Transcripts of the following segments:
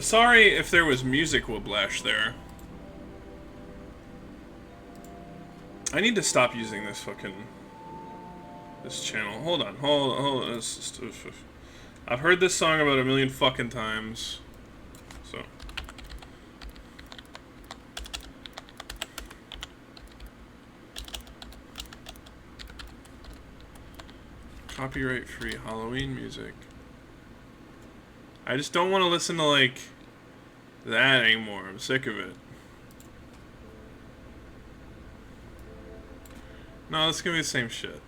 Sorry if there was music whiplash there. I need to stop using this channel. Hold on. I've heard this song about a million fucking times. So. Copyright-free Halloween music. I just don't want to listen to, like, that anymore. I'm sick of it. No, it's gonna be the same shit.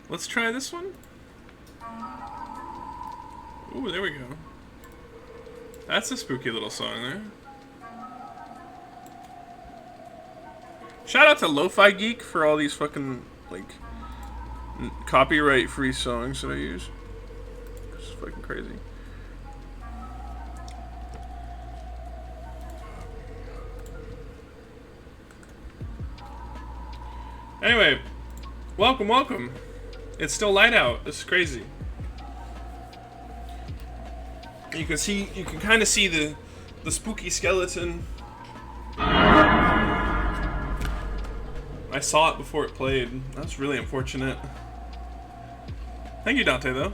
Let's try this one. Ooh, there we go. That's a spooky little song there. Shout out to Lo-Fi Geek for all these fucking, like, copyright-free songs that I use. It's fucking crazy. Anyway, welcome. It's still light out. This is crazy. You can kind of see the spooky skeleton. I saw it before it played. That's really unfortunate. Thank you, Dante, though.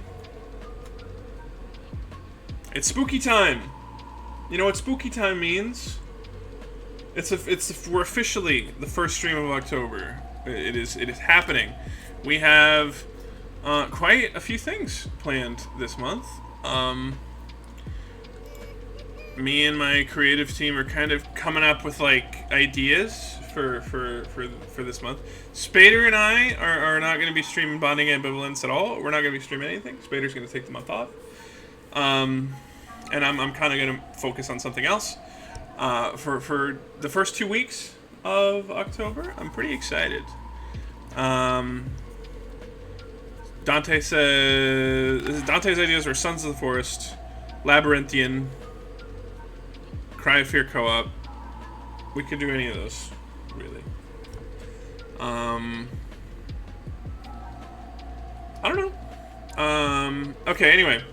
It's spooky time. You know what spooky time means? We're officially the first stream of October. It is happening. We have quite a few things planned this month. Me and my creative team are kind of coming up with, like, ideas for this month. Spader and I are not going to be streaming Bonding Ambivalence at all. We're not going to be streaming anything. Spader's going to take the month off. And I'm kind of going to focus on something else. For the first 2 weeks of October, I'm pretty excited. Dante says... Dante's ideas are Sons of the Forest, Labyrinthian, Cry of Fear Co-op. We could do any of those, really. I don't know. Okay, anyway.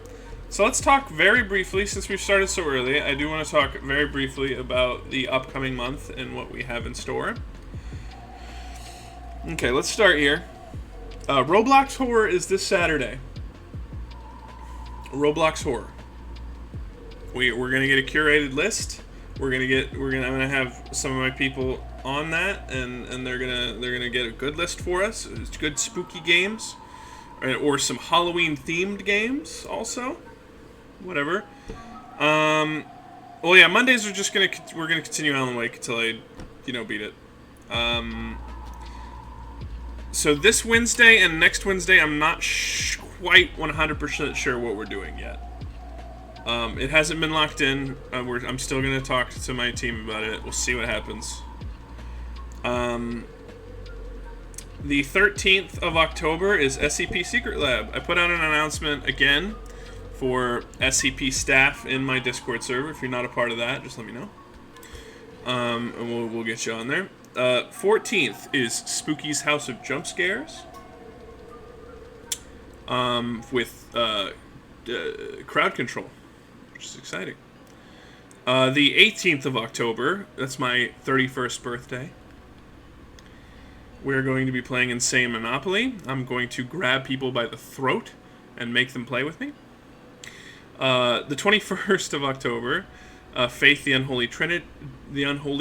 So let's talk very briefly, since we've started so early, I do want to talk very briefly about the upcoming month and what we have in store. Okay, let's start here. Roblox Horror is this Saturday. Roblox Horror. We're gonna get a curated list. I'm gonna have some of my people on that, and they're gonna get a good list for us. It's good spooky games, or some Halloween themed games also. Whatever. Well, yeah, Mondays we're gonna continue Alan Wake until I, beat it. So this Wednesday and next Wednesday, I'm not quite 100% sure what we're doing yet. It hasn't been locked in. I'm still gonna talk to my team about it. We'll see what happens. The 13th of October is SCP Secret Lab. I put out an announcement again for SCP staff in my Discord server. If you're not a part of that, just let me know. And we'll get you on there. 14th is Spooky's House of Jump Scares. With crowd control, which is exciting. The 18th of October, that's my 31st birthday. We're going to be playing Insane Monopoly. I'm going to grab people by the throat and make them play with me. The 21st of October, Faith the Unholy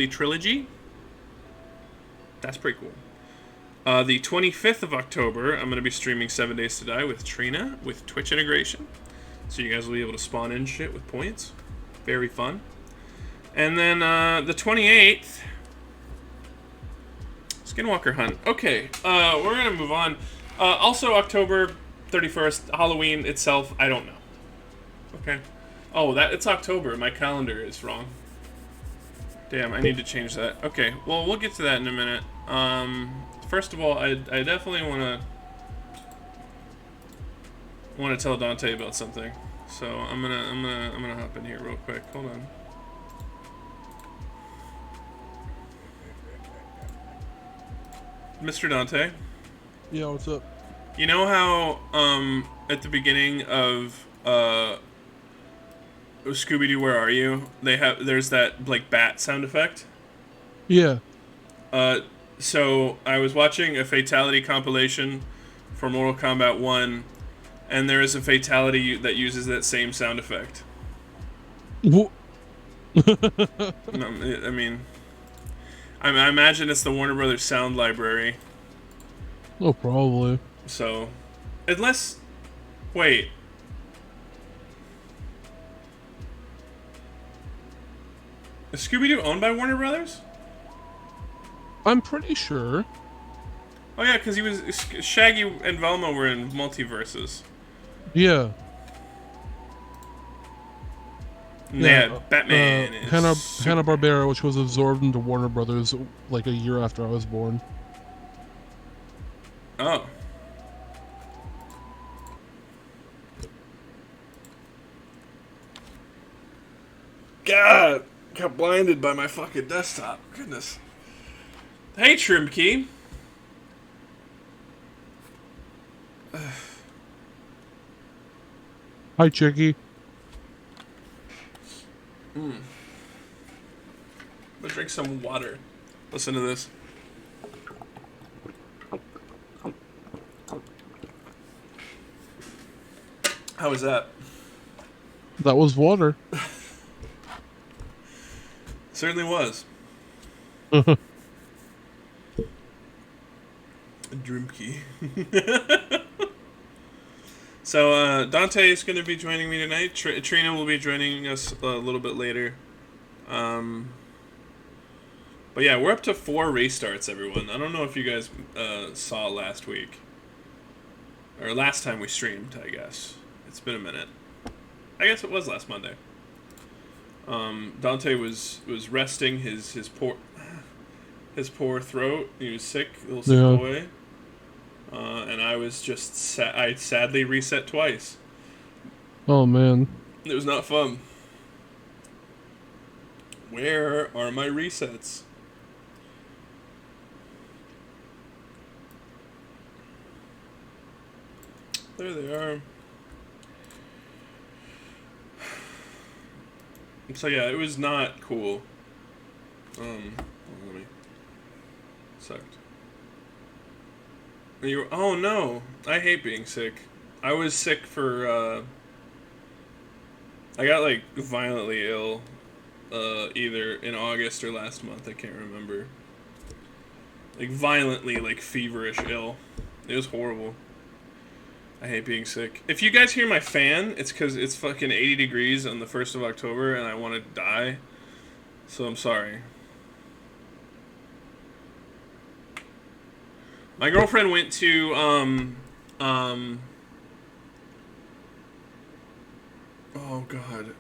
Trilogy. That's pretty cool. The 25th of October, I'm going to be streaming 7 Days to Die with Trina, with Twitch integration. So you guys will be able to spawn in shit with points. Very fun. And then the 28th, Skinwalker Hunt. Okay, we're going to move on. Also, October 31st, Halloween itself, I don't know. Okay. Oh, it's October. My calendar is wrong. Damn, I need to change that. Okay, well, we'll get to that in a minute. First of all, I definitely want to tell Dante about something. So I'm gonna hop in here real quick. Hold on. Mr. Dante. Yeah, what's up? You know how at the beginning of Scooby-Doo, Where Are You? There's that like bat sound effect. Yeah. Uh, so I was watching a fatality compilation for Mortal Kombat 1, and there is a fatality that uses that same sound effect. Wh- No, I mean, I imagine it's the Warner Brothers sound library. Oh, probably. So, unless, wait, is Scooby Doo owned by Warner Brothers? I'm pretty sure. Oh yeah, because he was Shaggy and Velma were in multiverses. Yeah. Yeah, Yeah. Batman is Superman. Hanna-Barbera, which was absorbed into Warner Brothers like a year after I was born. Oh, God, got blinded by my fucking desktop. Goodness. Hey, Trim Key. Hi, Chicky. Let's drink some water. Listen to this. How was that? That was water. Certainly was. Drimkey. So Dante is going to be joining me tonight. Trina will be joining us a little bit later. But yeah, we're up to 4 restarts, everyone. I don't know if you guys saw last week. Or last time we streamed, I guess. It's been a minute. I guess it was last Monday. Dante was resting his poor throat. He was sick, little sick Yeah. boy. And I was just I sadly reset twice. Oh, man. It was not fun. Where are my resets? There they are. So yeah, it was not cool. Let me. Sucked. Oh no! I hate being sick. I was sick for. I got like violently ill, either in August or last month. I can't remember. Like violently, like feverish ill. It was horrible. I hate being sick. If you guys hear my fan, it's because it's fucking 80 degrees on the 1st of October and I want to die. So I'm sorry. My girlfriend went to, oh god.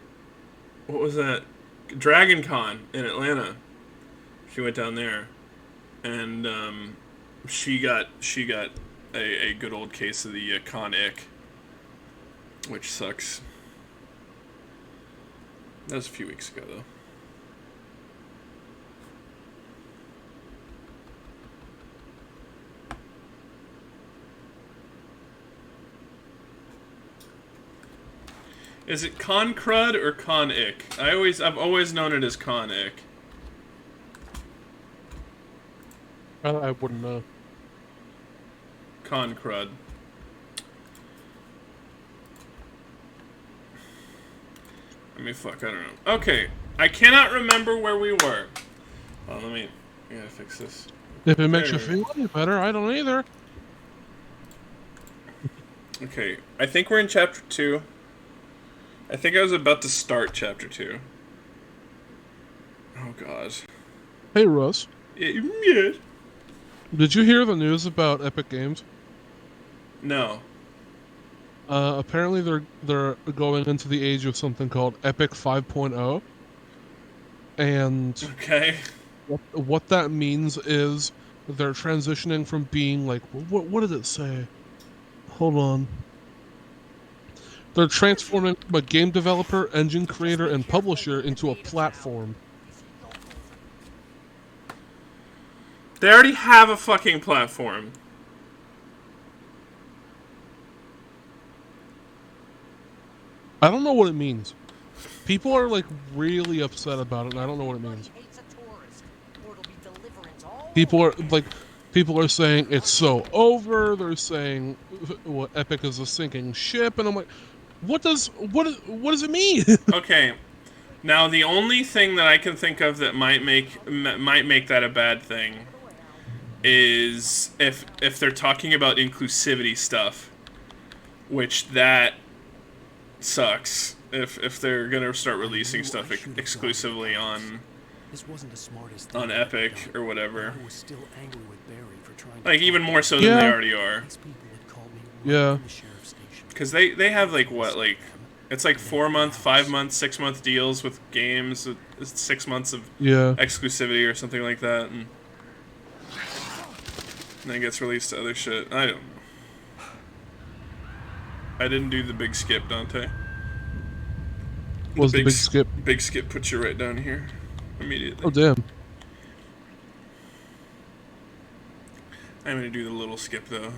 What was that? Dragon Con in Atlanta. She went down there. And, she got a good old case of the con ick, which sucks. That was a few weeks ago, though. Is it con crud or con ick? I've always known it as con ick. I wouldn't know. Con crud. I mean, fuck, I don't know. Okay, I cannot remember where we were. Oh, I gotta fix this. If it makes you There. feel any better, I don't either. Okay, I think we're in chapter 2. I think I was about to start chapter 2. Oh, God. Hey, Russ. Yeah. Did you hear the news about Epic Games? No. Apparently they're going into the age of something called Epic 5.0, and Okay. what that means is they're transitioning from being like what did it say? Hold on. They're transforming from a game developer, engine creator, and publisher into a platform. They already have a fucking platform. I don't know what it means. People are like really upset about it, and I don't know what it means. People are saying it's so over. They're saying what Epic is a sinking ship, and I'm like, what does it mean? Okay, now the only thing that I can think of that might make that a bad thing is if they're talking about inclusivity stuff, which that sucks. If they're gonna start releasing stuff exclusively on Epic or whatever, like even more so than they Yeah, already are, yeah, because they have like what, like it's like 4 month, 5 month, 6 month deals with games, 6 months of yeah. exclusivity or something like that, and then it gets released to other shit. I don't know. I didn't do the big skip, Dante. Was the big skip? Big skip puts you right down here immediately. Oh damn. I'm gonna do the little skip though.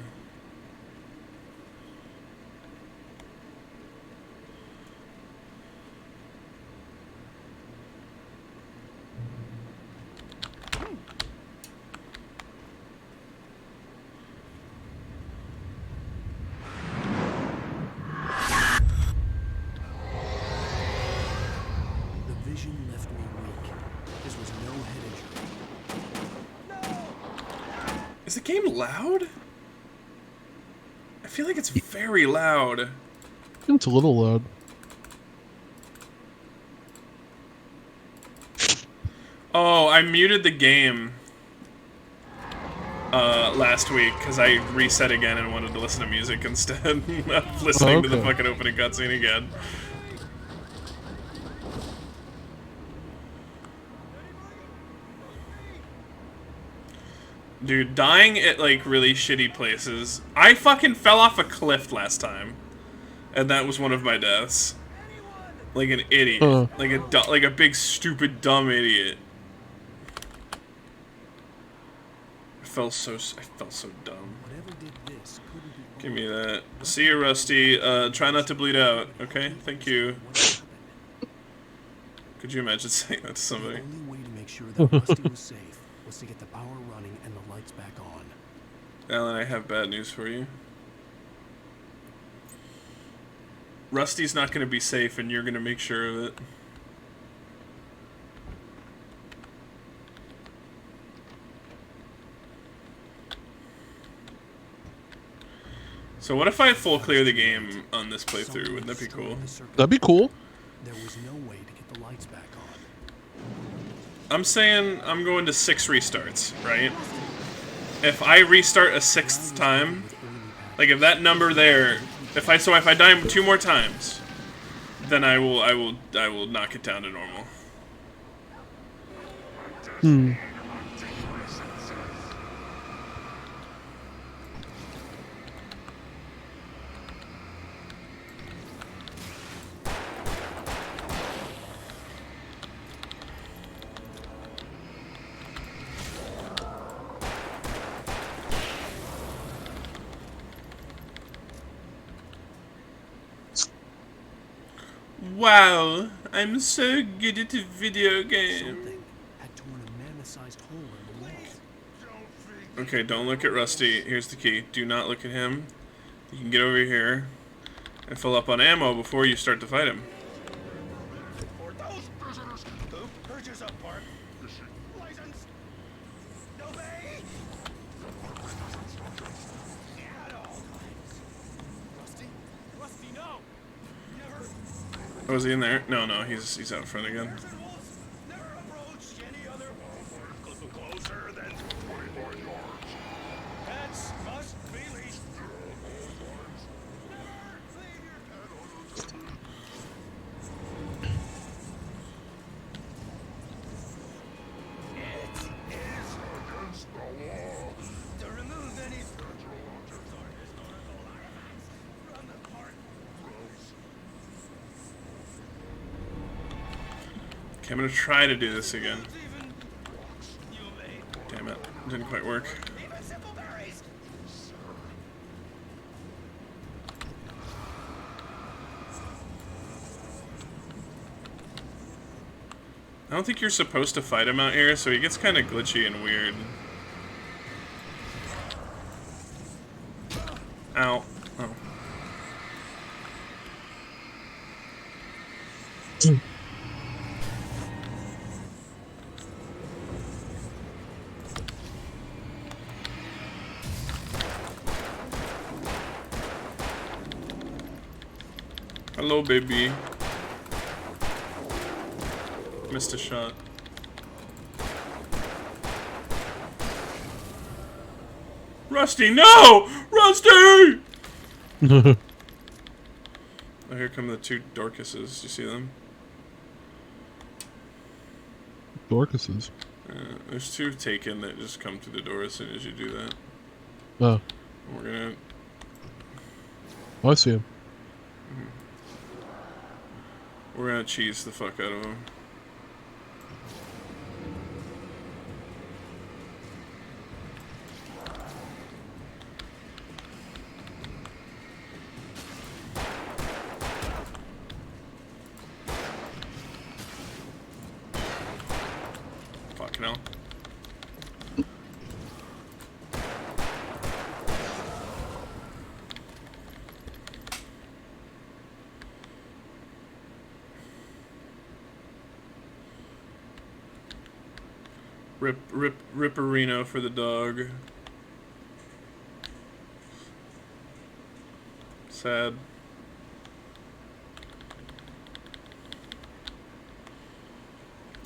Is the game loud? I feel like it's very loud. It's a little loud. Oh, I muted the game last week because I reset again and wanted to listen to music instead of listening to the fucking opening cutscene again. Dude, dying at like really shitty places. I fucking fell off a cliff last time, and that was one of my deaths. Like an idiot, like a big stupid dumb idiot. I felt so dumb. Give me that. See you, Rusty. Try not to bleed out. Okay, thank you. Could you imagine saying that to somebody? The only way to make sure that Rusty was safe was to get the power running and the lights back on. Alan, I have bad news for you. Rusty's not going to be safe, and you're going to make sure of it. So what if I full clear the game on this playthrough? Wouldn't that be cool? That'd be cool. There was no way to get the lights back on. I'm saying I'm going to 6 restarts, right? If I restart a 6th time, like if that number there, if I die 2 more times, then I will knock it down to normal. Wow, I'm so good at a video game. Okay, don't look at Rusty. Here's the key. Do not look at him. You can get over here and fill up on ammo before you start to fight him. Oh, is he in there? No, he's out front again. Okay, I'm gonna try to do this again. Damn it, didn't quite work. I don't think you're supposed to fight him out here, so he gets kind of glitchy and weird. Ow. Oh. Hello, baby. Missed a shot. Rusty, no! Rusty! Oh, here come the two Dorcases. Do you see them? Dorcases? There's two taken that just come through the door as soon as you do that. Oh. We're gonna... Oh, I see him. We're gonna cheese the fuck out of him. Fucking hell. Ripperino for the dog. Sad.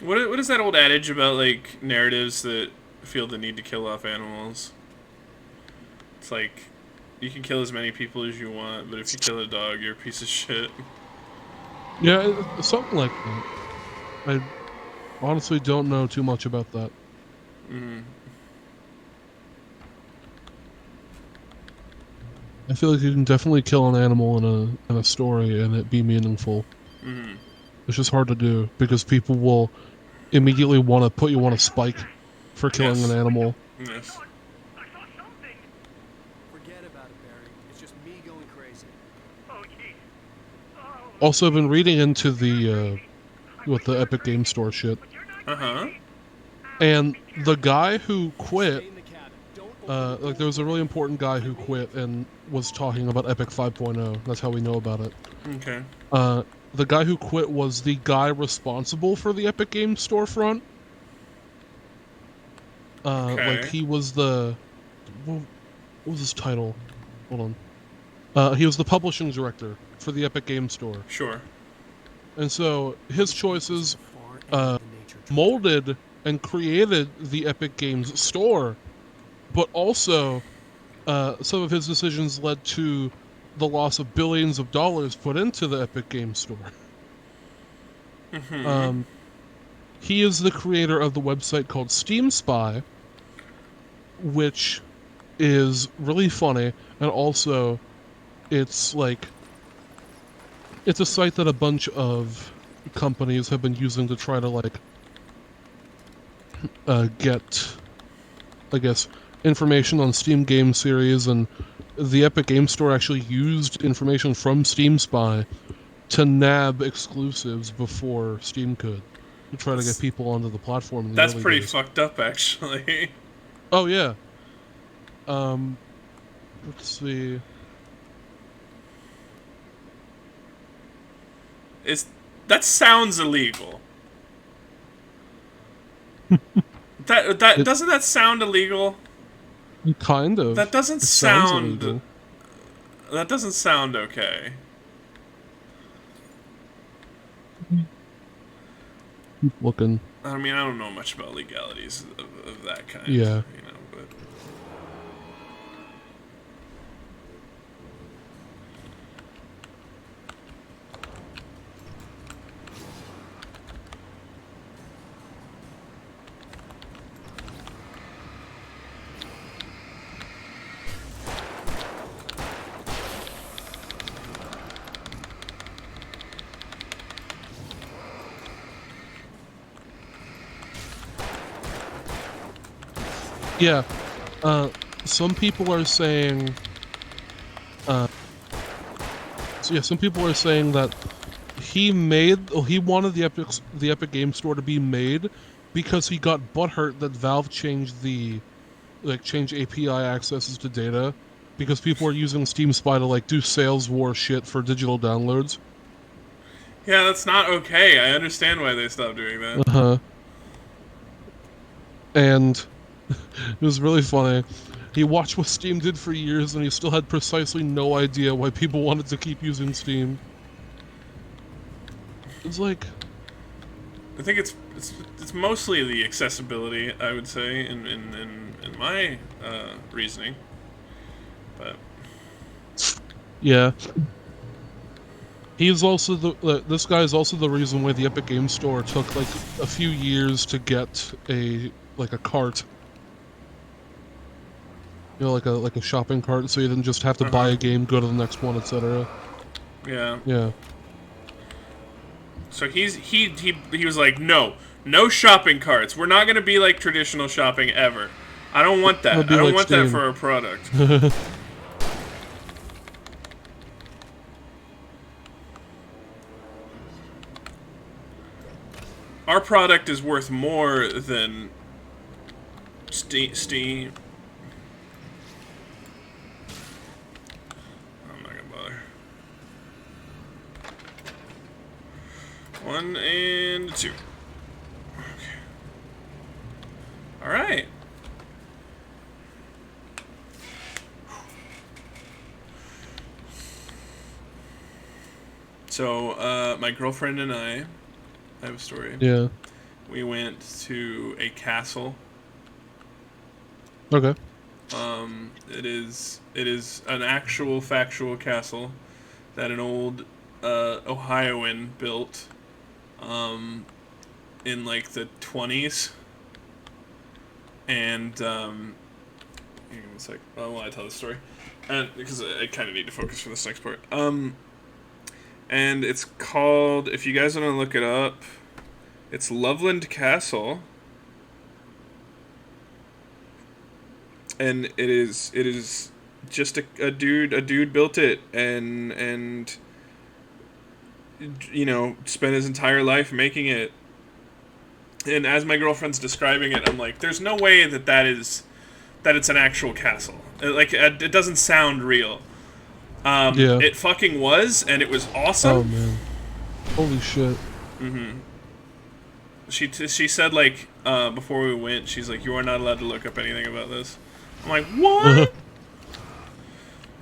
What is that old adage about, like, narratives that feel the need to kill off animals? It's like, you can kill as many people as you want, but if you kill a dog, you're a piece of shit. Yeah, something like that. I honestly don't know too much about that. Mm-hmm. I feel like you can definitely kill an animal in a story and it be meaningful. Mm-hmm. It's just hard to do because people will immediately want to put you on a spike for killing Yes. an animal. Yes. Forget about it, Barry. It's just me going crazy. Also, I've been reading into the with the Epic Game Store shit, Uh-huh. and the guy who quit, Stay in the cabin. Don't open the like there was a really important guy who quit and was talking about Epic 5.0. That's how we know about it. Okay. The guy who quit was the guy responsible for the Epic Game storefront. Okay. Like he was the what was his title? Hold on. He was the publishing director for the Epic Game Store. Sure. And so his choices far end of the nature trail. molded and created the Epic Games Store, but also some of his decisions led to the loss of billions of dollars put into the Epic Games Store. Mm-hmm. He is the creator of the website called Steam Spy, which is really funny, and also it's like it's a site that a bunch of companies have been using to try to like get, I guess, information on Steam game series, and the Epic Game Store actually used information from Steam Spy to nab exclusives before Steam could, to try to get people onto the platform in the That's early pretty days. fucked up, actually. Oh yeah. Let's see. That sounds illegal. that doesn't that sound illegal? Kind of. That doesn't It sounds sound. illegal. That doesn't sound okay. Keep looking. I mean, I don't know much about legalities of that kind. Yeah. You know, but. Yeah. Some people are saying. Some people are saying that he wanted the Epic Game Store to be made because he got butthurt that Valve changed API accesses to data because people were using Steam Spy to like do sales war shit for digital downloads. Yeah, that's not okay. I understand why they stopped doing that. Uh-huh. And it was really funny. He watched what Steam did for years and he still had precisely no idea why people wanted to keep using Steam. It's like, I think it's mostly the accessibility, I would say, in my reasoning. But yeah. He's also this guy is also the reason why the Epic Game Store took like a few years to get a cart. You know, like a shopping cart, so you didn't just have to buy a game, go to the next one, etc. yeah. Yeah. So he was like, no shopping carts. We're not gonna be like traditional shopping ever. I don't want that. I don't like want Steam. that for our product. Our product is worth more than Steam. I'm not gonna bother. 1 and 2. Okay. All right. So, my girlfriend and I have a story. Yeah. We went to a castle. Okay. It is an actual factual castle that an old Ohioan built in like the 20s. And hang on a sec. While I tell the story, and because I kind of need to focus for this next part. And it's called, if you guys want to look it up, it's Loveland Castle. And it is just a dude built it and you know, spent his entire life making it. And as my girlfriend's describing it, I'm like, there's no way that it's an actual castle. It doesn't sound real. Yeah. It fucking was, and it was awesome. Oh man. Holy shit. Mm-hmm. She said, like, before we went, she's like, you are not allowed to look up anything about this. I'm like, what?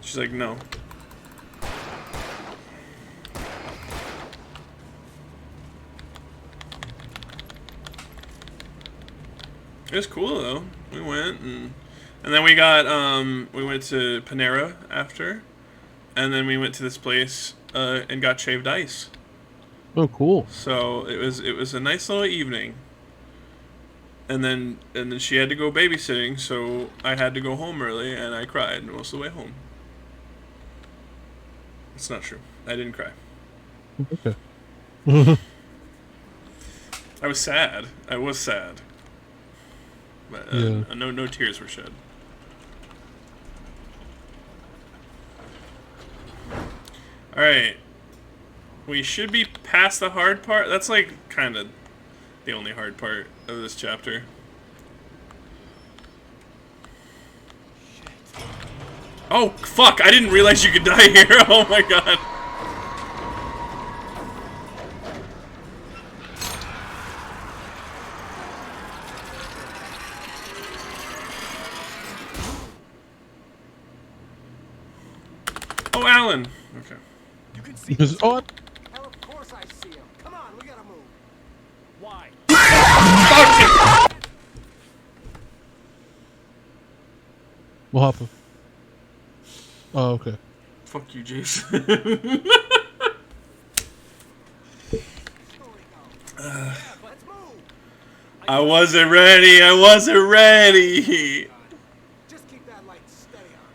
She's like, no. It was cool though. We went and then we went to Panera after, and then we went to this place and got shaved ice. Oh, cool. So it was a nice little evening. And then she had to go babysitting, so I had to go home early, and I cried most of the way home. It's not true. I didn't cry. Okay. I was sad. I was sad. But Yeah. no tears were shed. All right. We should be past the hard part. That's like kind of the only hard part of this chapter. Oh, fuck! I didn't realize you could die here. Oh my god. Oh, Alan. Okay. You can see Because, oh, hell, of course I see him. Come on, we gotta move. Why? what happened? Oh, okay. Fuck you, Jason. Let's move. I wasn't ready. I wasn't ready. Just keep that light steady on.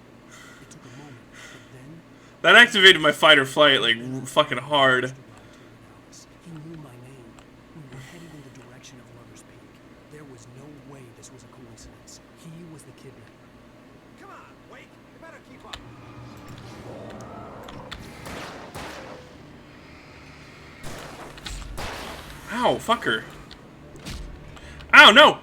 It took a moment, but then That activated my fight or flight like fucking hard. he knew my name. We were headed in the direction of Lover's Peak. There was no way this was a coincidence. He was the kidnapper. Come on, Wake. You better keep up. Ow, fucker. Ow, no!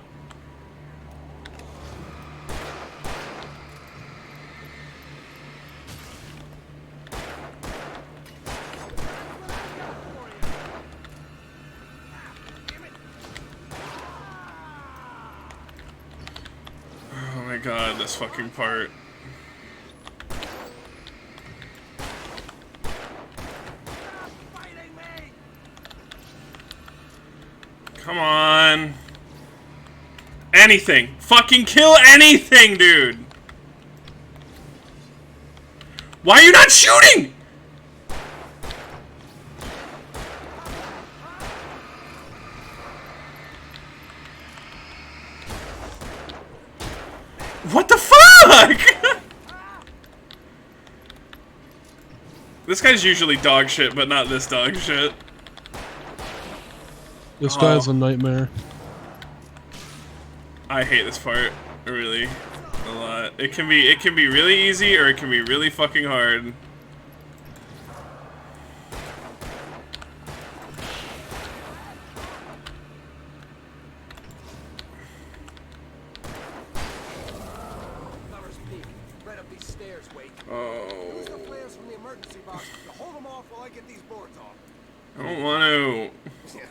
Oh my god, this fucking part. Come on. Anything. Fucking kill anything, dude. Why are you not shooting? What the fuck? This guy's usually dog shit, but not this dog shit. This guy's a nightmare. I hate this part, really, a lot. It can be really easy or it can be really fucking hard. Lover's Peak, right up these stairs, Wake. Oh. Use the flares from the emergency box to hold them off while I get these boards off. I don't want to. Yeah,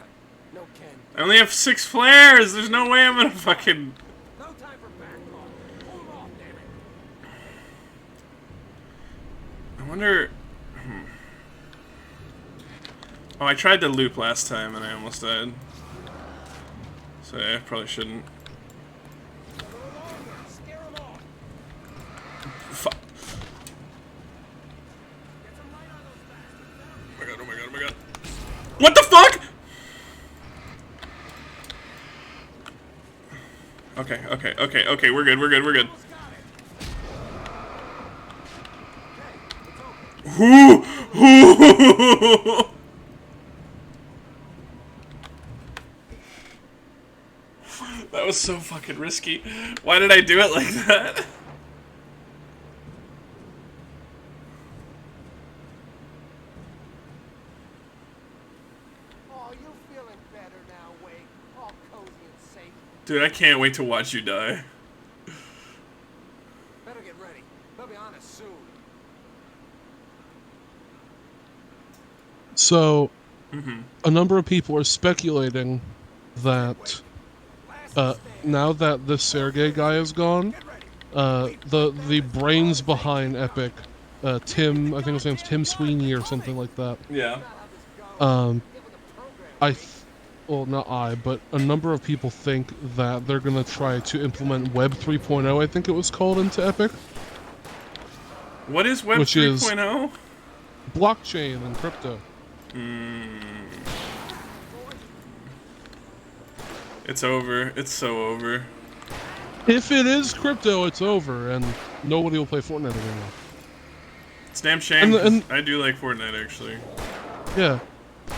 no Ken. I only have 6 flares. There's no way I'm gonna fucking. No time for back talk. Hold them off, damn it. I wonder. Oh, I tried to loop last time and I almost died. So I probably shouldn't. Scare them off. Fuck. Get some light on those bastards. Oh my god, oh my god, oh my god. What the fuck? Okay, we're good. Almost got it. Who? That was so fucking risky. Why did I do it like that? Oh, you feeling better now, Wake? All cozy and safe. Dude, I can't wait to watch you die. Better get ready. They'll be on us soon. So, a number of people are speculating that now that this Sergey guy is gone, the brains behind Epic, Tim, I think his name's Tim Sweeney or something like that. Yeah. Well, not I, but a number of people think that they're gonna try to implement Web 3.0, I think it was called, into Epic. What is Web 3.0? Blockchain and crypto. It's over. It's so over. If it is crypto, it's over, and nobody will play Fortnite anymore. It's a damn shame. And- I do like Fortnite, actually. Yeah,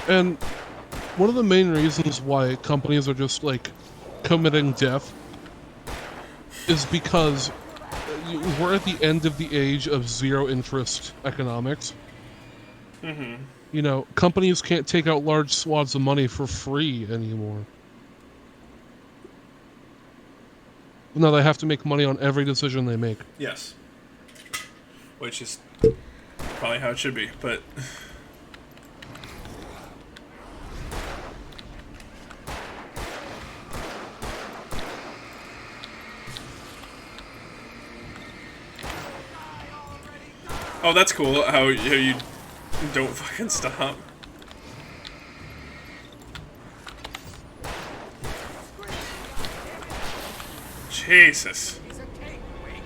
and one of the main reasons why companies are just, like, committing death is because we're at the end of the age of zero-interest economics. You know, companies can't take out large swaths of money for free anymore. No, they have to make money on every decision they make. Yes. Which is probably how it should be, but... Oh, that's cool, how you don't fucking stop. Jesus. He's a king, Wake.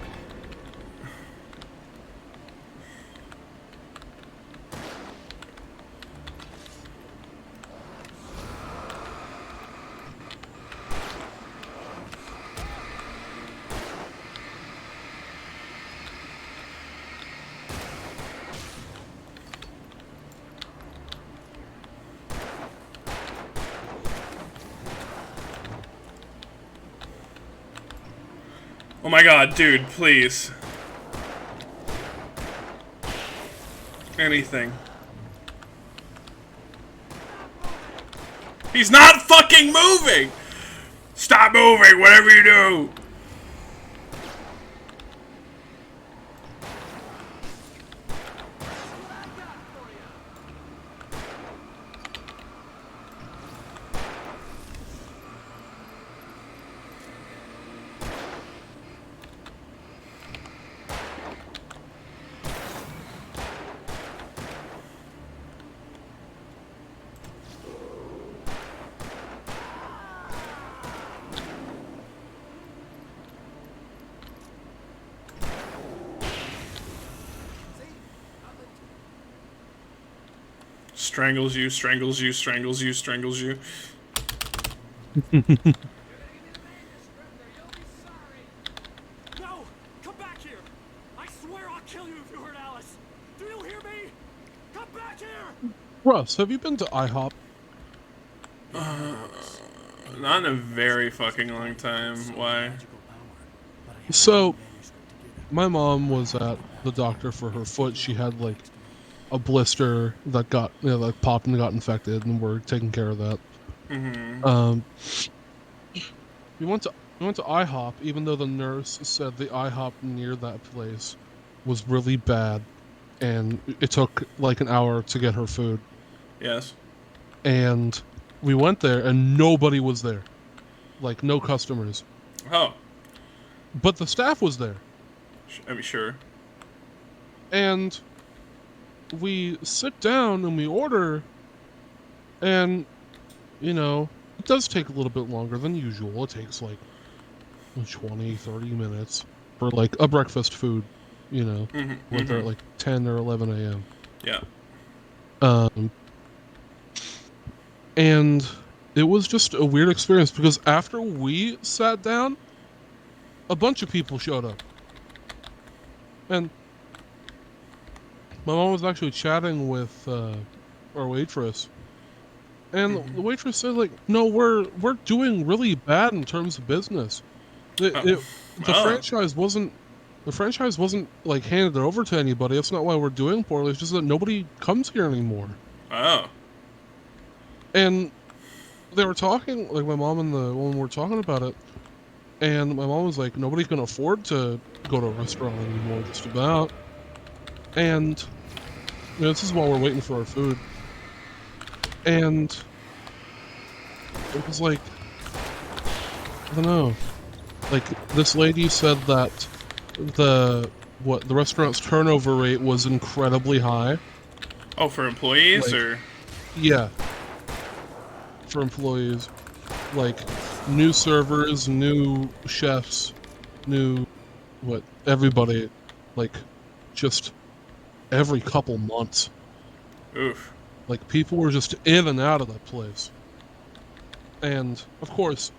Oh my god, dude, please. Anything. He's not fucking moving! Stop moving, whatever you do! Strangles you, strangles you, strangles you, strangles you. No! Come back here! I swear I'll kill you if you hurt Alice! Do you hear me? Come back here! Russ, have you been to IHOP? Not in a very fucking long time. Why? So, my mom was at the doctor for her foot. She had like a blister that got, like popped and got infected, and we're taking care of that. We went to IHOP, even though the nurse said the IHOP near that place was really bad, and it took like an hour to get her food. Yes. And we went there, and nobody was there, like no customers. Oh. But the staff was there. I mean, sure. And we sit down and we order, and, it does take a little bit longer than usual. It takes like 20, 30 minutes for like a breakfast food, when they're at like 10 or 11 a.m. Yeah. And it was just a weird experience because after we sat down, a bunch of people showed up. And my mom was actually chatting with our waitress, and the waitress said, like, "No, we're doing really bad in terms of business. The franchise wasn't like handed over to anybody. That's not why we're doing poorly. It's just that nobody comes here anymore." Oh. And they were talking, like my mom and the woman were talking about it, and my mom was like, "Nobody can afford to go to a restaurant anymore, just about." And this is while we're waiting for our food. And it was like, I don't know. Like, this lady said that the restaurant's turnover rate was incredibly high. Oh, for employees, like, or? Yeah. For employees. Like, new servers, new chefs, everybody. Like, just every couple months. Oof. Like, people were just in and out of that place. And, of course,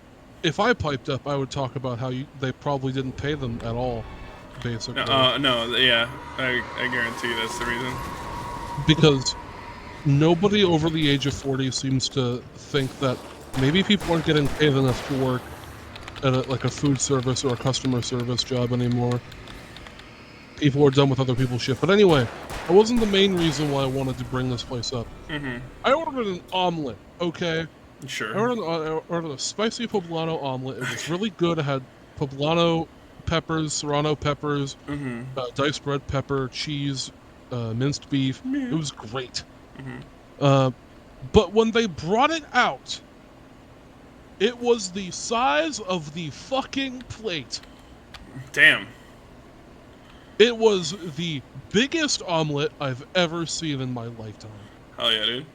if I piped up, I would talk about how they probably didn't pay them at all, basically. No, yeah. I guarantee that's the reason. Because nobody over the age of 40 seems to think that maybe people aren't getting paid enough to work at a food service or a customer service job anymore. People are done with other people's shit. But anyway, that wasn't the main reason why I wanted to bring this place up. I ordered an omelet, okay? Sure. I ordered a spicy poblano omelet. It was really good. It had poblano peppers, serrano peppers, diced red pepper, cheese, minced beef. It was great. But when they brought it out, it was the size of the fucking plate. Damn. It was the biggest omelet I've ever seen in my lifetime. Hell yeah, dude.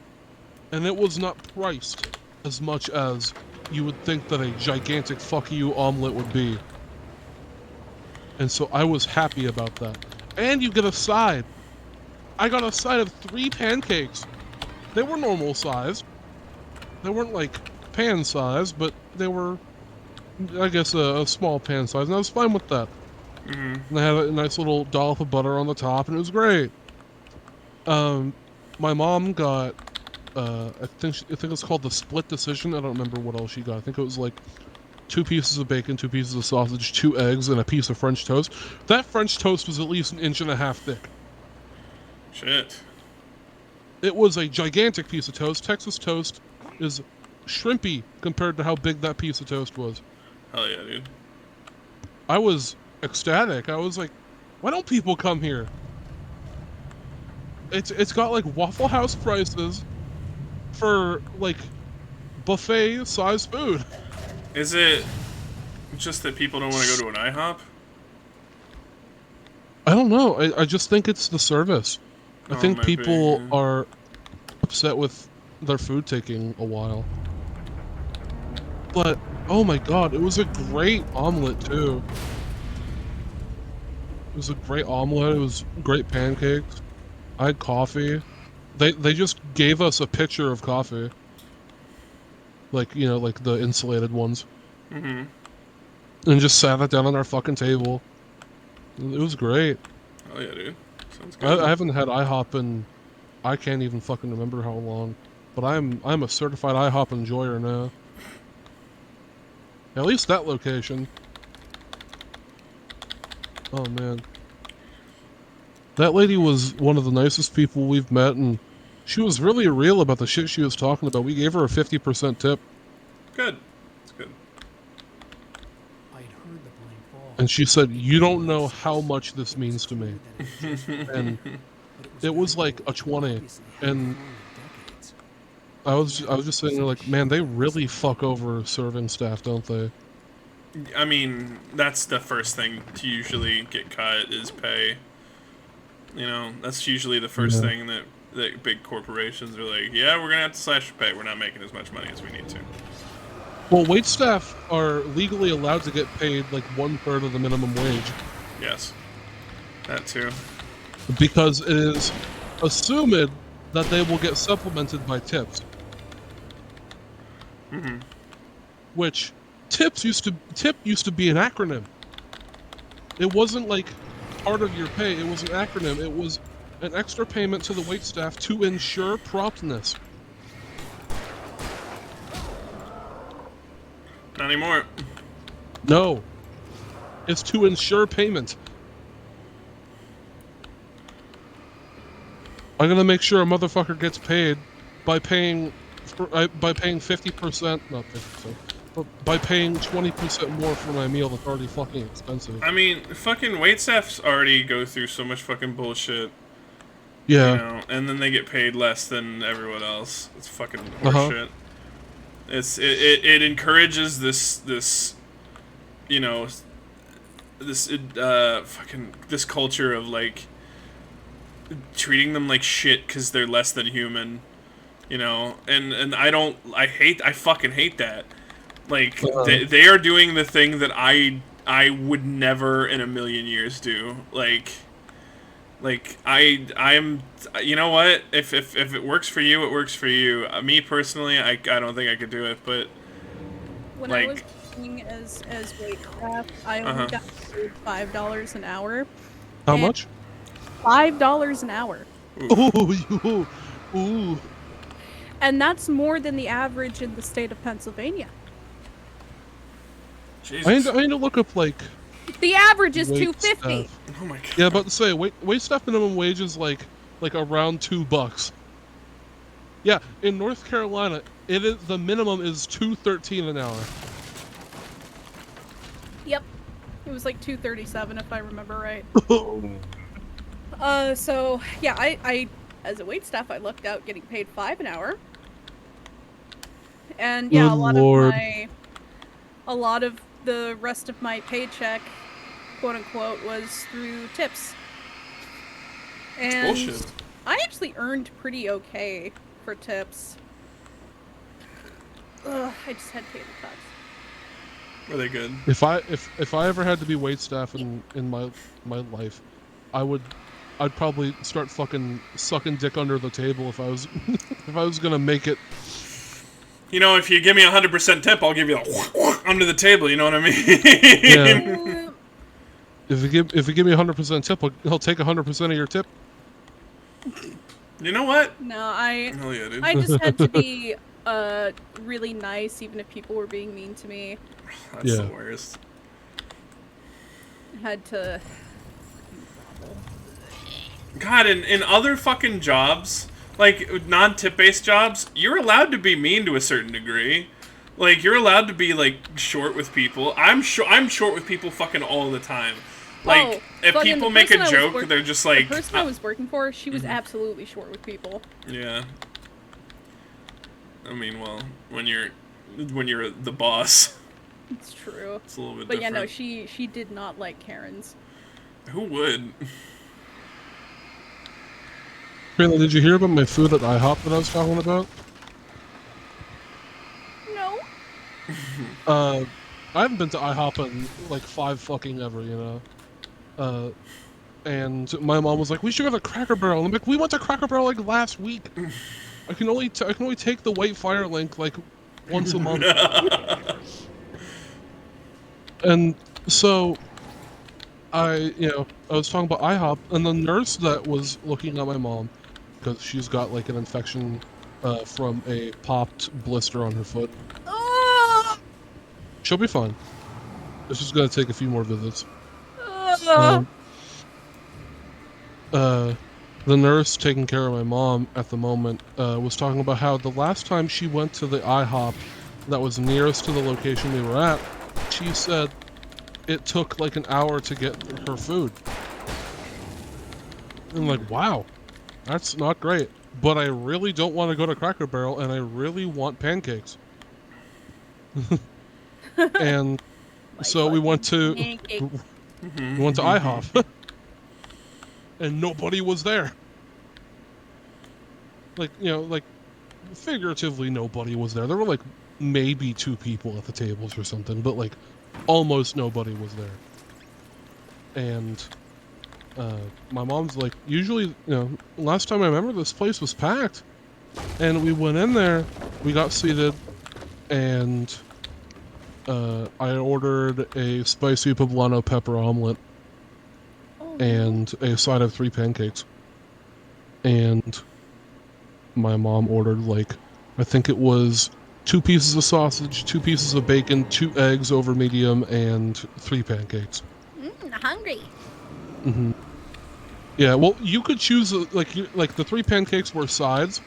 And it was not priced as much as you would think that a gigantic fuck you omelet would be. And so I was happy about that. And you get a side. I got a side of 3 pancakes. They were normal size. They weren't like pan size, but they were, I guess, a small pan size. And I was fine with that. And they had a nice little dollop of butter on the top, and it was great. My mom got, I think it's called the split decision. I don't remember what else she got. I think it was like 2 pieces of bacon, 2 pieces of sausage, 2 eggs, and a piece of French toast. That French toast was at least 1.5 inches thick. Shit. It was a gigantic piece of toast. Texas toast is shrimpy compared to how big that piece of toast was. Hell yeah, dude. I was ecstatic. I was like, why don't people come here? It's got like Waffle House prices for like buffet size food. Is it just that people don't want to go to an IHOP? I don't know. I just think it's the service. I Oh, it think might be, people yeah. are upset with their food taking a while. But oh my god, it was a great omelet too. It was a great omelet. It was great pancakes. I had coffee. They just gave us a pitcher of coffee. Like, you know, like the insulated ones. Mm-hmm. And just sat it down on our fucking table. It was great. Oh yeah, dude. Sounds I good. haven't had IHOP in I can't even fucking remember how long. But I'm a certified IHOP enjoyer now. At least that location. Oh man. That lady was one of the nicest people we've met, and she was really real about the shit she was talking about. We gave her a 50% tip, Good. That's good. I'd heard the blame fall. and she said, "You don't know how much this means to me." And it was like a 20, and I was just sitting there like, man, they really fuck over serving staff, don't they? I mean, that's the first thing to usually get cut is pay. You know, that's usually the first Yeah. thing that big corporations are like, yeah, we're gonna have to slash your pay. We're not making as much money as we need to. Well, wait staff are legally allowed to get paid like 1/3 of the minimum wage Yes, that too. because it is assumed that they will get supplemented by tips. Mm-hmm. Which tip used to be an acronym. It wasn't like part of your pay, it was an acronym. It was an extra payment to the waitstaff to ensure promptness. Not anymore. No. It's to ensure payment. I'm gonna make sure a motherfucker gets paid by paying 50%, not 50%, but by paying 20% more for my meal that's already fucking expensive. I mean, fucking waitstaffs already go through so much fucking bullshit, Yeah. you know, and then they get paid less than everyone else. It's fucking Uh-huh. horseshit. It encourages this, you know, this culture of like treating them like shit because they're less than human, you know, and I fucking hate that. Like they are doing the thing that I would never in a million years do. Like I'm you know what, if it works for you, it works for you. Me personally, I don't think I could do it, but When like I was working as wait staff, I only Uh-huh. got paid $5 an hour. How And much? $5 an hour, Ooh, ooh. and that's more than the average in the state of Pennsylvania. Jesus. I need to look up like The average is wait $2.50. staff. Oh my god. Yeah, about to say wait staff minimum wage is like around $2. Yeah, in North Carolina, it is the minimum is $2.13 an hour. Yep, it was like $2.37 if I remember right. So yeah, I as a wait staff, I lucked out getting paid $5 an hour, and yeah, Good Lord. a lot of the rest of my paycheck, quote unquote, was through tips. And Bullshit. I actually earned pretty okay for tips. Ugh, I just had to pay the tax. Were they good? If I ever had to be wait staff in my life, I'd probably start fucking sucking dick under the table if I was if I was gonna make it. You know, if you give me 100% tip, I'll give you a under the table. You know what I mean? Yeah. If you give me 100% tip, I'll take 100% of your tip. You know what? No, I Hell yeah, dude. just had to be really nice, even if people were being mean to me. That's Yeah. the worst. I had to. God, in other fucking jobs, like non-tip based jobs, you're allowed to be mean to a certain degree. Like you're allowed to be like short with people. I'm short with people fucking all the time. Like Oh, if fucking people the make a person I was joke, they're just like the person I was working for. She was absolutely short with people. yeah. I mean, well, when you're the boss, It's true. it's a little bit But different. yeah, no, she did not like Karens. Who would? Kayla, did you hear about my food at IHOP that I was talking about? No. I haven't been to IHOP in like 5 fucking ever, you know. And my mom was like, "We should go to Cracker Barrel." And I'm like, "We went to Cracker Barrel like last week. I can only take the White Fire Link like once a month." And so I was talking about IHOP, and the nurse that was looking at my mom, because she's got like an infection from a popped blister on her foot. She'll be fine. It's just gonna take a few more visits. The nurse taking care of my mom at the moment was talking about how the last time she went to the IHOP that was nearest to the location we were at, she said it took like an hour to get her food. I'm like, wow, that's not great. But I really don't want to go to Cracker Barrel, and I really want pancakes. And so we went to IHOP, and nobody was there. Like, like figuratively nobody was there. There were like maybe 2 people at the tables or something, but like almost nobody was there. And my mom's like, usually, last time I remember this place was packed. And we went in there, we got seated, and I ordered a spicy poblano pepper omelet and a side of 3 pancakes. And my mom ordered like, I think it was 2 pieces of sausage, 2 pieces of bacon, 2 eggs over medium, and 3 pancakes. Hungry. Mm-hmm. Yeah, well, you could choose like the 3 pancakes were sides.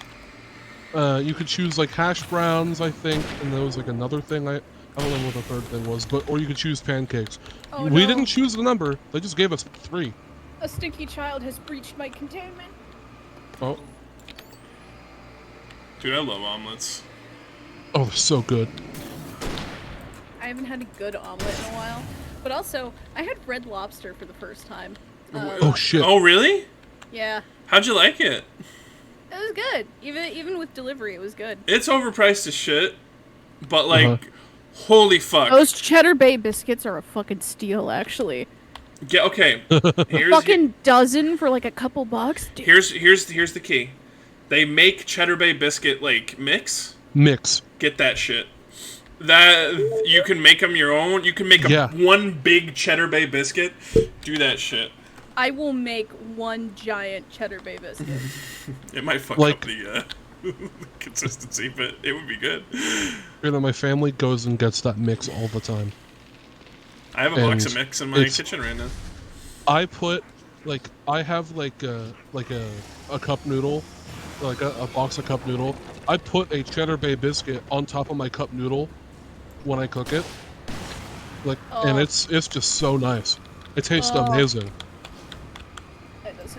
You could choose like hash browns, I think, and there was like another thing I don't know what the third thing was, or you could choose pancakes. Oh, we no. didn't choose the number; they just gave us 3. A stinky child has breached my containment. Oh, Dude, I love omelets. oh, they're so good. I haven't had a good omelet in a while. But also, I had Red Lobster for the first time. Oh shit! Oh really? Yeah. How'd you like it? It was good. Even with delivery, it was good. It's overpriced as shit, but like, holy fuck. Those Cheddar Bay biscuits are a fucking steal, actually. Yeah, okay. Fucking dozen for like a couple bucks. Dude. Here's the key. They make Cheddar Bay biscuit like mix. Get that shit. That you can make them your own. You can make one big Cheddar Bay biscuit. Do that shit. I will make one giant Cheddar Bay biscuit. It might fuck up the consistency, but it would be good. My family goes and gets that mix all the time. I have a box of mix in my kitchen right now. I put I have a cup noodle, like a box of cup noodle. I put a Cheddar Bay biscuit on top of my cup noodle when I cook it. And it's just so nice. It tastes amazing.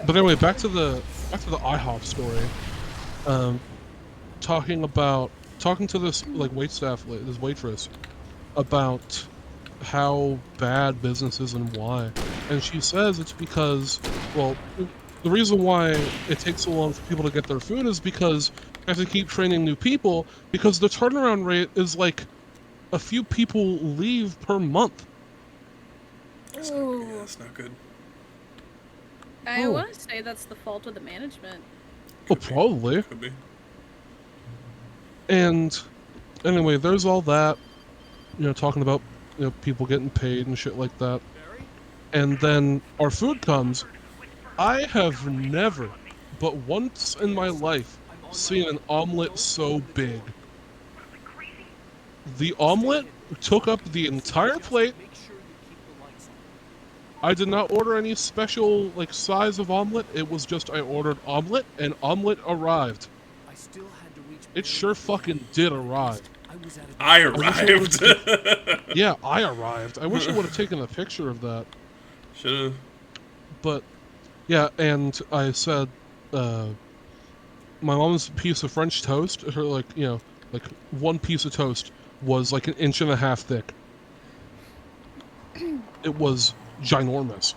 But anyway, back to the IHOP story. Talking to this this waitress about how bad business is and why. And she says it's because, well, the reason why it takes so long for people to get their food is because they have to keep training new people, because the turnaround rate is like a few people leave per month. That's not good. I want to say that's the fault of the management. Well, probably. Could be. And anyway, there's all that, talking about people getting paid and shit like that. And then our food comes. I have never, but once in my life, seen an omelet so big. The omelet took up the entire plate. I did not order any special like size of omelet. It was just I ordered omelet, and omelet arrived. I still had to reach It sure fucking did arrive. I was at a I wish I arrived. Yeah, I arrived. I wish I would have taken a picture of that. Should've. But yeah, and I said, my mom's piece of French toast, her like one piece of toast was like 1.5 inches thick. It was ginormous,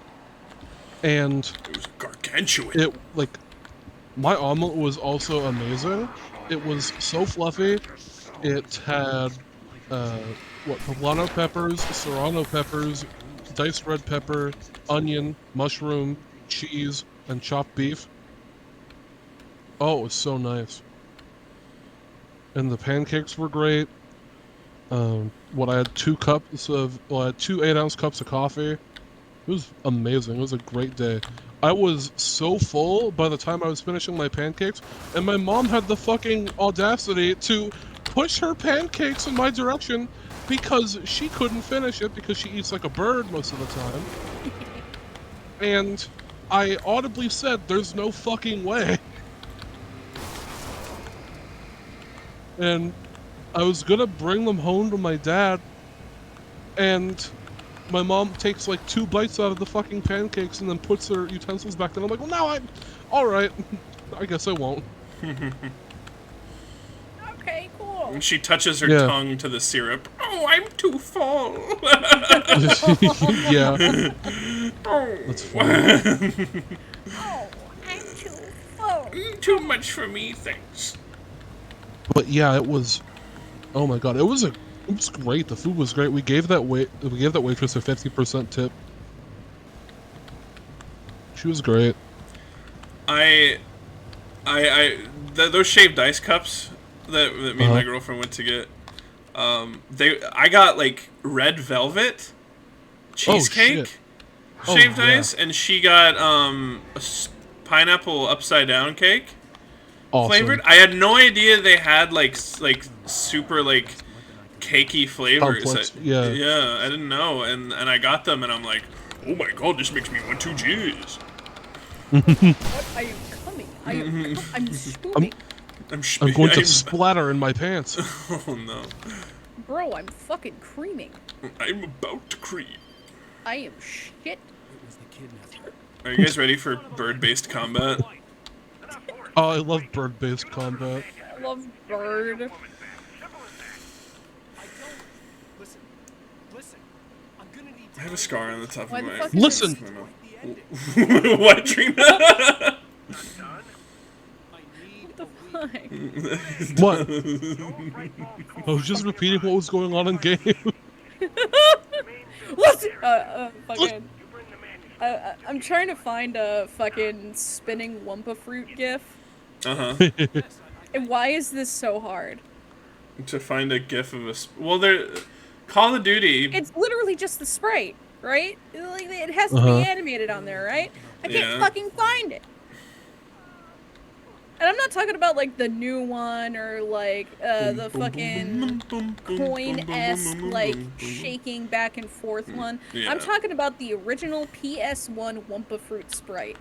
and It was gargantuan. it like my omelet was also amazing. It was so fluffy. It had poblano peppers, serrano peppers, diced red pepper, onion, mushroom, cheese, and chopped beef. Oh, it was so nice. And the pancakes were great. I had 2 8-ounce cups of coffee. It was amazing. It was a great day. I was so full by the time I was finishing my pancakes, and my mom had the fucking audacity to push her pancakes in my direction because she couldn't finish it because she eats like a bird most of the time. And I audibly said, "There's no fucking way." And I was gonna bring them home to my dad, and my mom takes like 2 bites out of the fucking pancakes and then puts her utensils back down. I'm like, well, now I'm alright. I guess I won't. Okay, cool. And she touches her Yeah. tongue to the syrup. Oh, I'm too full. Yeah, Oh. that's funny. Oh, I'm too full. Too much for me, thanks. But yeah, it was. Oh my god, it was great. The food was great. We gave that waitress a 50% tip. She was great. Those shaved ice cups that me and my girlfriend went to get. I got like red velvet cheesecake, shaved ice, and she got pineapple upside down cake. Awesome. Flavored. I had no idea they had like super like cakey flavors. Complex, yeah. Yeah, I didn't know, and I got them, and I'm like, oh my god, this makes me want to jizz. What are you coming? I'm swimming. I'm going to splatter in my pants. Oh no. Bro, I'm fucking creaming. I'm about to cream. I am shit. It was the kidnapper. Are you guys ready for bird-based combat? Oh, I love bird-based combat. I love bird. I don't. Listen. I'm gonna need I have a scar on the top Why of the my. fuck Listen. What, Trina? I need What the fuck? What? I was just repeating what was going on in game. Listen! Fucking. I'm trying to find a fucking spinning Wumpa fruit gif. Uh-huh. And why is this so hard? To find a gif of a... Well, there... Call of Duty... It's literally just the sprite, right? Like, it has to Uh-huh. be animated on there, right? I can't Yeah. fucking find it. And I'm not talking about, like, the new one or, like, the fucking coin-esque, like, shaking back and forth one. Yeah. I'm talking about the original PS1 Wumpa fruit sprite.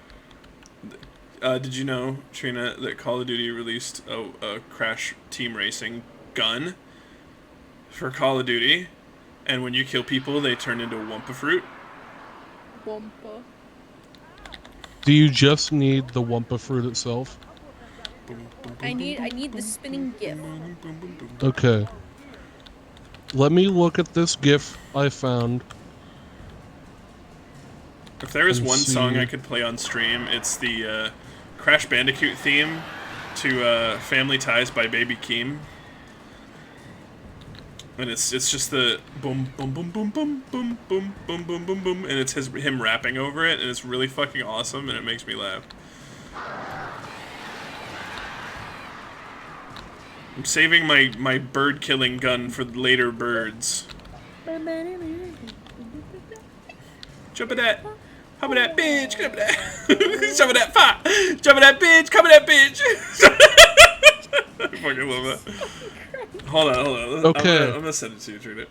Did you know, Trina, that Call of Duty released a Crash Team Racing gun for Call of Duty, and when you kill people, they turn into Wumpa fruit? Wumpa. Do you just need the Wumpa fruit itself? I need the spinning gif. Okay. Let me look at this GIF I found. If there was Let me one song see. I could play on stream, it's the Crash Bandicoot theme to Family Ties by Baby Keem. And it's just the boom boom boom boom boom boom boom boom boom boom boom, and it's him rapping over it, and it's really fucking awesome, and it makes me laugh. I'm saving my bird killing gun for later birds. Jump at that. Hop at that bitch. Jump at that. Jump at that fire. Jump at that bitch. Come at that bitch. I fucking love that. Hold on. Okay. I'm gonna send it to you, Trina.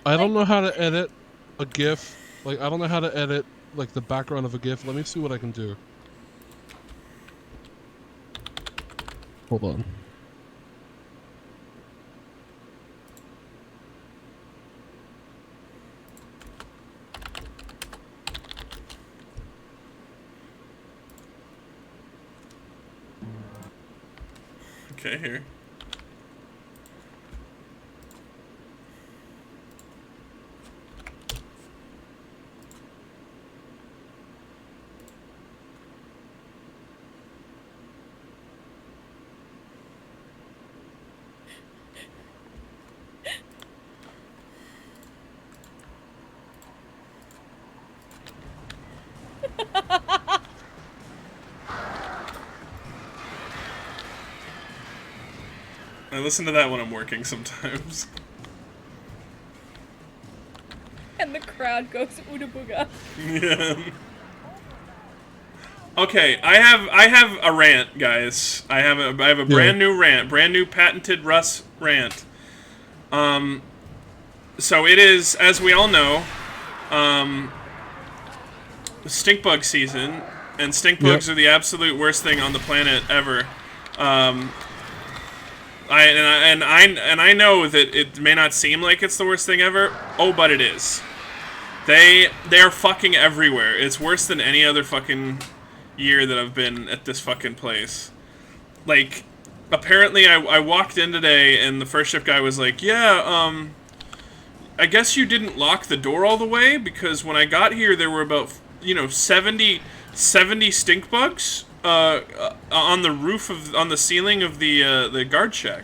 I don't know how to edit a GIF Like, I don't know how to edit, like, the background of a GIF. Let me see what I can do. Hold on. Okay, here. I listen to that when I'm working sometimes. And the crowd goes ooga booga. Yeah. Okay, I have a rant, guys. I have a brand new rant, brand new patented Russ rant. So it is, as we all know, stink bug season, and stink bugs are the absolute worst thing on the planet ever. I know that it may not seem like it's the worst thing ever. Oh, but it is. They are fucking everywhere. It's worse than any other fucking year that I've been at this fucking place. Like, apparently I walked in today and the first shift guy was like, yeah, I guess you didn't lock the door all the way, because when I got here there were about, 70 stink bugs on the roof on the ceiling of the guard shack.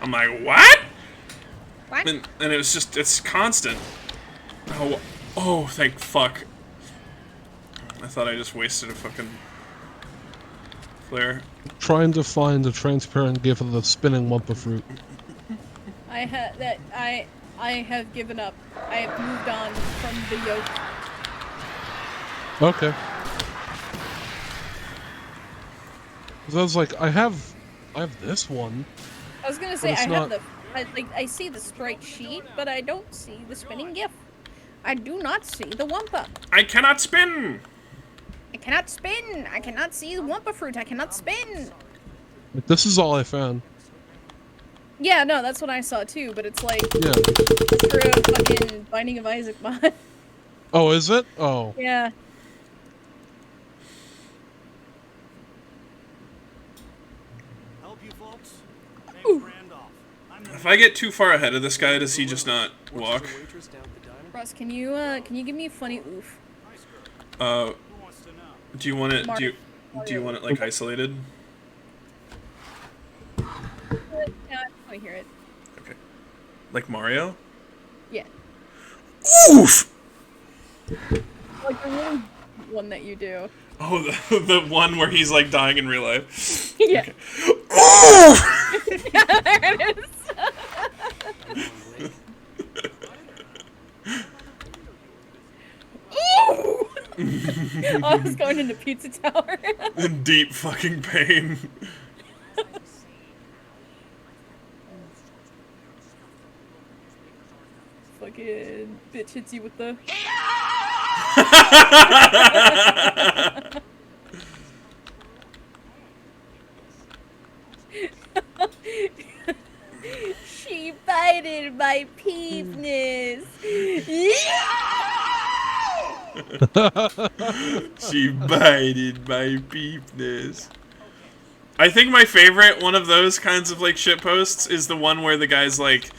I'm like, what? What? And it was just, it's constant. Oh, thank fuck. I thought I just wasted a fucking flare. Trying to find a transparent GIF of the spinning Wumpa fruit. I have given up. I have moved on from the yoke. Okay. 'Cause I was like, I have this one. I was gonna say it's I have not- I see the straight sheet, but I don't see the spinning GIF. I do not see the Wumpa. I cannot spin! I cannot spin. I cannot see the Wumpa fruit. I cannot spin. This is all I found. Yeah, no, that's what I saw too. But it's like Yeah. through a fucking Binding of Isaac mod. Oh, is it? Oh. Yeah. Help you folks? Name's Ooh. Randolph. I'm the If I get too far ahead of this guy, does he just not walk? waitress down at the diner. Ross, can you give me a funny oof? Uh, Who wants to know? do you want it, Mark. do you want it, like, isolated? Yeah, I want to hear it. Okay. Like Mario? Yeah. Oof! Like the really one that you do. Oh, the one where he's, like, dying in real life. Yeah. Okay. Oof! Yeah, there it is. Ooh! I was going into Pizza Tower. In deep fucking pain. Fucking bitch hits you with the. She bited my penis. She bited my peepness. I think my favorite one of those kinds of, like, shit posts is the one where the guy's like,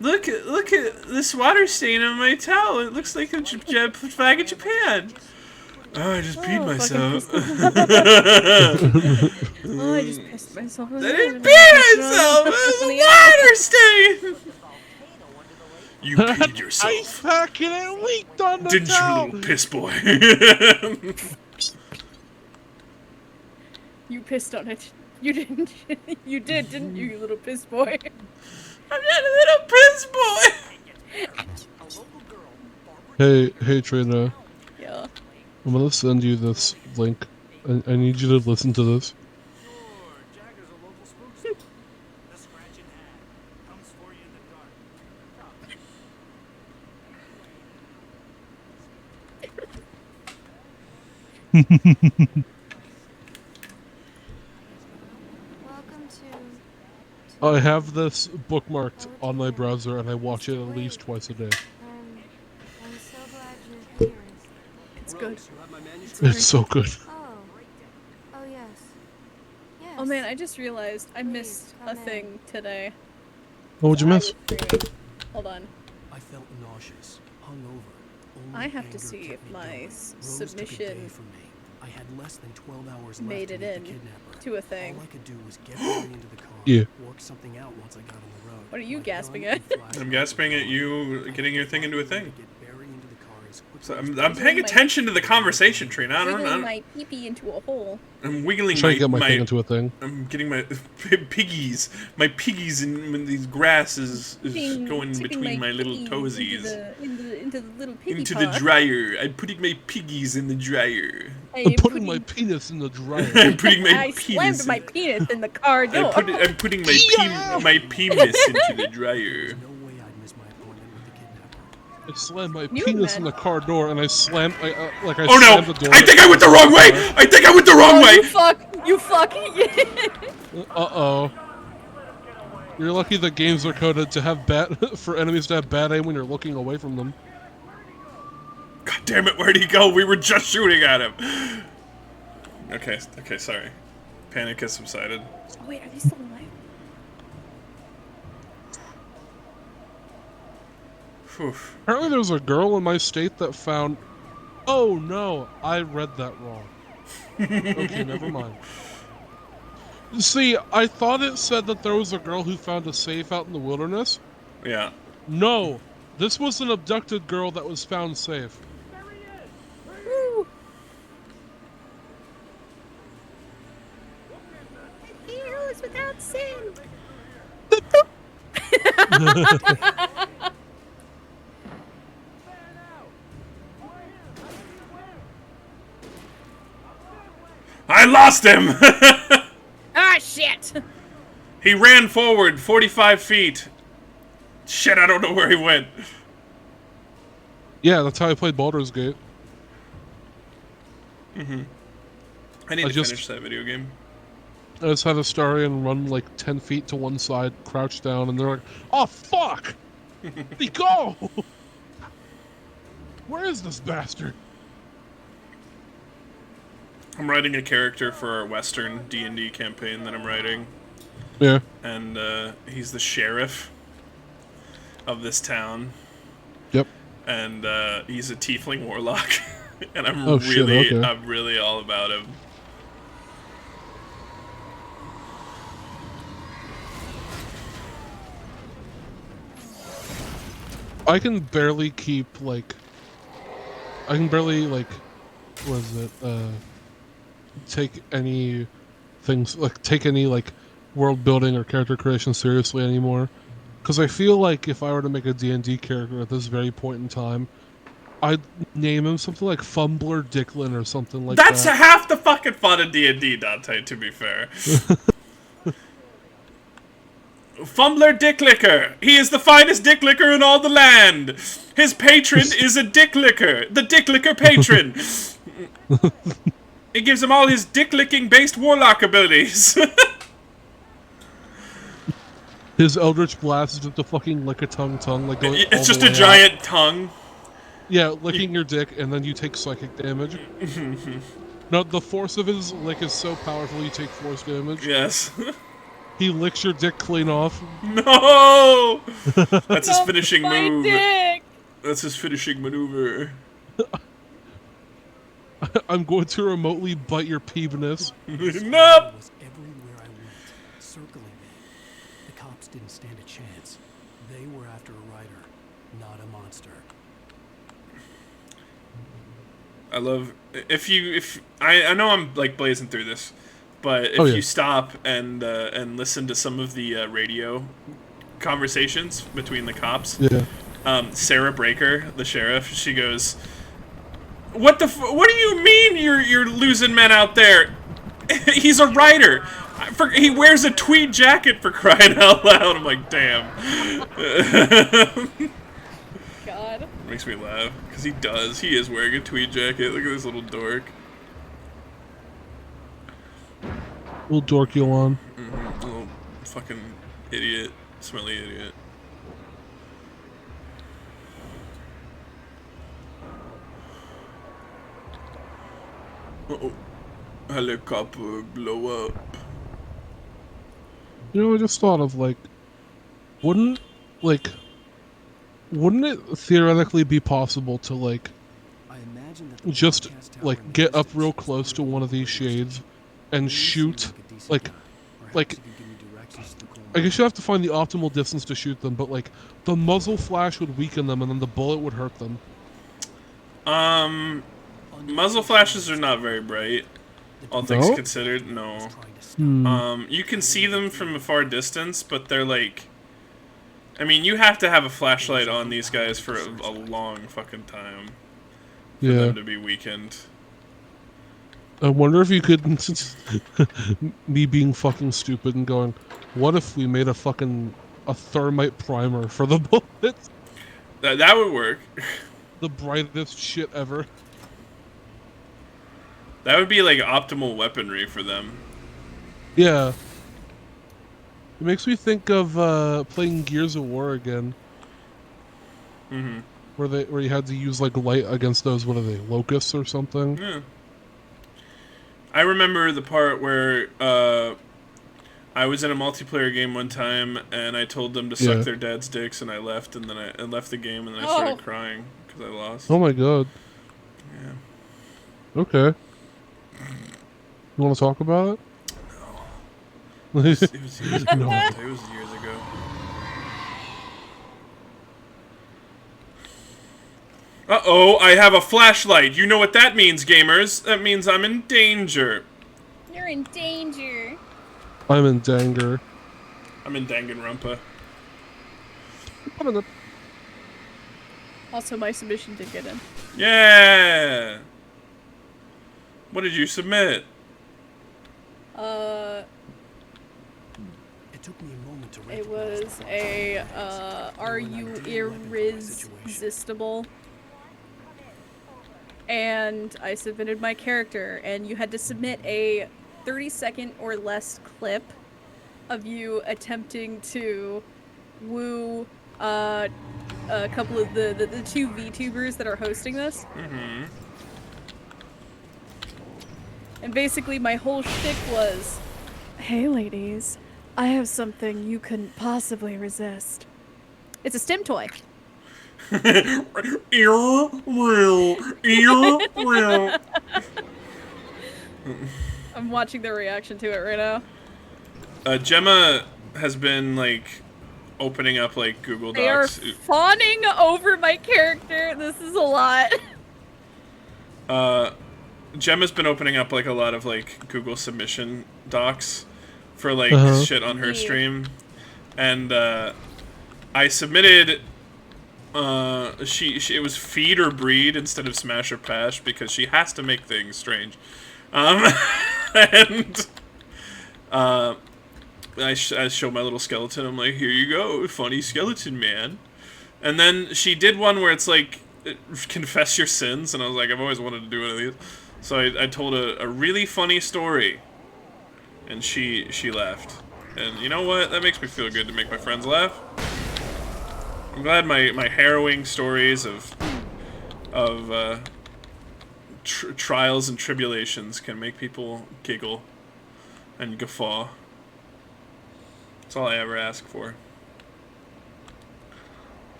look at this water stain on my towel. It looks like a flag of Japan. Oh, I just peed myself. Oh, I just pissed myself. I didn't pee myself. It was a water stain. You peed Ice yourself. pack and it leaked on the Didn't you, towel. little piss boy? You pissed on it. You didn't. You did, didn't you, you little piss boy? I'm not a little piss boy. Hey, Trina. Yeah. I'm gonna send you this link. I need you to listen to this. Sure, Jagger's a local spookster. The scratching hat comes for you in the dark. Welcome to. I have this bookmarked on my browser, and I watch it at least twice a day. I'm so glad you're here. It's good. Rose, you have my manuscript? It's so good. Oh yes. Yes. Oh man, I just realized I Please, missed come a in. thing today. What would you I miss? was reading. Hold on. I felt nauseous, hungover. Only I have to anger see kept if me my going. Rose submission took a day from me. I had less than 12 hours made left to it meet in the kidnapper. to a thing. All I could do was get Barry into the car, Yeah. work something out once I got on the road. What are you My gasping gun at? and flashlight I'm were gasping at gone. you I getting had your to thing find into a way to thing. get Barry into the car as quickly So as I'm possible. paying attention to the conversation, Trina. I Wiggling don't. my pee-pee into a hole. I'm wiggling Trying to get my my thing into a thing. I'm getting my piggies. My piggies in these grass is going Tipping between my little piggies toesies. into the little piggy Into the pot. dryer. I'm putting my piggies in the dryer. I I'm am putting my penis in the dryer. I'm putting my I penis. slammed my penis in the car door. I'm putting my my penis into the dryer. No way I'd miss my appointment with the kidnapper. I slammed my You penis in imagine- the car door, and I slammed. I Oh no! slammed the door. I think I went the wrong way! I think I went the wrong Oh, way! you fuck! You fuck! Uh-oh. You're lucky the games are coded to have for enemies to have bad aim when you're looking away from them. God damn it, where'd he go? We were just shooting at him. Okay, sorry. Panic has subsided. Oh, wait, are they still alive? Whew. Apparently there was a girl in my state that found... Oh no, I read that wrong. Okay, never mind. See, I thought it said that there was a girl who found a safe out in the wilderness. Yeah. No, this was an abducted girl that was found safe. Woo! Heroes without sin! I lost him! Ah, shit! He ran forward 45 feet. Shit, I don't know where he went. Yeah, that's how I played Baldur's Gate. I need to finish that video game. I just had a story and run like 10 feet to one side, crouch down, and they're like, "Oh fuck! They go! Where is this bastard?" I'm writing a character for our Western D&D campaign that I'm writing. Yeah. And he's the sheriff of this town. Yep. And he's a tiefling warlock. And I'm Oh, shit, okay. I'm really all about him. I can barely keep like. I can barely like. What is it? Take any things like take any like world building or character creation seriously anymore. Because I feel like if I were to make a D&D character at this very point in time, I'd name him something like Fumbler Dicklin or something like That's that. half the fucking fun of D&D, Dante, to be fair. Fumbler Dicklicker. He is the finest dicklicker in all the land. His patron is a dicklicker. The dicklicker patron. It gives him all his dick-licking based warlock abilities. His Eldritch Blast is just a fucking lick-a-tongue, like going all It's just the a way giant out. tongue. Yeah, licking your dick, and then you take psychic damage. No, the force of his lick is so powerful you take force damage. Yes. He licks your dick clean off. No! That's his finishing My move. dick! That's his finishing maneuver. I'm going to remotely bite your penis. Nope! Was everywhere I went, circling me. The cops didn't stand a chance. They were after a writer, not a monster. I love if I know I'm like blazing through this, but if yeah. you stop and listen to some of the radio conversations between the cops, Yeah. Sarah Breaker, the sheriff, she goes, "What what do you mean you're losing men out there? He's a writer. He wears a tweed jacket, for crying out loud." I'm like, damn. God. Makes me laugh because he does. He is wearing a tweed jacket. Look at this little dork. Little Dorkulon. Little fucking idiot. Smelly idiot. Uh-oh. Helicopter blow up. You know, I just thought of like, wouldn't like, wouldn't it theoretically be possible to like I imagine that the just broadcast tower like in the get up distance real is close to already one of these over the shades station. and Maybe shoot seems like a decent like plan. Perhaps like you can give me directions to the coal I guess mine. you have to find the optimal distance to shoot them, but like the muzzle flash would weaken them and then the bullet would hurt them. Muzzle flashes are not very bright, all things No? considered. No. Hmm. You can see them from a far distance, but they're like... I mean, you have to have a flashlight on these guys for a long fucking time for Yeah. them to be weakened. I wonder if you could me being fucking stupid and going, what if we made a thermite primer for the bullets? That would work. The brightest shit ever. That would be like optimal weaponry for them. Yeah. It makes me think of playing Gears of War again. Mm-hmm. Where you had to use like light against those, what are they, locusts or something? Yeah. I remember the part where I was in a multiplayer game one time and I told them to suck their dad's dicks and I left and then I left the game and then I started crying because I lost. Oh my god. Yeah. Okay. You want to talk about it? No. It was years ago. No. It was years ago. Uh-oh, I have a flashlight. You know what that means, gamers. That means I'm in danger. You're in danger. I'm in danger. I'm in Danganronpa. Also, my submission did get in. Yeah! What did you submit? It took me a moment to It recognize was the a, process. are When you I'm dealing with a situation. irresistible? And I submitted my character, and you had to submit a 30-second or less clip of you attempting to woo a couple of the two VTubers that are hosting this. Mm-hmm. And basically my whole shtick was, hey ladies, I have something you couldn't possibly resist. It's a stim toy. I'm watching their reaction to it right now. Gemma has been, like, opening up, like, Google They are Docs. fawning over my character. This is a lot. Gemma's been opening up, like, a lot of, like, Google submission docs for, like, shit on her stream. And, I submitted, it was feed or breed instead of smash or pash because she has to make things strange. And, I show my little skeleton. I'm like, here you go, funny skeleton man. And then she did one where it's like, confess your sins, and I was like, I've always wanted to do one of these. So I told a really funny story, and she left. And you know what? That makes me feel good to make my friends laugh. I'm glad my harrowing stories of trials and tribulations can make people giggle and guffaw. That's all I ever ask for.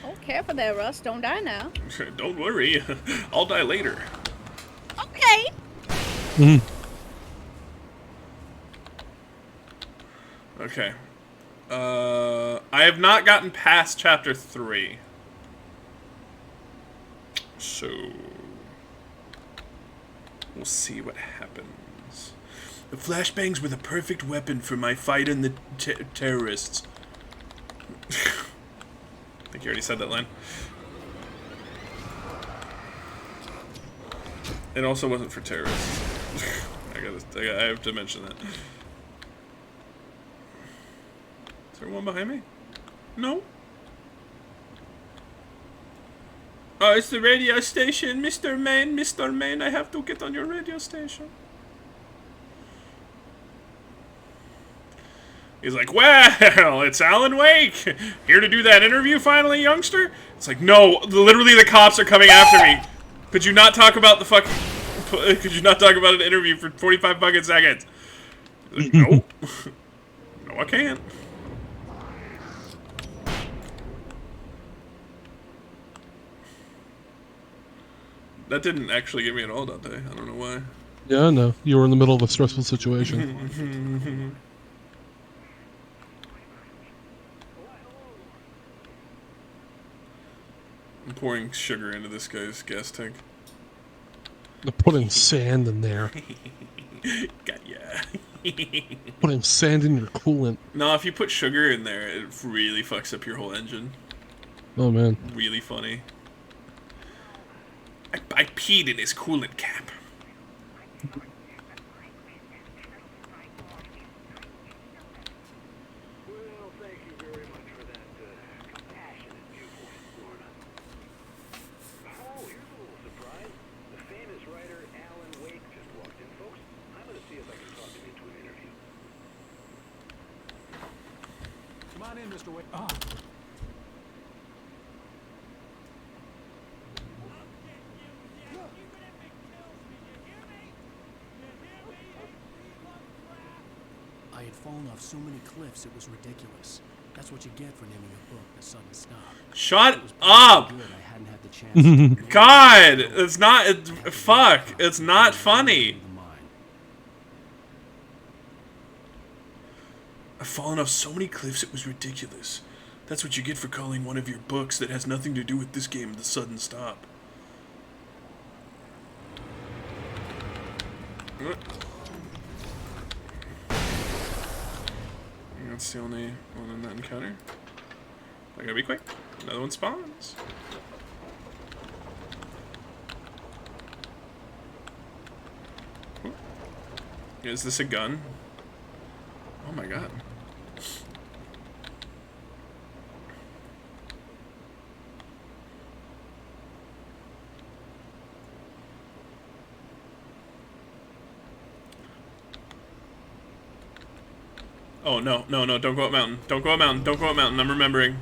Oh, careful there, Russ. Don't die now. Don't worry, I'll die later. Okay. Okay. I have not gotten past chapter 3. So we'll see what happens. The flashbangs were the perfect weapon for my fight in the terrorists. I think you already said that line. It also wasn't for terrorists. I have to mention that. Is there one behind me? No. Oh, it's the radio station, Mr. Main, Mr. Main. I have to get on your radio station. He's like, well, it's Alan Wake. Here to do that interview finally, youngster? It's like, no, literally the cops are coming after me. Could you not talk about the fucking... Could you not talk about an interview for 45 fucking seconds? Like, no. No, I can't. That didn't actually get me at all, Dante. I don't know why. Yeah, I know. You were in the middle of a stressful situation. I'm pouring sugar into this guy's gas tank. They're putting sand in there. Got ya. Putting sand in your coolant. No, if you put sugar in there, it really fucks up your whole engine. Oh, man. Really funny. I peed in his coolant cap. Well, thank you very much for that compassionate viewpoint, Lorna. Oh, here's a little surprise. The famous writer Alan Wake just walked in, folks. I'm going to see if I can talk him into an interview. Come on in, Mr. Wake. Ah. I had fallen off so many cliffs it was ridiculous. That's what you get for naming a book The Sudden Stop. Shut It was up! good I hadn't had the chance to God! It's not... fuck. It's not funny. I've fallen off so many cliffs it was ridiculous. That's what you get for calling one of your books that has nothing to do with this game The Sudden Stop. That's the only one in that encounter. I gotta be quick. Another one spawns. Ooh. Is this a gun? Oh my god. Oh, no, no, no, don't go up mountain. Don't go up mountain, don't go up mountain, I'm remembering.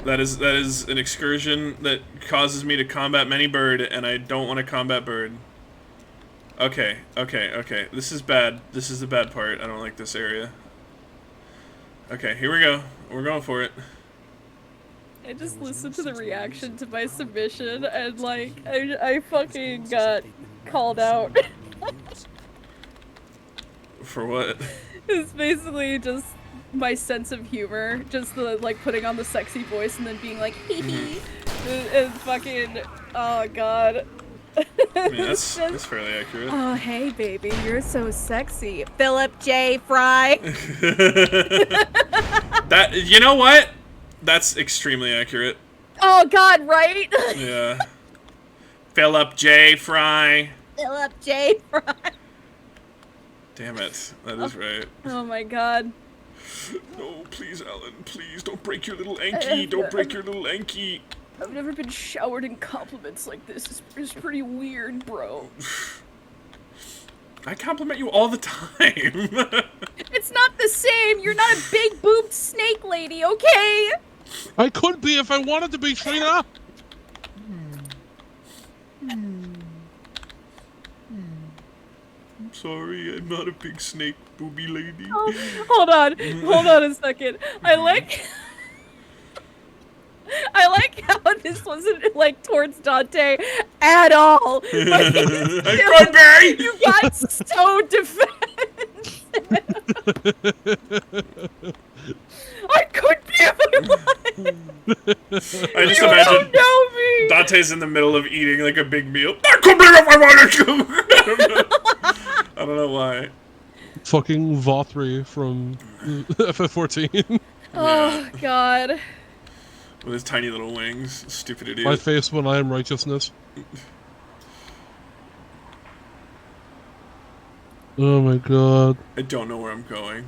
That is an excursion that causes me to combat many bird, and I don't want to combat bird. Okay, okay, okay. This is bad. This is the bad part. I don't like this area. Okay, here we go. We're going for it. I just listened to the reaction to my submission, and like, I fucking got called out. For what? It's basically just my sense of humor, just the like putting on the sexy voice and then being like hee hee, and fucking, oh god. I mean, that's fairly accurate. Oh hey baby, you're so sexy, Philip J. Fry. That, you know what? That's extremely accurate. Oh god, right? Yeah. Philip J. Fry. Philip J. Fry. Damn it, that is right. Oh my god. No, please, Alan, please, don't break your little Anki. Don't break your little Anki. I've never been showered in compliments like this. It's pretty weird, bro. I compliment you all the time. It's not the same. You're not a big boobed snake lady, okay? I could be if I wanted to be, Trina. I'm sorry, I'm not a big snake booby lady. Oh, hold on a second. I like how this wasn't like towards Dante at all. Like, I could be! you got so defensive. I could be if I wanted. I just You imagine don't know me. Dante's in the middle of eating like a big meal. I could be if I wanted to! I don't know why. Fucking Vothri from FF14. Oh god. With his tiny little wings. Stupid idiot. My face when I am righteousness. Oh my god. I don't know where I'm going.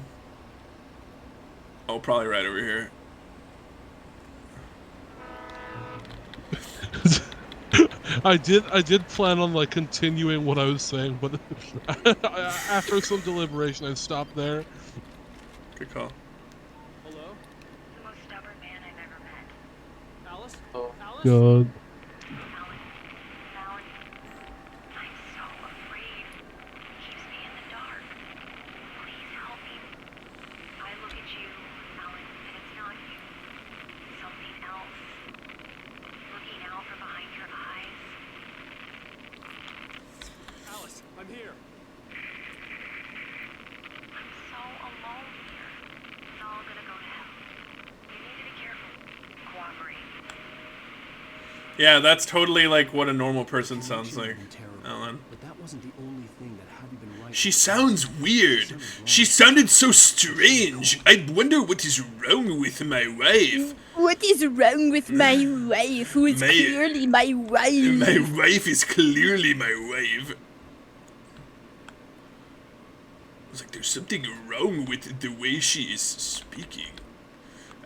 Oh, probably right over here. I did plan on like continuing what I was saying, but after some deliberation, I stopped there. Good call. Hello? The most stubborn man I've ever met. Alice? Oh. Alice? God. Alan, Alan, I'm so afraid. He keeps me in the dark. Please help me. I look at you, Alan, and it's not you. Something else. Looking out from behind your eyes. Alice, I'm here. I'm so alone here. It's all gonna go to hell. You need to be careful. Cooperate. Yeah, that's totally like what a normal person sounds Connection like, had been terrible, Alan. But that wasn't the only thing that hadn't been right. She with the sounds process. weird. Something was wrong. She sounded so strange. I wonder what is wrong with my wife. What is wrong with my wife, who is My- clearly my wife? My wife is clearly my wife. I was like, there's something wrong with the way she is speaking.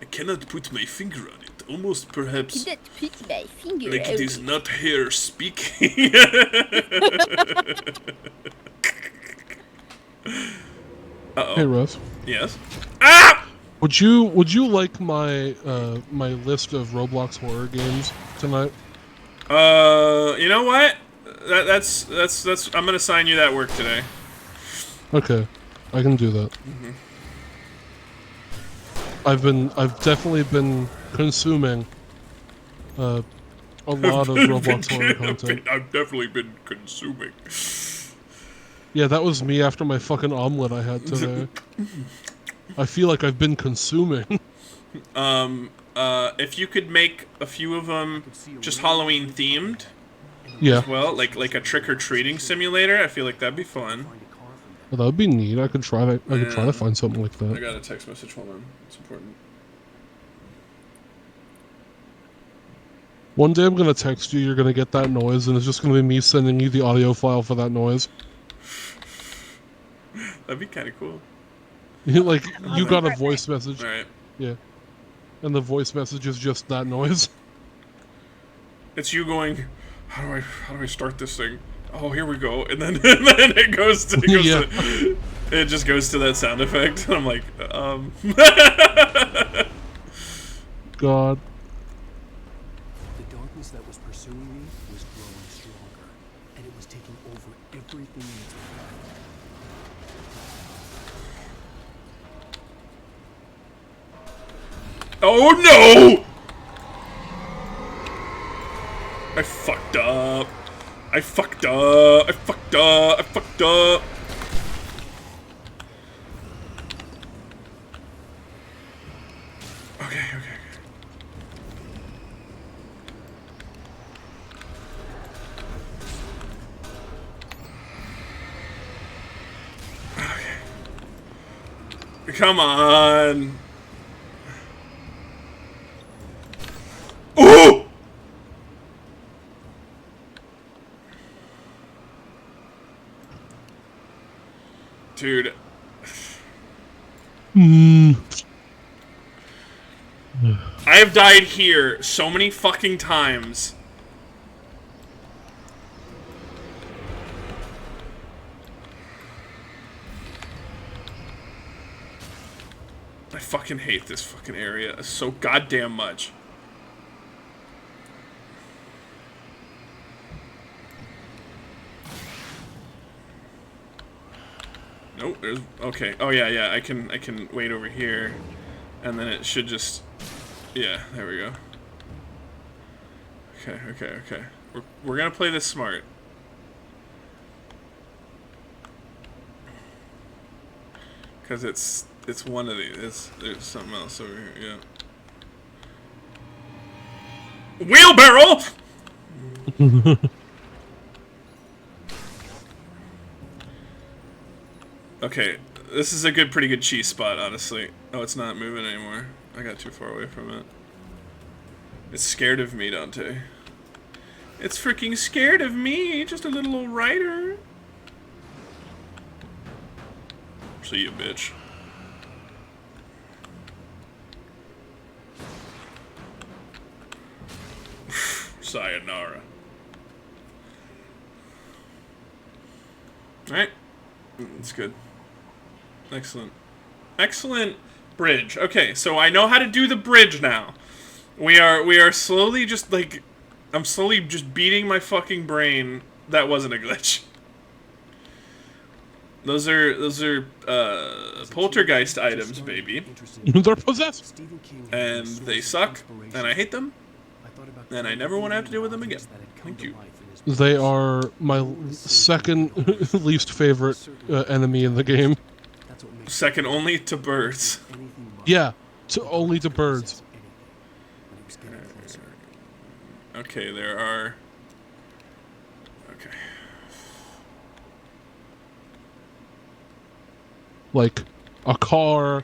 I cannot put my finger on it. Almost perhaps Cannot put my finger like out. it is not her speaking. Hey Russ, Yes. Ah! would you like my my list of Roblox horror games tonight? You know what? That's. I'm gonna sign you that work today. Okay, I can do that. I've definitely been consuming a lot of Roblox horror content. I've definitely been consuming. Yeah, that was me after my fucking omelet I had today. I feel like I've been consuming. If you could make a few of them just Halloween themed, Yeah, well, like a trick or treating simulator, I feel like that'd be fun. Find a car from there. well, that would be neat. I could try that. I could try Yeah. to find something like I that. got a text message. Hold on, it's important. One day I'm gonna text you. You're gonna get that noise, and it's just gonna be me sending you the audio file for that noise. That'd be kind of cool. Like I'll you be got a right voice message, All right, yeah, and the voice message is just that noise. it's you going. How do I start this thing? Oh, here we go, and then and then it goes to Yeah. it just goes to that sound effect, and I'm like, God. The darkness that was pursuing me was growing stronger, and it was taking over everything in its path. oh no! I fucked up. I fucked up. I fucked up. I fucked up. Okay, okay, okay. Okay. Come on. Ooh! Dude. I have died here so many fucking times. I fucking hate this fucking area so goddamn much. Nope, there's okay. Oh yeah, I can wait over here. And then it should just yeah, there we go. Okay. We're gonna play this smart. Cause it's one of these. There's something else over here, yeah. Wheelbarrow! Okay, this is a pretty good cheese spot, honestly. Oh, it's not moving anymore. I got too far away from it. It's scared of me, Dante. It's freaking scared of me, just a little old rider. See you, bitch. Sayonara. Alright. That's good. Excellent. Excellent bridge. Okay, so I know how to do the bridge now. We are slowly just like I'm slowly just beating my fucking brain. That wasn't a glitch. Those are poltergeist items, baby. They're possessed. Stephen King had And been a they source of suck, inspiration. and I hate them. I thought about and I creating never wanna have to deal with them objects again. that had come Thank to you. life in his They books. are my second least favorite enemy in the game. That's what makes Second only to birds. anything but. Yeah, He only to could birds. possess anything, but he was getting closer. Okay, there are... Okay. Like a car,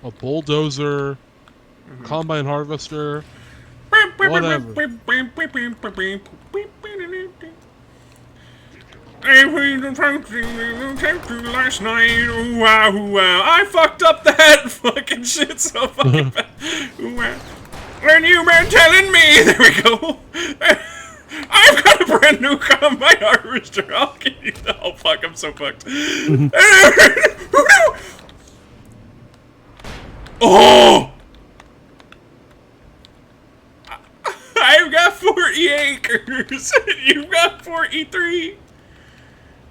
a bulldozer, combine harvester. Whatever. Last night, wow, wow. I fucked up that fucking shit so fucking bad. Wow. And you've been telling me, there we go. I've got a brand new combine harvester. I'll give you the, oh fuck, I'm so fucked. Oh! I've got 40 acres. You've got 43.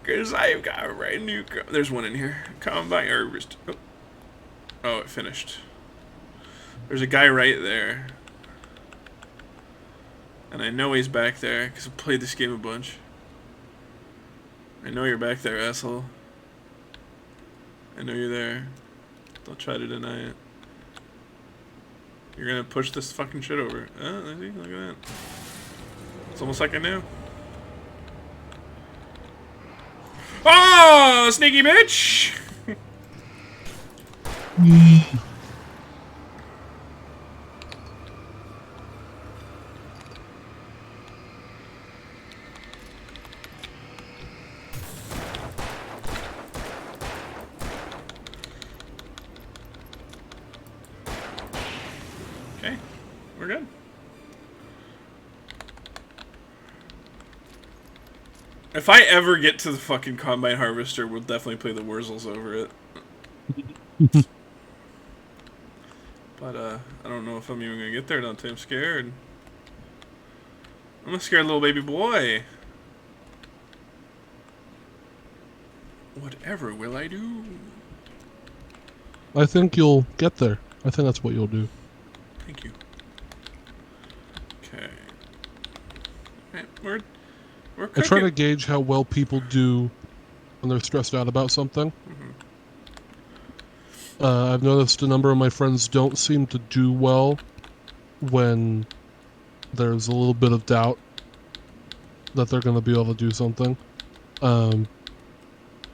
Because I've got a brand new... There's one in here. Combine harvester. Oh, it finished. There's a guy right there. And I know he's back there, because I've played this game a bunch. I know you're back there, asshole. I know you're there. Don't try to deny it. You're gonna push this fucking shit over. Oh, I see. Look at that. It's almost like I knew. Oh, sneaky bitch! Okay, we're good. If I ever get to the fucking combine harvester, we'll definitely play the Wurzels over it. But I don't know if I'm even gonna get there, Dante. I'm scared. I'm a scared little baby boy. Whatever will I do? I think you'll get there. I think that's what you'll do. Thank you. Okay. Alright, we're I cooking. try to gauge how well people do when they're stressed out about something. I've noticed a number of my friends don't seem to do well when there's a little bit of doubt that they're going to be able to do something.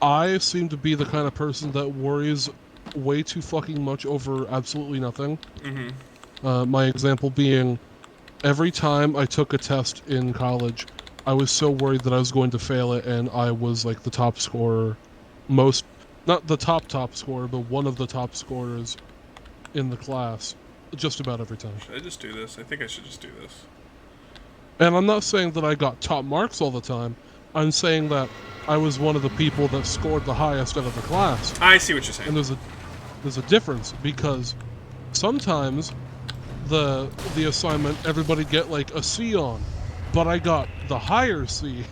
I seem to be the kind of person that worries way too fucking much over absolutely nothing. My example being, every time I took a test in college, I was so worried that I was going to fail it, and I was like the top scorer, not the top scorer, but one of the top scorers in the class, just about every time. Should I just do this? I think I should just do this. And I'm not saying that I got top marks all the time. I'm saying that I was one of the people that scored the highest out of the class. I see what you're saying. And there's a difference, because sometimes the assignment everybody get like a C on, but I got the higher C.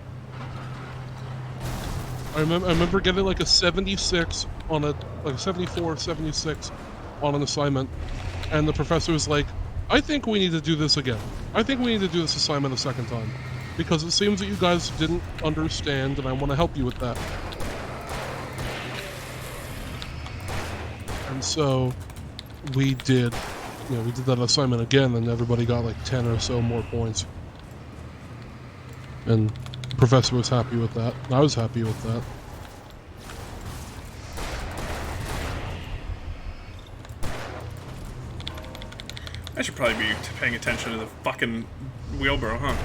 I remember getting like a 76 on like a 74, 76 on an assignment, and the professor was like, I think we need to do this again. I think we need to do this assignment a second time, because it seems that you guys didn't understand, and I want to help you with that. And so we did that assignment again, and everybody got like 10 or so more points. And the professor was happy with that. I was happy with that. I should probably be paying attention to the fucking wheelbarrow, huh?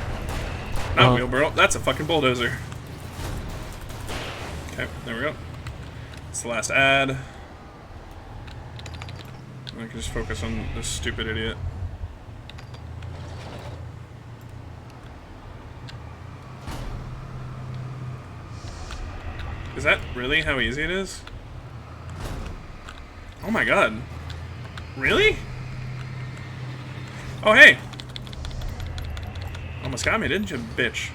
Not wheelbarrow, that's a fucking bulldozer. Okay, there we go. It's the last ad. I can just focus on this stupid idiot. Is that really how easy it is? Oh my god. Really? Oh, hey. Almost got me, didn't you, bitch?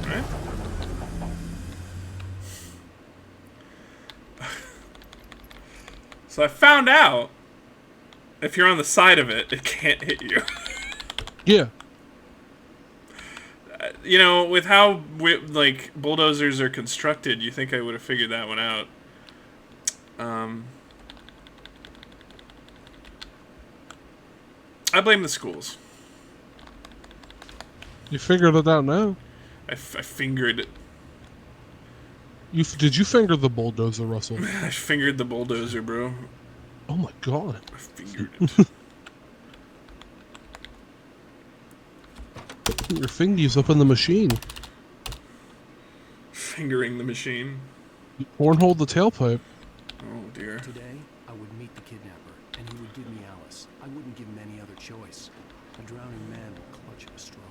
Alright. So I found out if you're on the side of it, it can't hit you. Yeah. You know, with how like bulldozers are constructed, you think I would have figured that one out. I blame the schools. You figured it out now. I fingered. Did you finger the bulldozer, Russell? I fingered the bulldozer, bro. Oh my god. I fingered it. Your fingies up in the machine. Fingering the machine. Cornhole the tailpipe. Oh dear. Today, I would meet the kidnapper, and he would give me Alice. I wouldn't give him any other choice. A drowning man would clutch at a straw.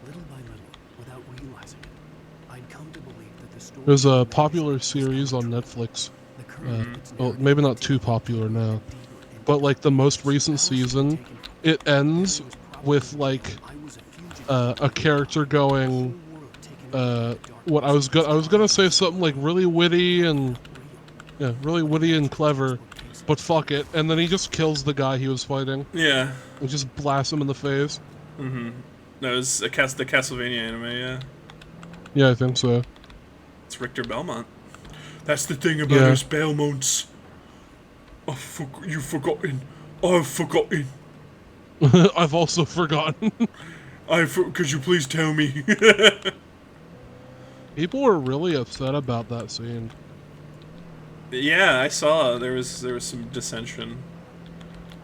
Little by little, without realizing it, I'd come to believe that the story... There's a popular series on Netflix. The current of its Well, narrative maybe not takes too us popular deeper now. and deeper into But like the most Alice recent was season, taken from it me, and ends it was probably with like I was a fugitive. a character The whole going, world taken over by the what I was gonna say something like really witty and real. really witty and clever, but fuck it, and then he just kills the guy he was fighting. Yeah. And just blasts him in the face. Mm-hmm. That was the Castlevania anime, yeah. Yeah, I think so. It's Richter Belmont. That's the thing about us Belmonts. You've forgotten. I've forgotten. I've also forgotten. Could you please tell me? People were really upset about that scene. Yeah, I saw there was some dissension.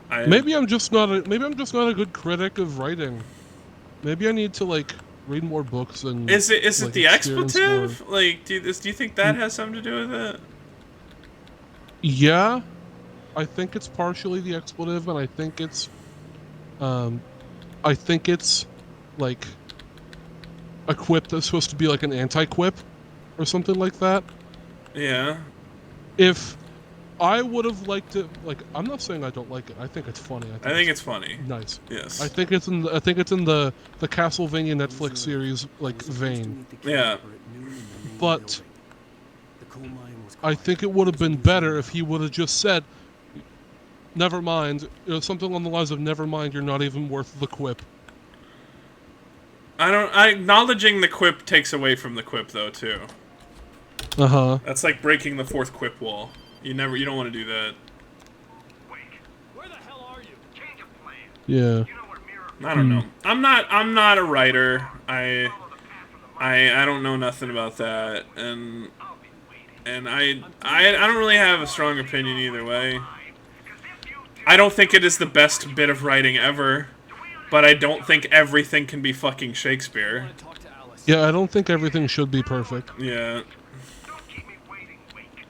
Maybe I'm just not a good critic of writing. Maybe I need to like read more books and Is it like, the experience expletive? more. Like, do you think that has something to do with it? Yeah, I think it's partially the expletive, and I think it's like a quip that's supposed to be like an anti-quip or something like that. Yeah. If I would have liked it, like, I'm not saying I don't like it. I think it's funny. I think it's funny. nice. Yes. I think it's in the Castlevania Netflix series like vein. Yeah. But I think it would have been better if he would have just said, "Never mind," something along the lines of "Never mind, you're not even worth the quip." Acknowledging the quip takes away from the quip though too. Uh-huh. That's like breaking the fourth quip wall. You don't want to do that. Where the hell are you? Change of plan. Yeah. You know where Mirror I don't know. I'm not a writer. I don't know nothing about that, and I don't really have a strong opinion either way. I don't think it is the best bit of writing ever, but I don't think everything can be fucking Shakespeare. Talk to Alice. Yeah, I don't think everything should be perfect. Yeah. Don't keep me waiting, Wake.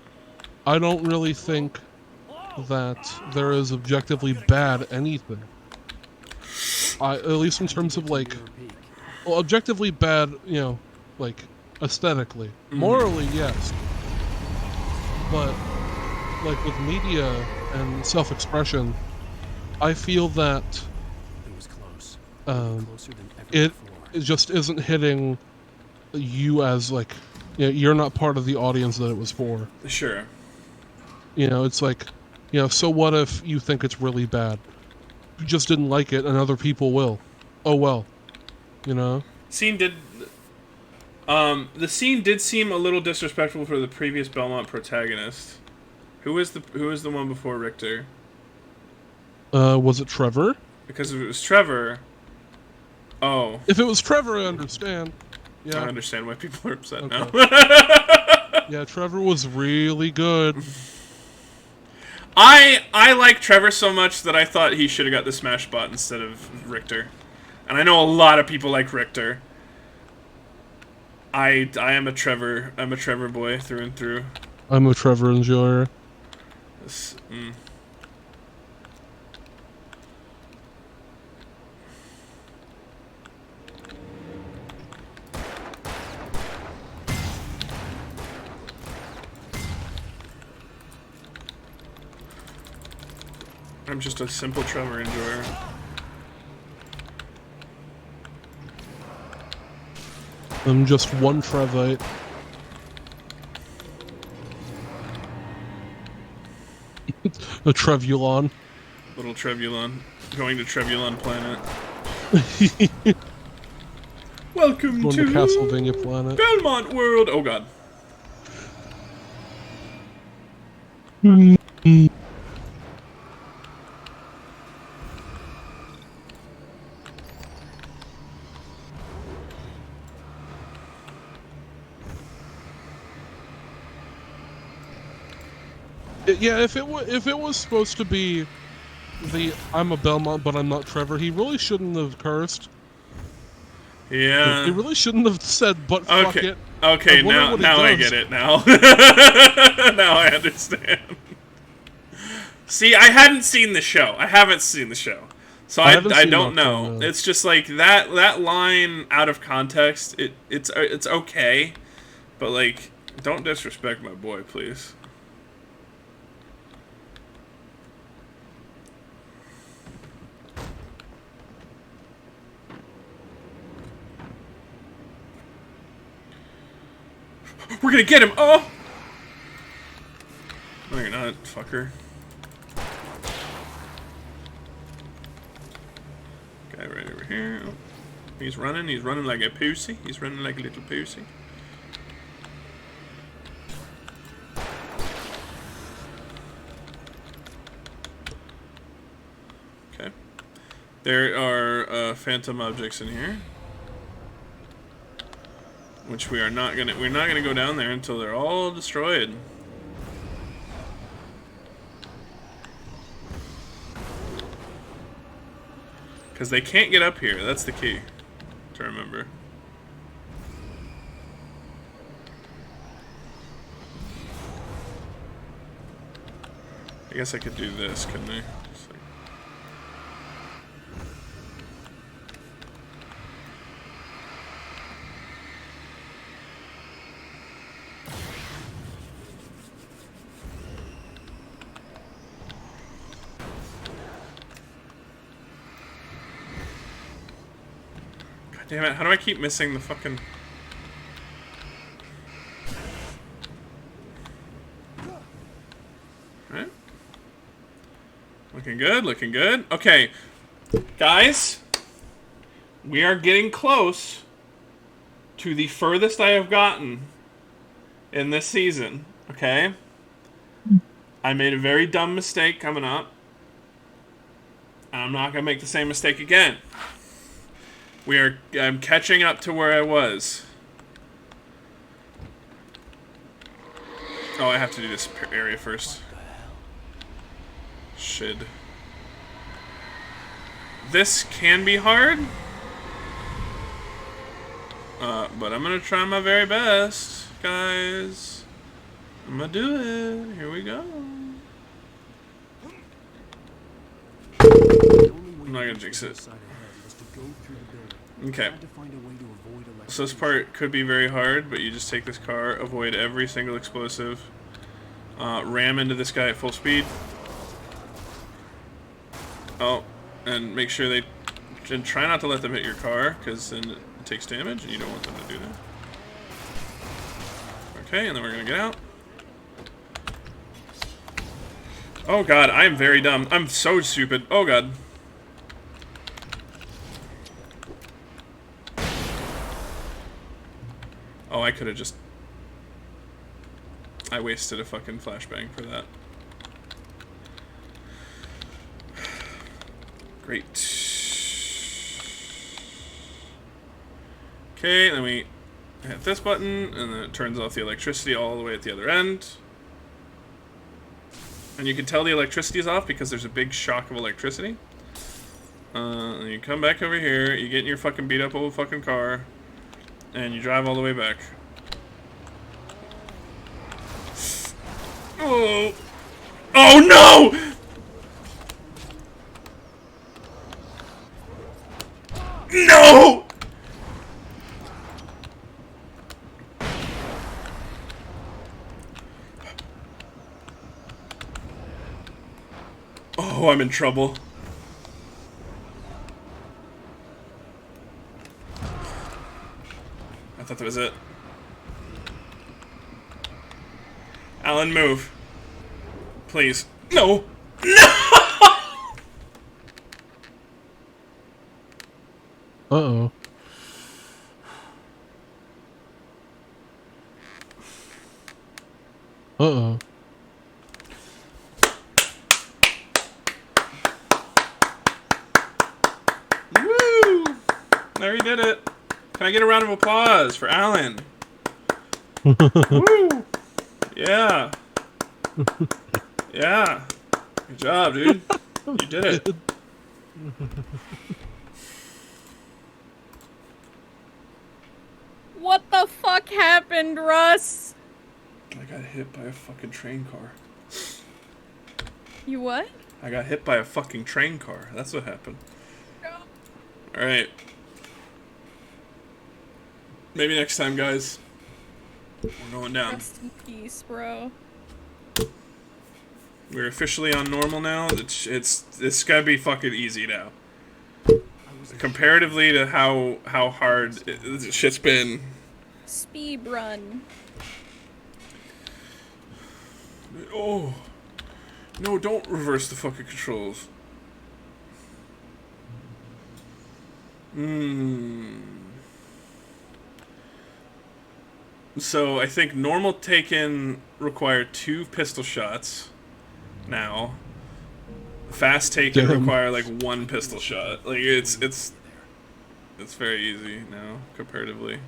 I don't really think that there is objectively bad anything. At least in terms of like, well, objectively bad, like aesthetically. Morally, yes. But like with media and self-expression, I feel that It was close. Closer than ever it before. just isn't hitting you as like, you're not part of the audience that it was for. Sure. It's like, so what if you think it's really bad? You just didn't like it, and other people will. Oh well, Scene did. The scene did seem a little disrespectful for the previous Belmont protagonist. Who was the one before Richter? Was it Trevor? Because if it was Trevor. Oh. If it was Trevor, I understand. Yeah. I understand why people are upset Okay. now. Yeah, Trevor was really good. I like Trevor so much that I thought he should have got the smash bot instead of Richter. And I know a lot of people like Richter. I am a Trevor boy through and through. I'm a Trevor enjoyer. I'm just a simple Trevor enjoyer. I'm just one Trevite. A Trevulon. Little Trevulon. Going to Trevulon planet. Welcome Going to Castlevania planet. Belmont World! Oh god. Yeah, if it was supposed to be the I'm a Belmont but I'm not Trevor, he really shouldn't have cursed. Yeah. He really shouldn't have said "but fuck Okay. it." Okay, now I does. get it now. Now I understand. See, I hadn't seen the show. I haven't seen the show. So I don't know. Nocturne, no. It's just like that line out of context, it's okay. But like, don't disrespect my boy, please. We're gonna get him! Oh! No, you're not, fucker. Guy right over here. Oh. He's running like a pussy. He's running like a little pussy. Okay. There are phantom objects in here. Which we're not gonna go down there until they're all destroyed. Because they can't get up here, that's the key to remember. I guess I could do this, couldn't I? Damn it, how do I keep missing the fucking... Alright. Looking good, looking good. Okay, guys. We are getting close to the furthest I have gotten in this season, okay? I made a very dumb mistake coming up. And I'm not going to make the same mistake again. I'm catching up to where I was. Oh, I have to do this area first. Should. This can be hard. But I'm gonna try my very best, guys. I'm gonna do it. Here we go. I'm not gonna jinx it. Okay. So this part could be very hard, but you just take this car, avoid every single explosive, ram into this guy at full speed. Oh, and make sure and try not to let them hit your car, because then it takes damage, and you don't want them to do that. Okay, and then we're gonna get out. Oh god, I am very dumb. I'm so stupid. Oh god. Oh, I could have just... I wasted a fucking flashbang for that. Great. Okay, then we hit this button, and then it turns off the electricity all the way at the other end. And you can tell the electricity is off because there's a big shock of electricity. And you come back over here, you get in your fucking beat up old fucking car, and you drive all the way back. Oh! Oh no! No! Oh. Oh, I'm in trouble. I thought that was it. Alan, move. Please. No! Uh-oh. Uh-oh. Woo! There he did it. Can I get a round of applause for Alan? Woo! Yeah. Yeah. Good job, dude. You did it. What the fuck happened, Russ? I got hit by a fucking train car. You what? I got hit by a fucking train car. That's what happened. Alright. Maybe next time, guys. We're going down. Rest in peace, bro. We're officially on normal now. It's gotta be fucking easy now. Comparatively to how hard this shit's been. Speed run. Oh. No, don't reverse the fucking controls. So I think normal taken require 2 pistol shots now. Fast taken Damn. require like 1 pistol shot. Like it's very easy now comparatively.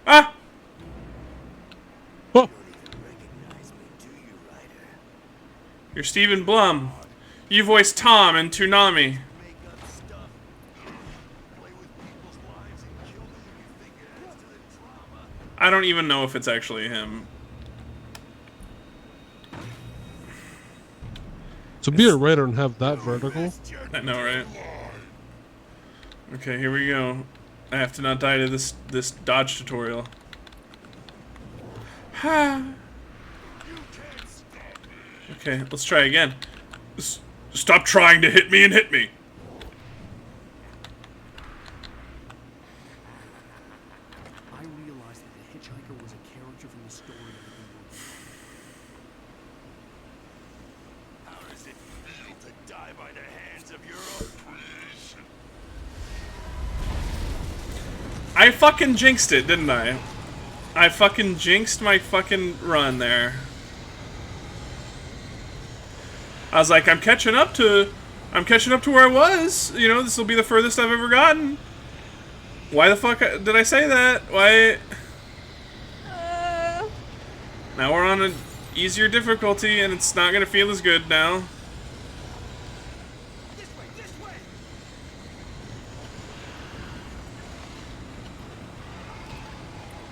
Ah! Oh. You're Stephen Blum. You voiced Tom in Toonami. I don't even know if it's actually him. To be a writer and have that vertical. I know, right? Okay, here we go. I have to not die to this dodge tutorial. Ha! Okay, let's try again. Stop trying to hit me and hit me! I realized that the hitchhiker was a character from the story of the movie. How does it feel to die by the hands of your oppression? I fucking jinxed it, didn't I? I fucking jinxed my fucking run there. I was like, I'm catching up to where I was. You know, this will be the furthest I've ever gotten. Why the fuck did I say that? Why? Now we're on an easier difficulty, and it's not gonna feel as good now. This way!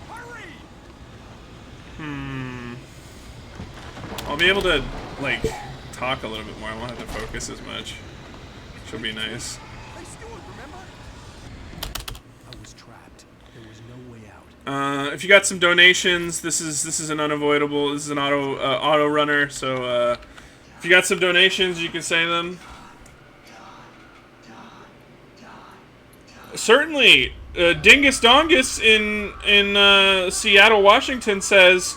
Hurry! I'll be able to, like, talk a little bit more. I won't have to focus as much. She'll be nice. Hey, Stuart, remember? I was trapped. There was no way out. If you got some donations, this is an unavoidable. This is an auto runner. So if you got some donations, you can say them. Certainly, Dingus Dongus in Seattle, Washington says,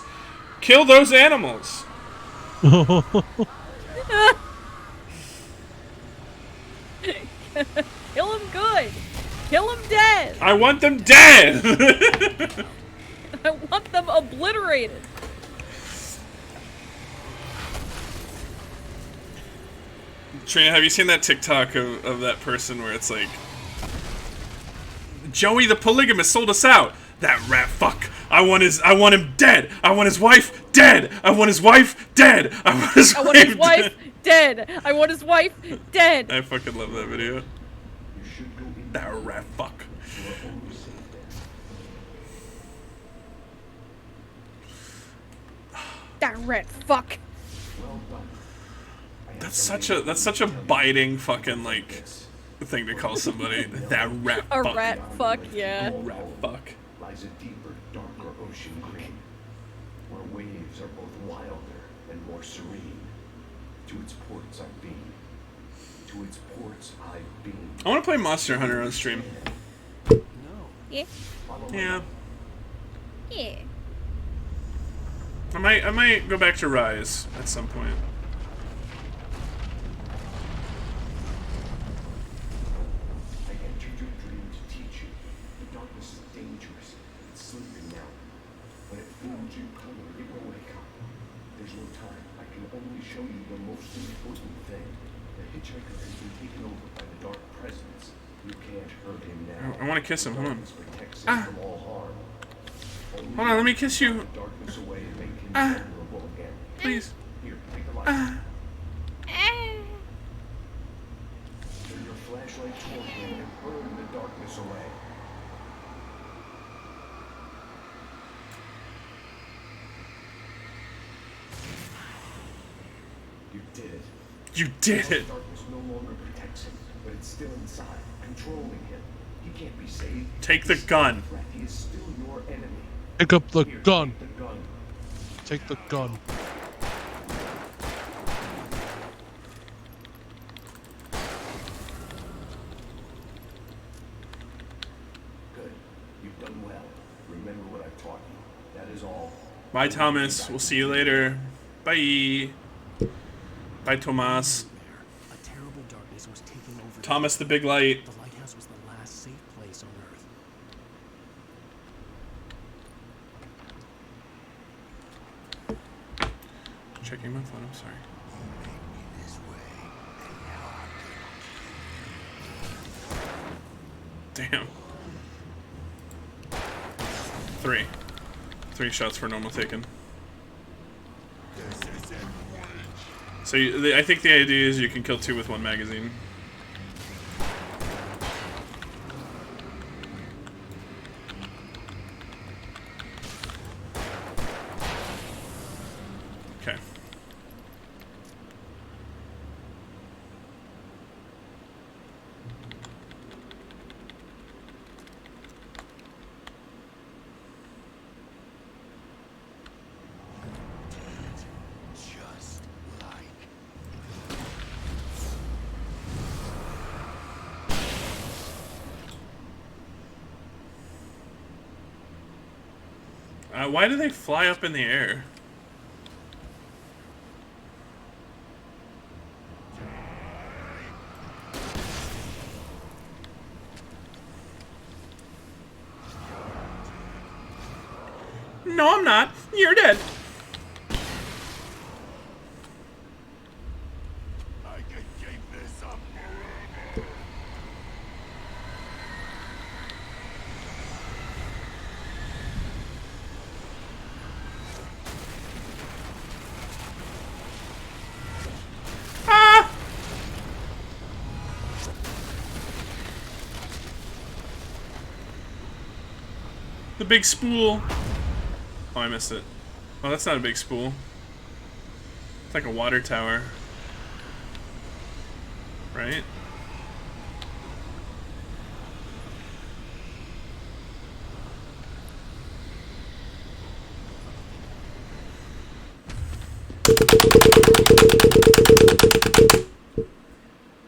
"Kill those animals." Kill him good. Kill him dead. I want them dead. I want them obliterated. Trina, have you seen that TikTok of that person where it's like, Joey the polygamist sold us out. That rat fuck. I want him dead. I want his wife dead. I want his wife dead. I want his wife dead. I want his wife dead. I fucking love that video. That rat fuck. That rat fuck. That's such a biting fucking like thing to call somebody. That rat A fuck. rat fuck, yeah. Rat fuck. Lies a deeper, darker ocean green. where waves are both wilder and more serene. To its ports I've been. To its ports I've been. I want to play Monster Hunter on stream. No. Yeah. Yeah. Yeah. I might go back to Rise at some point. I entered your dream to teach you. The darkness is dangerous. It's sleeping now. When it feels you coming, it will wake up. There's no time. I can only show you the most important thing. The hitchhiker has been taken over by the dark presence. You can't hurt him now. I want to kiss him. Hold on. Darkness protects him from all harm. Hold on, let me kiss you. Take the darkness away and make him vulnerable again. Please. Here, take the light. Turn your flashlight toward him and burn the darkness away. You did it. You did it. Darkness no longer protects him, but it's still inside, controlling him. He can't be saved. Take the He's gun. still a threat. He is still your enemy. Pick up the Here, gun. take the gun. Take the gun. Good. You've done well. Remember what I've taught you. That is all. Bye, Thomas. We'll see you later. Bye. Bye, Tomas. A terrible darkness was taking over. Thomas the Big Light. The lighthouse was the last safe place on Earth. Checking my phone, I'm sorry. Damn. 3. 3 shots for normal taken. So I think the idea is you can kill 2 with 1 magazine. Okay. Just like. Why do they fly up in the air? No, I'm not. You're dead. I can keep this up. Ah! The big spool. Oh, I missed it. Oh, that's not a big spool. It's like a water tower. Right?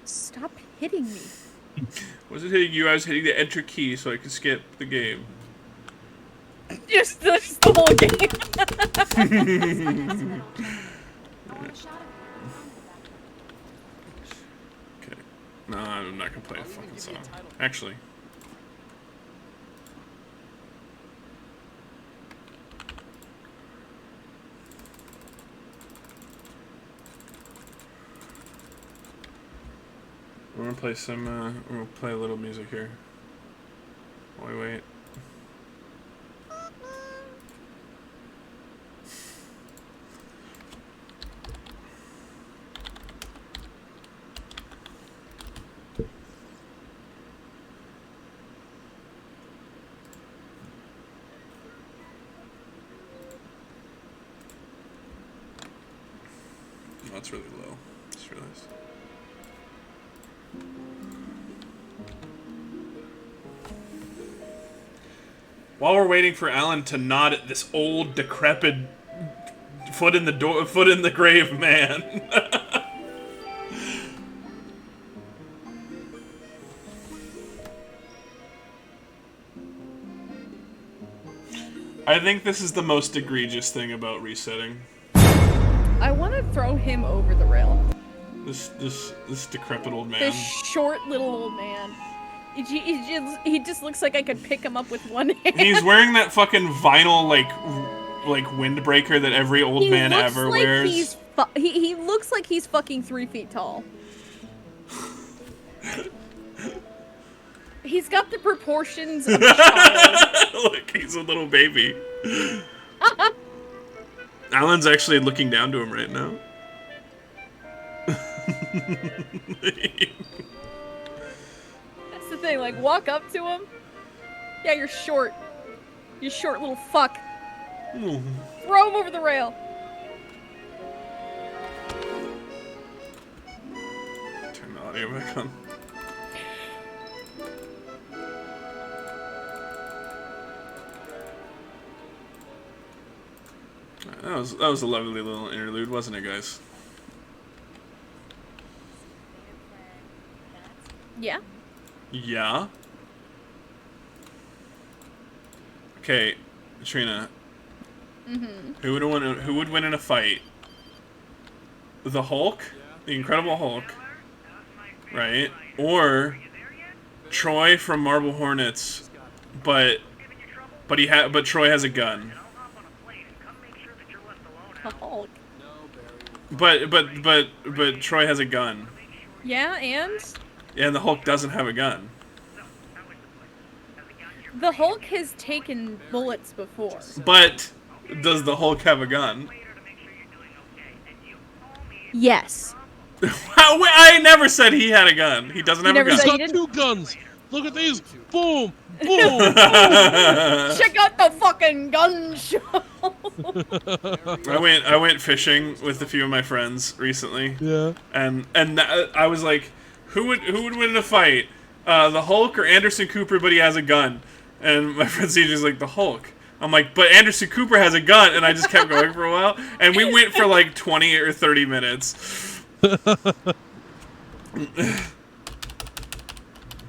Stop hitting me. Wasn't hitting you, I was hitting the enter key so I could skip the game. Just the whole game. Okay. No, I'm not gonna play a fucking song. Actually. I'm gonna play some, I'm gonna play a little music here. While we wait. Oh, it's really low. Just realized. While we're waiting for Alan to nod at this old, decrepit Foot in the door. Foot in the grave, man. I think this is the most egregious thing about resetting. I want to throw him over the rail. This decrepit old man. This short little old man. He just looks like I could pick him up with one hand. He's wearing that fucking vinyl like windbreaker that every old man ever wears. He looks like he's fucking 3 feet tall. He's got the proportions of a child. Look, he's a little baby. Alan's actually looking down to him right now. That's the thing, like, walk up to him. Yeah, you're short. You short little fuck. Throw him over the rail. Turn the audio back on. That was a lovely little interlude, wasn't it, guys? Yeah. Yeah. Okay, Trina. Who would win in a fight? The Hulk, the Incredible Hulk, right? Or Troy from Marble Hornets, but Troy has a gun. The Hulk. But Troy has a gun. Yeah, and And the Hulk doesn't have a gun. the Hulk has taken bullets before. But does the Hulk have a gun? Yes. I never said he had a gun. He doesn't have a never gun. said He's he got didn't? 2 guns. Look at these. Boom. Boom. Check out the fucking gun show. I went fishing with a few of my friends recently. Yeah. And I was like, who would win in a fight? The Hulk or Anderson Cooper, but he has a gun. And my friend CJ's like, the Hulk. I'm like, but Anderson Cooper has a gun, and I just kept going for a while. And we went for like 20 or 30 minutes. It's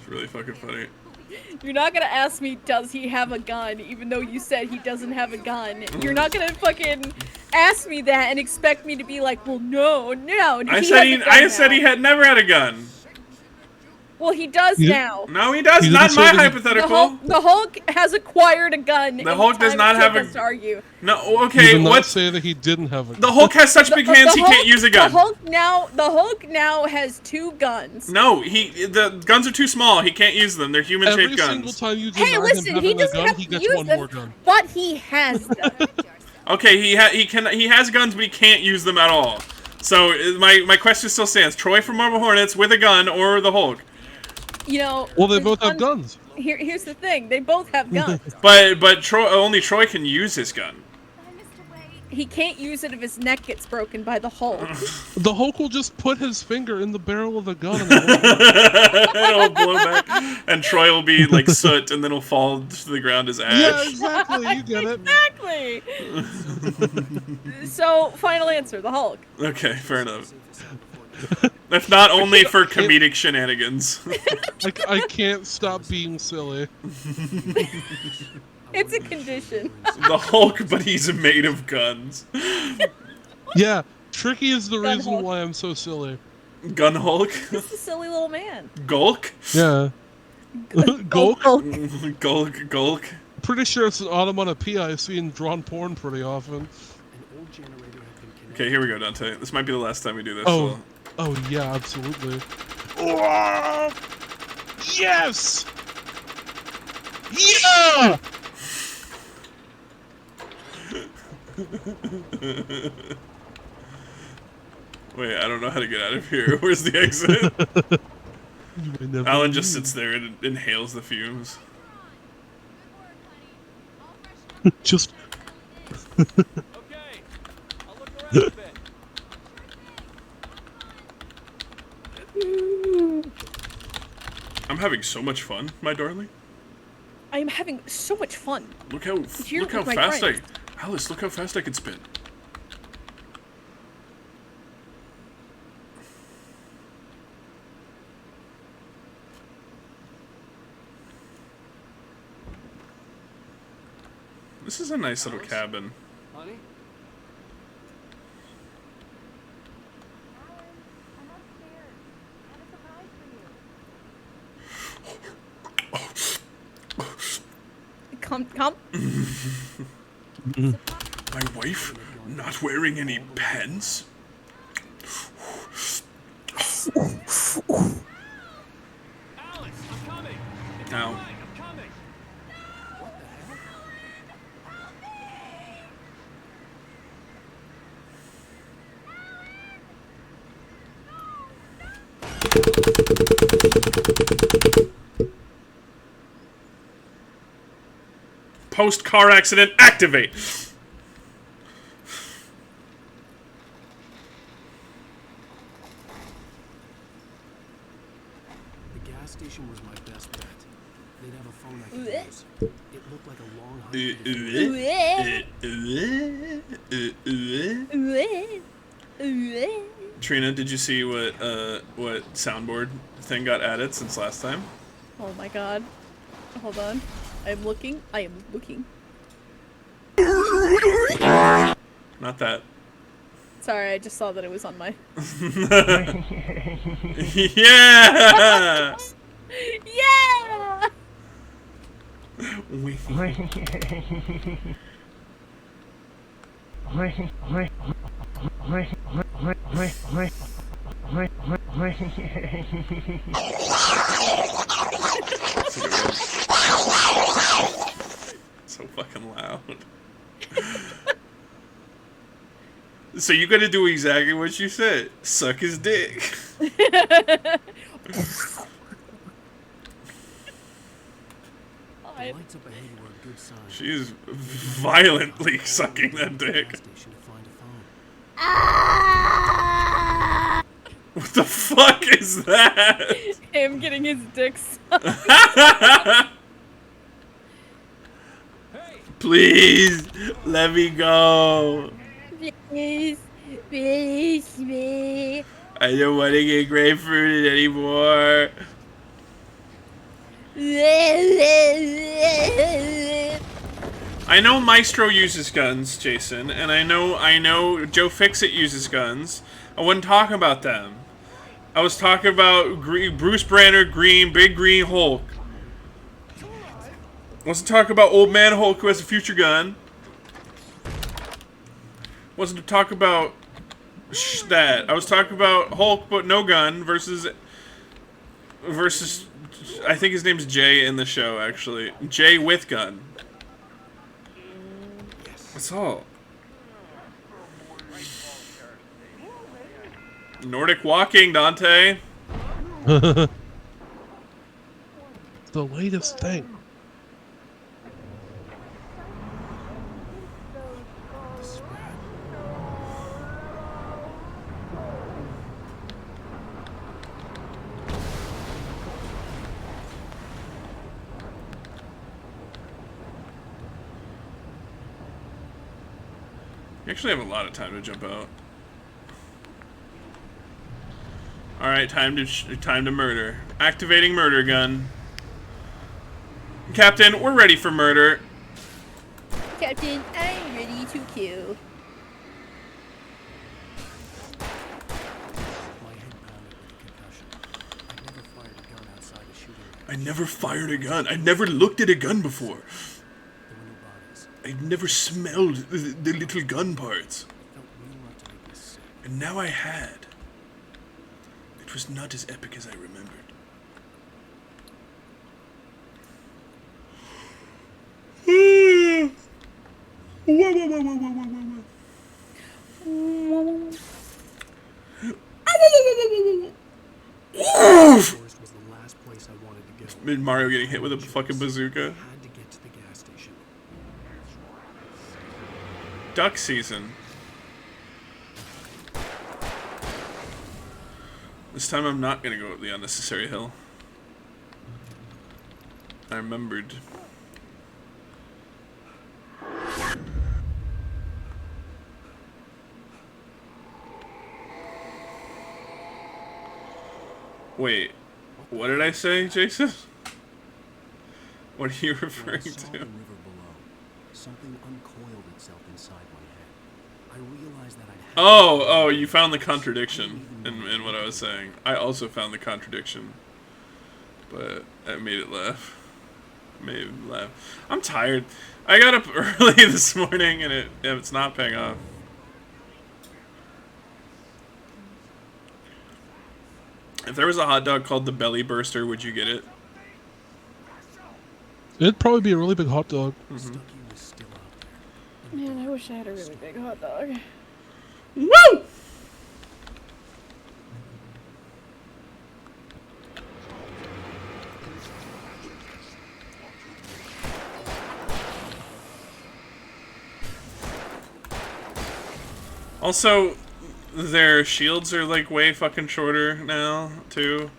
really fucking funny. You're not gonna ask me, does he have a gun, even though you said he doesn't have a gun. You're not gonna fucking ask me that and expect me to be like, well, no. I said he had never had a gun. Well, he does now. No, he does. You Not didn't my say that he- hypothetical. The Hulk has acquired a gun. The Hulk does not have a. Argue. No, You okay. did not What's say that he didn't have a gun. the Hulk has such big hands he can't use a gun. The Hulk now has 2 guns. No, the guns are too small. He can't use them. They're human-shaped Every guns. single time you Hey, deny listen, him he having a doesn't gun, have he to gets use one them, more gun. but he has them. Okay, he has guns, but he can't use them at all. So my question still stands: Troy from Marble Hornets with a gun, or the Hulk? You know. Well, they both have guns. Here's the thing: they both have guns. But only Troy can use his gun. He can't use it if his neck gets broken by the Hulk. The Hulk will just put his finger in the barrel of the gun. And It'll blow back, and Troy will be like soot, and then he'll fall to the ground as ash. yeah, exactly. You get it. Exactly. So, final answer: the Hulk. Okay, fair enough. If not only for comedic shenanigans. I can't stop being silly. It's a condition. The Hulk, but he's made of guns. Yeah, Tricky is the Gun reason Hulk. why I'm so silly. Gun Hulk? He's a silly little man. Gulk? Yeah. Gulk? Gulk. Pretty sure it's an onomatopoeia I see in drawn porn pretty often. An old generator had been connected. Okay, here we go, Dante. This might be the last time we do this. Oh, so- oh yeah, absolutely. Oh, yes! Yeah! Wait, I don't know how to get out of here. Where's the exit? You may never Alan just know. sits there and inhales the fumes. Just Okay, I'll look around a bit. I'm having so much fun, my darling. I am having so much fun. Look how Here look how with my fast friends. Alice, look how fast I can spin. This is a nice little cabin. Honey? Come, come. My wife not wearing any pants? Alex, I'm coming. It's Ow. all right, I'm coming. What the hell? Post car accident activate. The gas station was my best bet. They'd have a phone I could use. It looked like a long hike. Trina, did you see what soundboard thing got added since last time? Oh my god. Hold on. I am looking. I am looking. Not that. Sorry, I just saw that it was on my. Yeah. Yeah! So fucking loud. So you gotta do exactly what you said. Suck his dick. The lights up ahead were a good sign. She is violently sucking that dick. Gas station to find a phone. What the fuck is that? Him getting his dick sucked. Please, let me go. Please, please, me. I don't want to get grapefruited anymore. I know Maestro uses guns, Jason, and I know Joe Fixit uses guns. I wasn't talking about them. I was talking about Bruce Banner, Big Green Hulk. I wasn't talking about Old Man Hulk who has a future gun. Wasn't talking about that. I was talking about Hulk but no gun versus I think his name's Jay in the show actually. Jay with gun. That's all. Nordic walking, Dante. The latest thing. You actually have a lot of time to jump out. All right, time to murder. Activating murder gun. Captain, we're ready for murder. Captain, I'm ready to kill. My head pounded with a concussion. I'd never fired a gun outside a shooting range. I never fired a gun. I never looked at a gun before. There were no bodies. I never smelled the little gun parts. It felt real enough to make me sick. And now I had. It was not as epic as I remembered. The forest was the last place I wanted to go. Mario getting hit with a fucking bazooka. I had to get to the gas station. Duck season. This time I'm not gonna go up the unnecessary hill. I remembered. Wait, what did I say, Jason? What are you When I referring saw the to? river below, something uncoiled itself inside my head. I realized that I'd had Oh, you found the contradiction in what I was saying. I also found the contradiction, but I made it laugh. I'm tired. I got up early this morning, and it's not paying off. If there was a hot dog called the Belly Burster, would you get it? It'd probably be a really big hot dog. Stucky was still out there. Man, I wish I had a really big hot dog. Woo! Also, their shields are like way fucking shorter now too.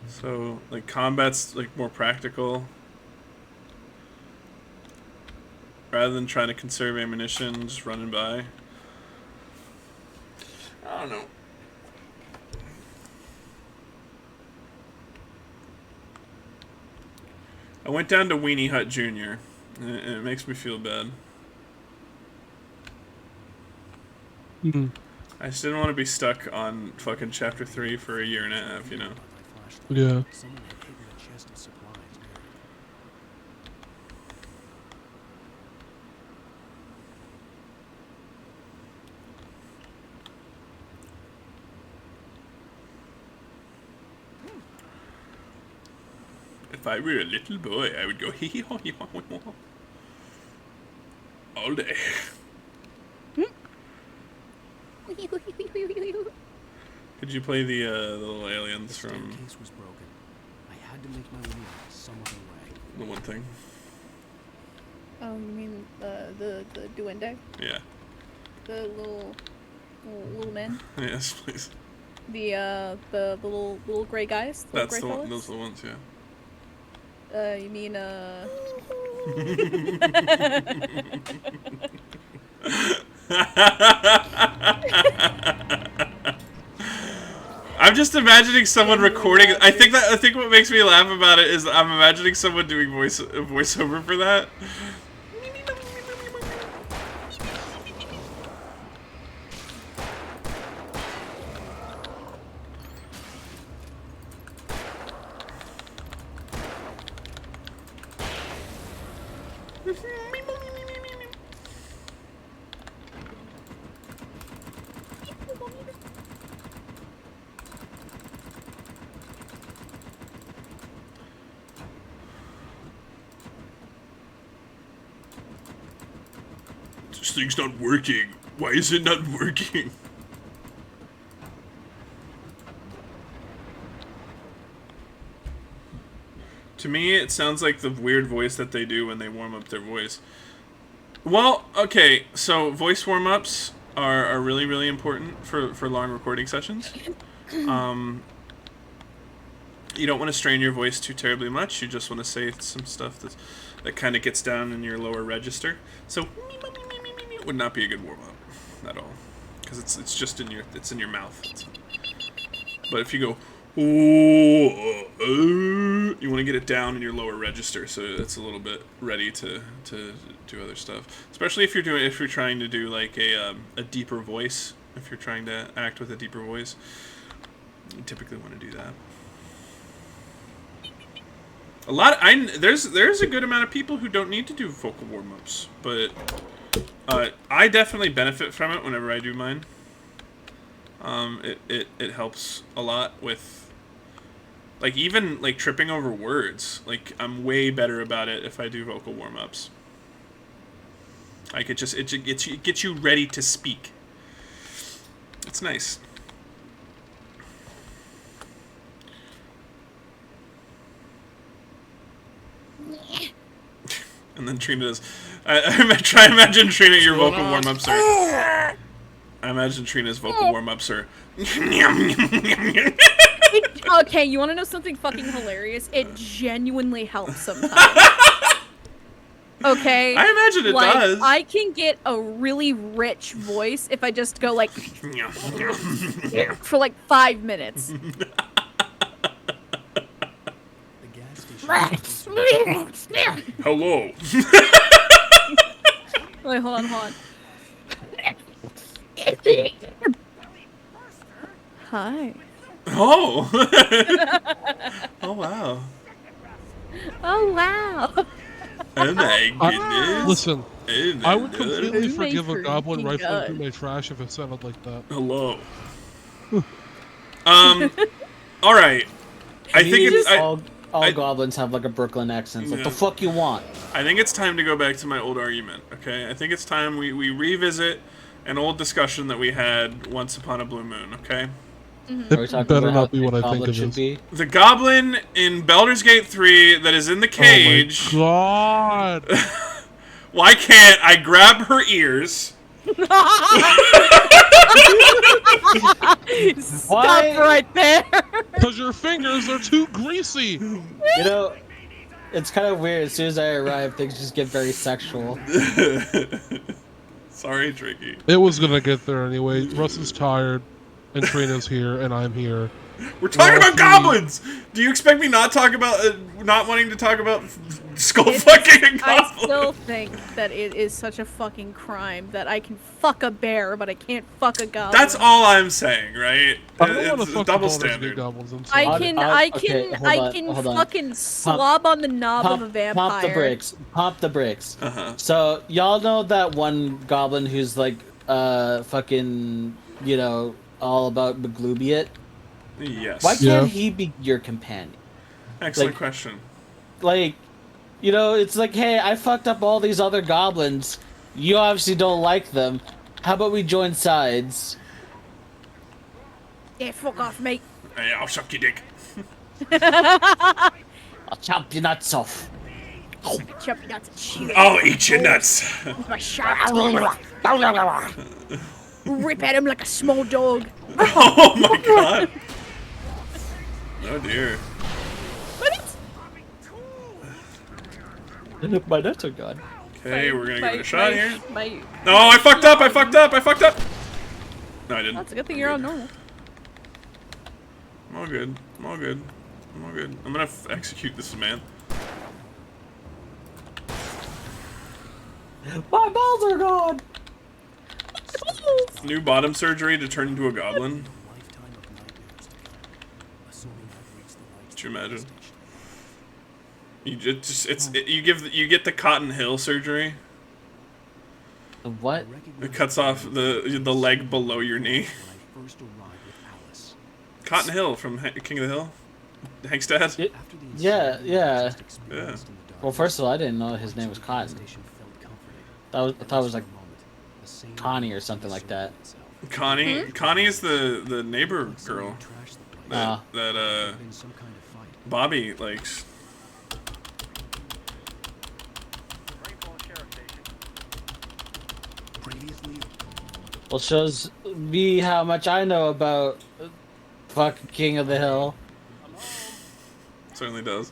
So like combat's like more practical. Rather than trying to conserve ammunition, just running by. I don't know. I went down to Weenie Hut Jr. and it makes me feel bad. Mm-hmm. I just didn't want to be stuck on fucking chapter 3 for a year and a half, you know. Yeah. Someone had hidden a chest of supplies buried. If I were a little boy, I would go hee hee ho hee ho ho ho all day. Did you play the little aliens The from staircase was broken. I had to make my way out some other way. the one thing? Oh, you mean the duende? Yeah. The little men? Yes, please. The little gray guys? The That's gray the one. fellas? Those are the ones, yeah. You mean I'm just imagining someone recording. I think what makes me laugh about it is I'm imagining someone doing voiceover for that. This thing's not working. Why is it not working? To me, it sounds like the weird voice that they do when they warm up their voice. Well, okay, so voice warm-ups are really, really important for long recording sessions. You don't want to strain your voice too terribly much. You just want to say some stuff that kind of gets down in your lower register. So would not be a good warm-up at all, because it's just in your mouth. But if you go, you want to get it down in your lower register, so it's a little bit ready to do other stuff. Especially if you're trying to do like a deeper voice. If you're trying to act with a deeper voice, you typically want to do that. There's a good amount of people who don't need to do vocal warm-ups, but I definitely benefit from it whenever I do mine. It helps a lot with, like, even like tripping over words. Like, I'm way better about it if I do vocal warm-ups. Like, it gets you ready to speak. It's nice. And then Trina does. I imagine Trina, your vocal warm-ups are. I imagine Trina's vocal warm-ups are. Okay, you want to know something fucking hilarious? It genuinely helps sometimes. Okay? I imagine it does. I can get a really rich voice if I just go like for like 5 minutes. The gas station. Hello. Wait, hold on, hold on. Hi. Oh. Oh wow. Oh wow. Oh my goodness. Listen, Oh my I would God. completely Oh my forgive a goblin freaking rifling God. through my trash if it sounded like that. Hello. All right. I think it's all I- goblins have like a Brooklyn accent. Like Yeah. the fuck you want? I think it's time to go back to my old argument. Okay. I think it's time we revisit an old discussion that we had once upon a blue moon. Okay. Are we talking better about not how be what I think goblin it should is. be? The goblin in Baldur's Gate 3 that is in the cage. Oh my god! Why can't I grab her ears? Stop right there. Because your fingers are too greasy! You know, it's kind of weird. As soon as I arrive, things just get very sexual. Sorry, Tricky. It was gonna get there anyway. Russ is tired, and Trina's here, and I'm here. We're talking Well, about goblins. Do you expect me not talk about not wanting to talk about skull fucking and I goblins? still think that it is such a fucking crime that I can fuck a bear, but I can't fuck a goblin. That's all I'm saying, right? I don't want It's to a fuck double the Baldur's Gate standard. goblins. I'm sorry. I can okay, hold on. fucking slob on the knob of a vampire. Pump the brakes. Pump the brakes. So y'all know that one goblin who's like, fucking, you know, all about Maglubiet? Yes. Why can't he be your companion? Excellent like- question. Like, you know, it's like, hey, I fucked up all these other goblins. You obviously don't like them. How about we join sides? Yeah, fuck off, mate. Hey, I'll suck your dick. I'll chop your nuts off. Chop your nuts and shoot. I'll eat your nuts. With my sharp teeth. Rip at him like a small dog. Oh my god. Oh dear. My nuts are gone. Okay, we're gonna give it a shot here. My, No, I fucked up. I fucked up. I fucked up. No, I didn't. that's a good thing you're on normal. I'm all good. I'm all good. I'm all good. I'm gonna execute this man. My balls are gone. New bottom surgery to turn into a goblin. Could you imagine? You you get the Cotton Hill surgery. The what? It cuts off the leg below your knee. Cotton Hill from King of the Hill. Hank's dad. Yeah. Yeah. Well, first of all, I didn't know his name was Cotton. I thought it was like Connie or something like that. Connie. Connie is the neighbor girl. That Bobby likes. Well, shows me how much I know about fucking King of the Hill. Certainly does.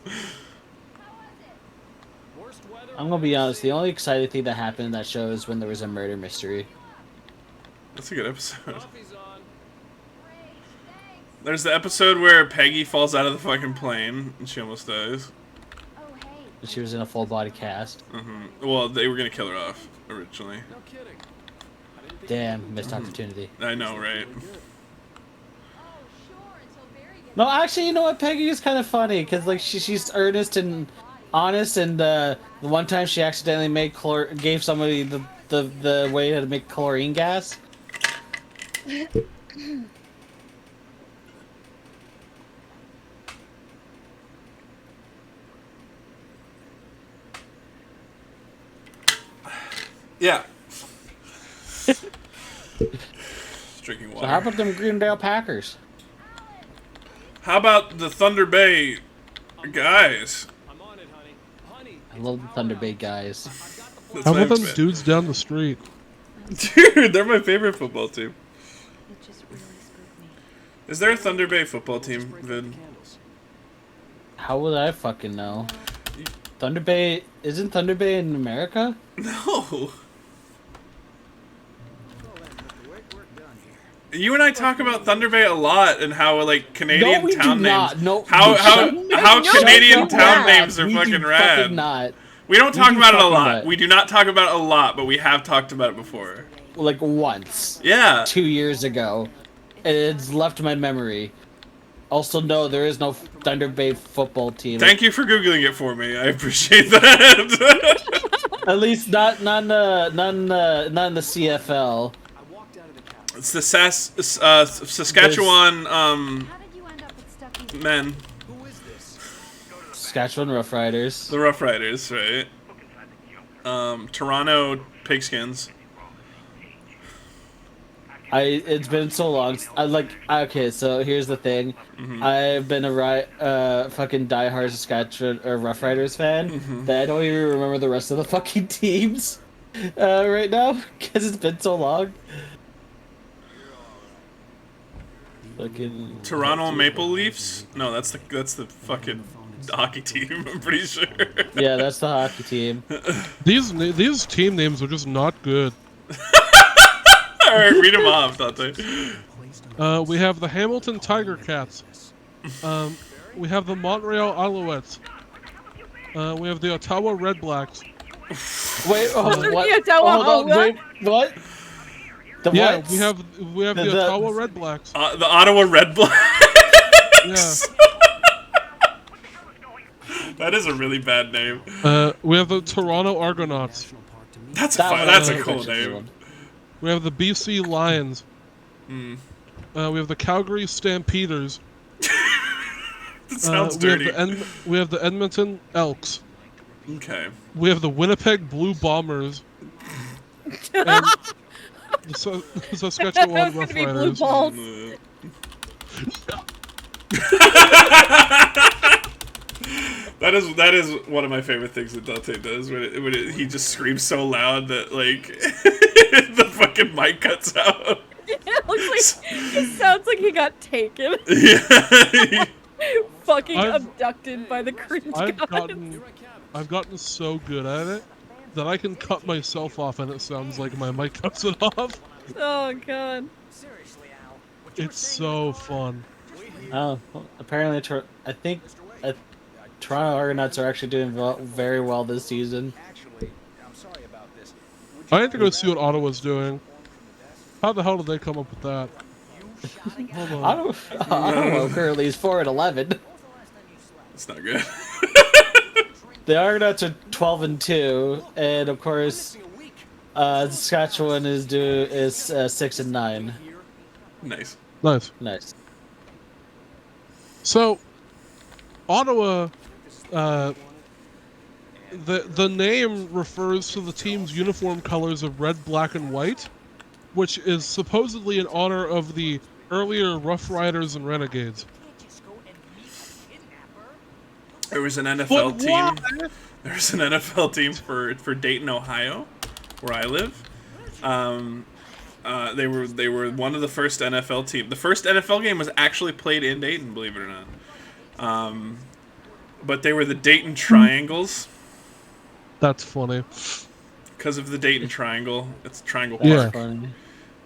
I'm gonna be honest, the only exciting thing that happened in that show is when there was a murder mystery. That's a good episode. There's the episode where Peggy falls out of the fucking plane and she almost dies. She was in a full body cast. Well, they were gonna kill her off originally. Damn, missed opportunity. I know, right? No, actually, you know what? Peggy is kind of funny because like she's earnest and honest, and the one time she accidentally gave somebody the way to make chlorine gas. Yeah. Drinking water. So how about them Greendale Packers? How about the Thunder Bay guys? I love the Thunder Bay guys. That's How my about them ex- dudes down the street? Dude, they're my favorite football team. Is there a Thunder Bay football team, Vid? How would I fucking know? Thunder Bay isn't Thunder Bay in America? No. You and I talk about Thunder Bay a lot and how like Canadian No, we town do names. not. No, how shut Canadian the town crap. names are We do fucking rad. Not. We don't We've talk been about it a talking lot. about it. We do not talk about it a lot, but we have talked about it before. Like once. Yeah. 2 years ago. And it's left my memory. Also, no, there is no Thunder Bay football team. Thank you for Googling it for me. I appreciate that. At least not in the CFL. It's the Saskatchewan How did you end up at Stucky's? men. Saskatchewan Roughriders. The Rough Riders, right? Toronto Pigskins. It's been so long. Okay, so here's the thing. I've been a fucking diehard Saskatchewan or Rough Riders fan that I don't even remember the rest of the fucking teams right now because it's been so long. Fucking Toronto Maple Leafs? No, that's the fucking hockey team. I'm pretty sure. yeah, that's the hockey team. These team names are just not good. All right, read them off, Dante. We have the Hamilton Tiger Cats. We have the Montreal Alouettes. We have the Ottawa Red Blacks. Wait, what? The Ottawa Hold on, wait, what? The Yeah, what? we have the Ottawa Red Blacks. The Ottawa Red Blacks. Yeah. That is a really bad name. We have the Toronto Argonauts. That's That a was cool actually a good name. one. We have the BC Lions. We have the Calgary Stampeders. That sounds dirty. We have the Edmonton Elks. Okay. We have the Winnipeg Blue Bombers. And the Saskatchewan That was Rough gonna be blue Riders. balls. That is one of my favorite things that Dante does when he just screams so loud that like the fucking mic cuts out. It looks like it sounds like he got taken. Yeah. Fucking I've- abducted by the cringe gods. I've gotten so good at it that I can cut myself off and it sounds like my mic cuts it off. Oh god. It's so fun. Oh, well, apparently, I think Toronto Argonauts are actually doing very well this season. I had to go see what Ottawa's doing. How the hell did they come up with that? Hold on. Ottawa currently is 4-11. It's not good. The Argonauts are 12-2, and of course, Saskatchewan is 6-9. Nice. Nice. Nice. So, Ottawa, the name refers to the team's uniform colors of red, black, and white, which is supposedly in honor of the earlier Rough Riders and Renegades. There was an NFL But team. why? There was an NFL team for Dayton, Ohio, where I live. They were one of the first NFL team. The first NFL game was actually played in Dayton, believe it or not. But they were the Dayton Triangles That's funny. because of the Dayton Triangle. It's Triangle Yeah. Park, Funny.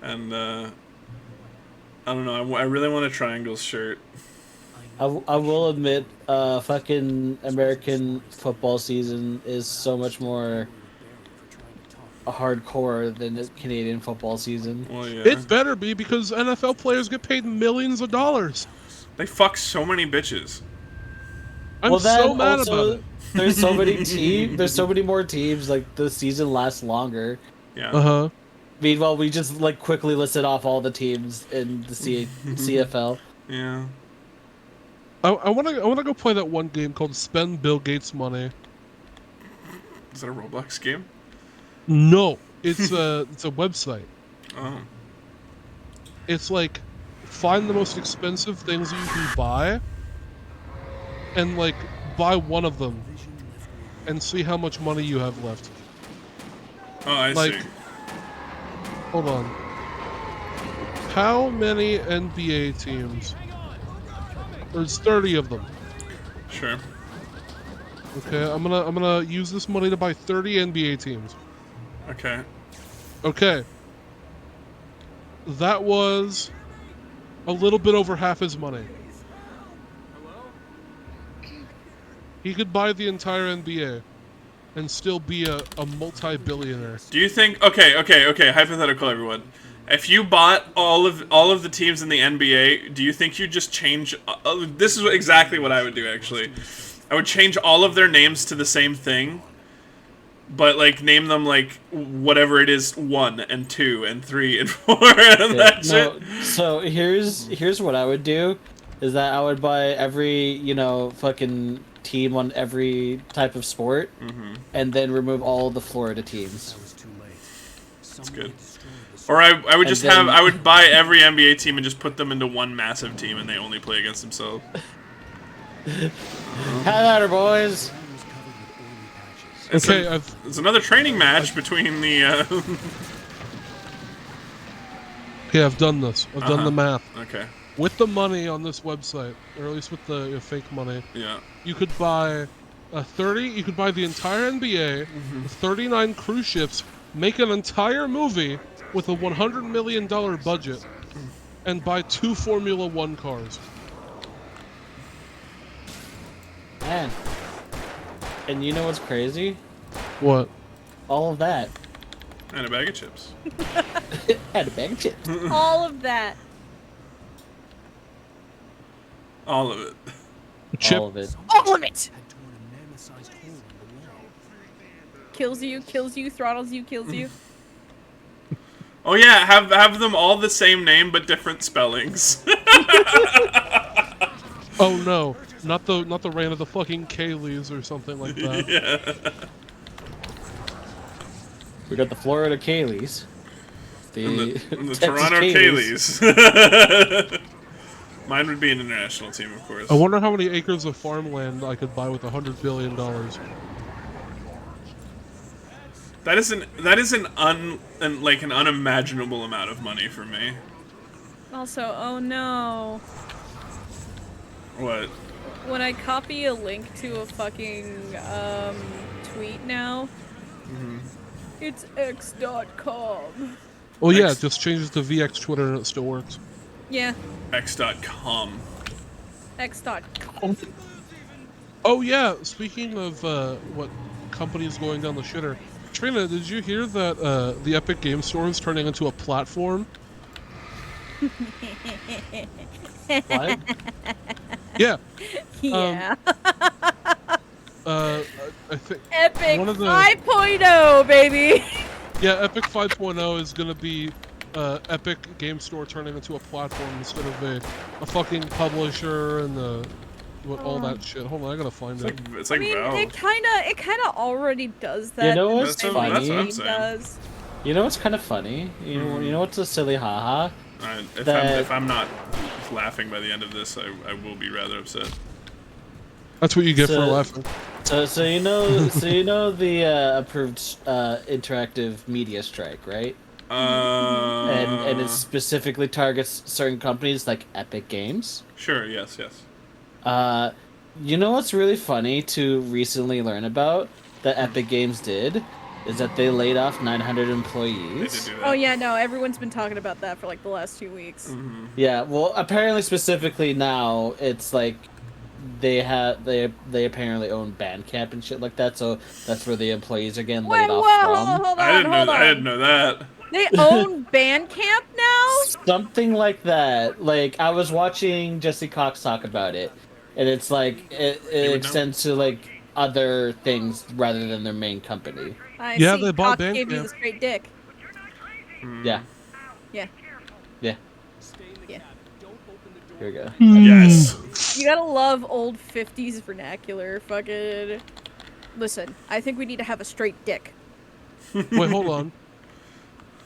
and I don't know. I really want a Triangles shirt. I will admit, fucking American football season is so much more hardcore than the Canadian football season. Well, yeah. It better be because NFL players get paid millions of dollars. They fuck so many bitches. I'm so mad also, about it. There's so many teams. There's so many more teams. Like the season lasts longer. Yeah. Uh-huh. Meanwhile, we just like quickly listed off all the teams in the CFL. Yeah. I wanna go play that one game called Spend Bill Gates Money. Is that a Roblox game? No, it's a website. Oh. It's like find the most expensive things that you can buy, and like buy one of them, and see how much money you have left. Oh, I Like, see. hold on. How many NBA teams? There's 30 of them. Sure. Okay, I'm gonna use this money to buy 30 NBA teams. Okay. Okay. That was a little bit over half his money. He could buy the entire NBA. and still be a multi-billionaire. Do you think? Okay. Hypothetical, everyone. If you bought all of the teams in the NBA, do you think you'd just change? This is exactly what I would do. Actually, I would change all of their names to the same thing, but like name them like whatever it is, 1 and 2 and 3 and 4, and that's it. So here's what I would do, is that I would buy every fucking team on every type of sport, and then remove all the Florida teams. That's good. Or I would just I would buy every NBA team and just put them into one massive team, and they only play against themselves. Hello, boys. Okay, it's another training match between the. Okay, I've done this. I've done the math. Okay. With the money on this website, or at least with the fake money, Yeah. you could buy You could buy the entire NBA, 39 cruise ships, make an entire movie with a $100 million budget, and buy 2 Formula 1 cars. Man. And you know what's crazy? What? All of that. And a bag of chips. And a bag of chips. All of that. All of it. Chip. All of it. All of it! Kills you, throttles you, kills you. Oh yeah, have them all the same name but different spellings. Oh no, not the reign of the fucking Kayleys or something like that. Yeah. We got the Florida Kayleys. The Texas Toronto Kayleys. Kayleys. Mine would be an international team, of course. I wonder how many acres of farmland I could buy with $100 billion. That is an unimaginable amount of money for me. Also, oh no. What? When I copy a link to a fucking tweet now, it's x.com. Oh yeah, it just changes to VX Twitter and it still works. Yeah, X.com. x.com. Oh yeah, speaking of what companies going down the shitter, Trina, did you hear that the Epic Game Store is turning into a platform? What? Yeah. Yeah. I think Epic one of the 5.0, baby! yeah, Epic 5.0 is gonna be Epic Game Store turning into a platform instead of a fucking publisher and all that shit. Hold on, I gotta find it. It's like I mean, Valve. it kinda already does that. You know what's That's funny? what I'm saying. Does. You know what's kind of funny? You know what's a silly haha? If I'm not laughing by the end of this, I will be rather upset. That's what you get for laughing. So you know the approved interactive media strike, right? And it specifically targets certain companies like Epic Games. Sure. Yes. You know what's really funny to recently learn about that Epic Games did is that they laid off 900 employees. They did do that. Oh yeah, no, everyone's been talking about that for like the last 2 weeks. Yeah, well, apparently specifically now it's like they apparently own Bandcamp and shit like that, so that's where the employees are getting laid off from. Hold on, I didn't know that. They own Bandcamp now? Something like that. Like I was watching Jesse Cox talk about it, and it's like it extends to like other things rather than their main company. I Yeah, see. they bought Cox gave you Bandcamp. the straight dick. Yeah. Yeah. Yeah. Yeah. Here we go. Yes. You gotta love old 50s vernacular. Fucking. Listen, I think we need to have a straight dick. Wait, hold on.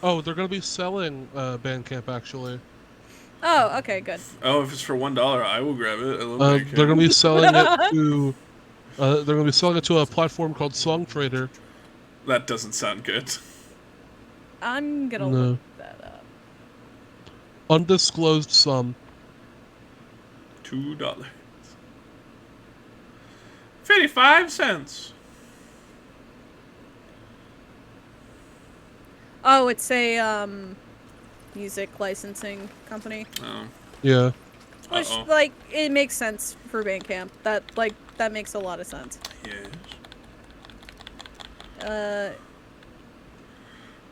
Oh, they're gonna be selling Bandcamp actually. Oh, okay, good. Oh, if it's for $1, I will grab it. I love Bandcamp. They're gonna be selling it to. They're gonna be selling it to a platform called Song Trader. That doesn't sound good. I'm gonna No. look that up. Undisclosed sum. $2. 55 cents. Oh, it's a music licensing company. Oh. Yeah. Which Uh-oh. like it makes sense for Bandcamp. That makes a lot of sense. Yes.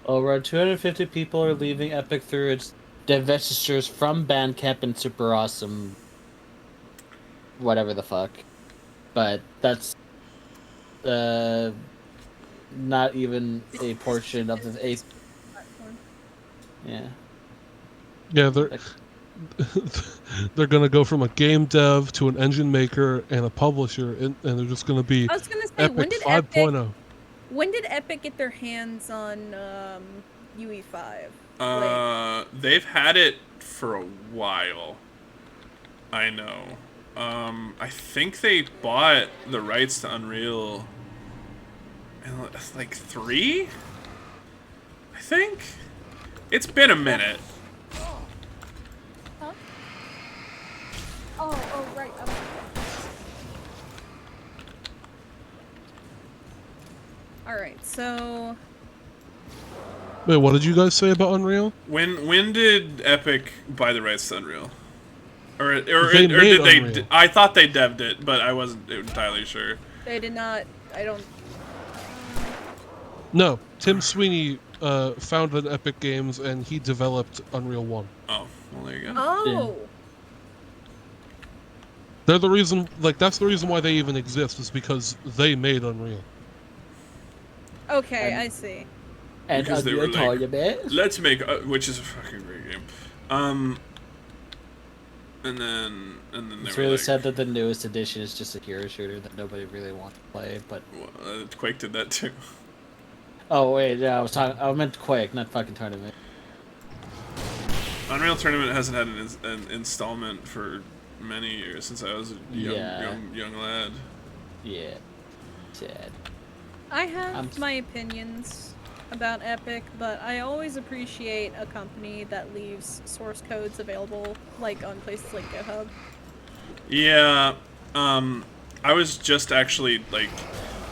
Over 250 people are leaving Epic through its divestitures from Bandcamp and Super Awesome. Whatever the fuck. But that's not even a portion of the eighth. Yeah. Yeah, they're gonna go from a game dev to an engine maker and a publisher, and they're just gonna be I was gonna say, Epic 5.0. when did Epic get their hands on UE5? They've had it for a while. I know. I think they bought the rights to Unreal in like 3? I think? It's been a minute. Huh? Oh, right. Alright, so... Wait, what did you guys say about Unreal? When did Epic buy the rights to Unreal? Or They did made they? Unreal. I thought they devved it, but I wasn't entirely sure. They did not... I don't... No, Tim Sweeney founded Epic Games and he developed Unreal 1. Oh, well there you go. Oh! They're the reason, like, that's the reason why they even exist, is because they made Unreal. Okay, I see. And Because they were like, tournament. let's make, which is a fucking great game. And then they It's were really like, sad that the newest edition is just a hero shooter that nobody really wants to play. But Quake did that too. oh wait, yeah, I meant Quake, not fucking Tournament. Unreal Tournament hasn't had an installment for many years, since I was a young lad. Yeah, sad. I have my opinions about Epic, but I always appreciate a company that leaves source codes available, like on places like GitHub. Yeah, I was just actually, like,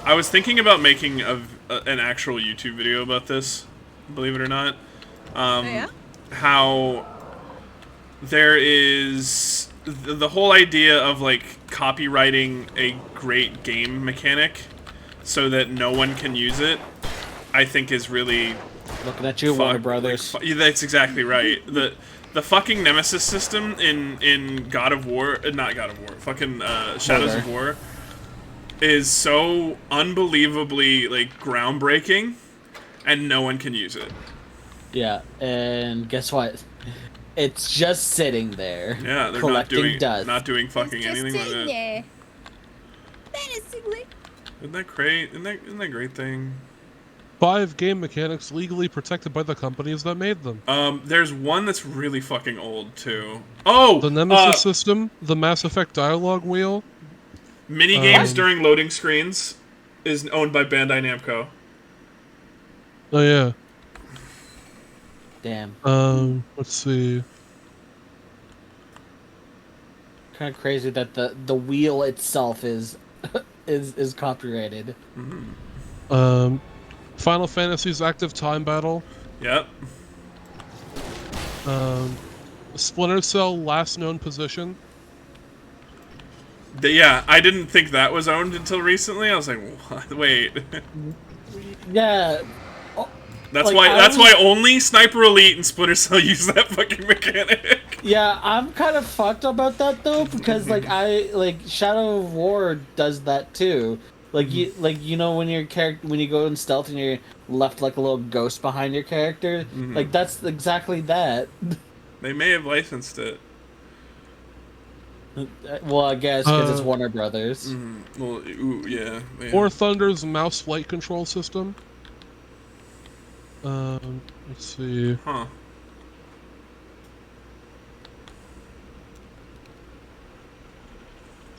I was thinking about making an actual YouTube video about this, believe it or not. Yeah? How there is the whole idea of, like, copywriting a great game mechanic so that no one can use it, I think is really... Looking at you, Warner Brothers. Yeah, that's exactly right. The fucking Nemesis system in God of War, not God of War, fucking Shadows of War, is so unbelievably, like, groundbreaking, and no one can use it. Yeah, and guess what? It's just sitting there. Yeah, they're collecting not doing fucking anything with it. There. Menacingly. Isn't that great? Isn't that a great thing? 5 game mechanics legally protected by the companies that made them. There's one that's really fucking old too. Oh, The Nemesis system, the Mass Effect dialogue wheel. Mini games during loading screens is owned by Bandai Namco. Oh yeah. Damn. Let's see. Kind of crazy that the wheel itself is is copyrighted. Final Fantasy's active time battle. Yep. Splinter Cell last known position. Yeah, I didn't think that was owned until recently. I was like, what? Wait. Yeah. That's Like, That's why only Sniper Elite and Splinter Cell use that fucking mechanic. Yeah, I'm kind of fucked about that though, because like Shadow of War does that too. Like you know when when you go in stealth and you're left like a little ghost behind your character, like that's exactly that. They may have licensed it. Well, I guess because it's Warner Brothers. Well, ooh, yeah. War Thunder's mouse flight control system. Let's see. Huh.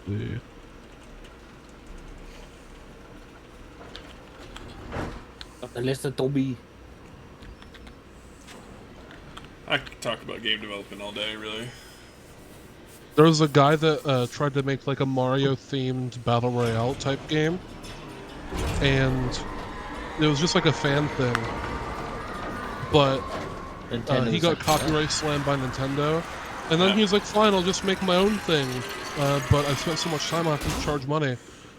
See. Listen to me. I could talk about game development all day, really. There was a guy that tried to make like a Mario-themed battle royale type game, and it was just like a fan thing. But he got copyright slammed by Nintendo, and then he was like, "Fine, I'll just make my own thing." But I spent so much time, I have to charge money.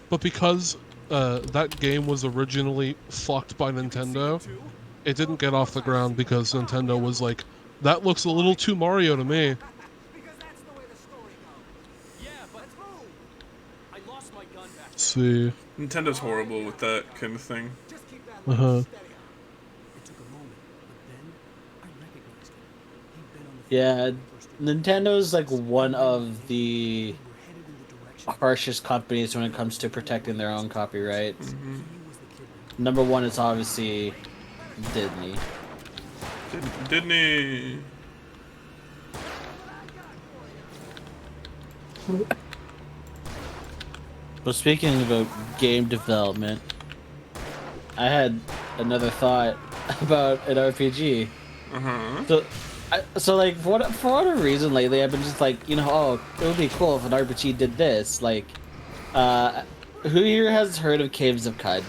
But because that game was originally fucked by Nintendo. It didn't get off the ground because Nintendo was like, that looks a little too Mario to me. Because that's the way the story goes. Yeah, but let's move. I lost my gun back. Let's see. Nintendo's horrible with that kind of thing. Just keep that Uh-huh. steady. It took a moment, but then I recognized him. He'd been on the Yeah, first Nintendo's like one of the we're headed in the direction. harshest companies when it comes to protecting their own copyrights. He was the kid. Number one is obviously Disney. Didn't he? But speaking about game development, I had another thought about an RPG. So like for whatever reason lately, I've been just like, oh, it would be cool if an RPG did this. Like, who here has heard of Caves of Qud?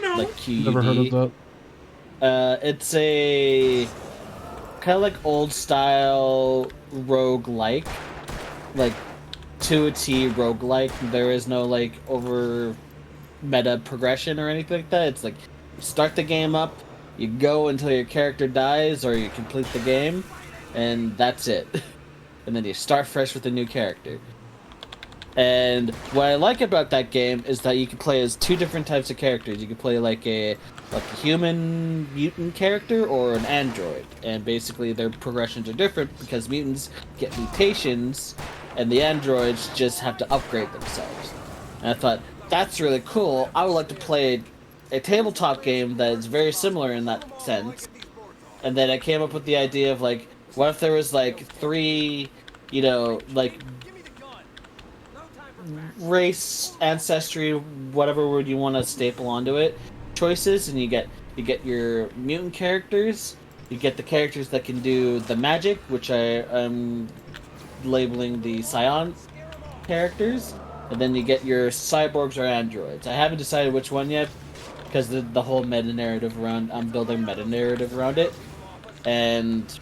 No. Like QUD. Never heard of that. It's a kind of like old style roguelike, like to a T roguelike. There is no like over meta progression or anything like that. It's like you start the game up, you go until your character dies or you complete the game, and that's it. And then you start fresh with a new character. And what I like about that game is that you can play as two different types of characters. You can play like a human mutant character or an android, and basically their progressions are different because mutants get mutations and the androids just have to upgrade themselves. And I thought, that's really cool. I would like to play a tabletop game that is very similar in that sense. And then I came up with the idea of like, what if there was like three, like race, ancestry, whatever word you want to staple onto it, choices, and you get your mutant characters, you get the characters that can do the magic, which I am labeling the Scion characters, and then you get your cyborgs or androids. I haven't decided which one yet, because the whole meta narrative around, I'm building meta narrative around it, and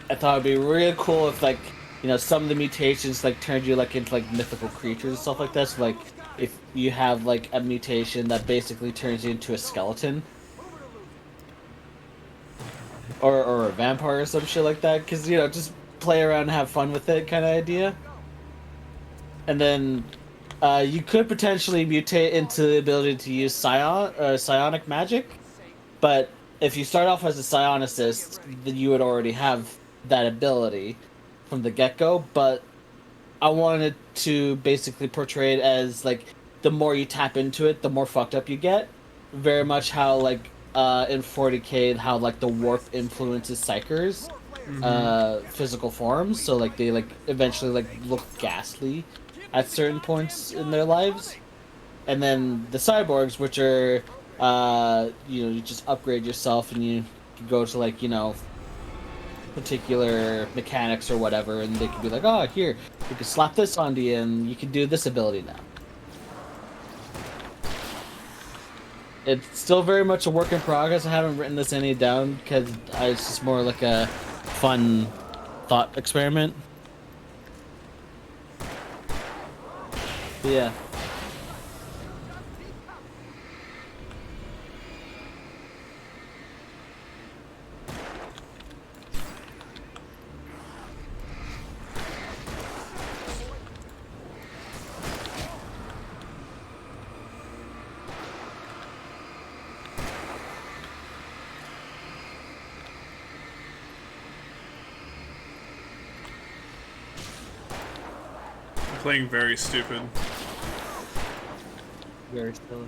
I thought it'd be really cool if like, some of the mutations like turned you like into like mythical creatures and stuff like that. So like, if you have like a mutation that basically turns you into a skeleton, or a vampire or some shit like that, because just play around and have fun with it kind of idea. And then you could potentially mutate into the ability to use psionic magic, but if you start off as a psionicist, then you would already have that ability from the get-go. But I wanted to basically portray it as like, the more you tap into it, the more fucked up you get. Very much how like in 40K, how like the warp influences psychers, physical forms. So like they like eventually like look ghastly at certain points in their lives. And then the cyborgs, which are you just upgrade yourself and you go to like particular mechanics or whatever, and they can be like, oh, here, you can slap this onto you and you can do this ability now. It's still very much a work in progress. I haven't written this any down because it's just more like a fun thought experiment. But yeah. Playing very stupid. Very silly.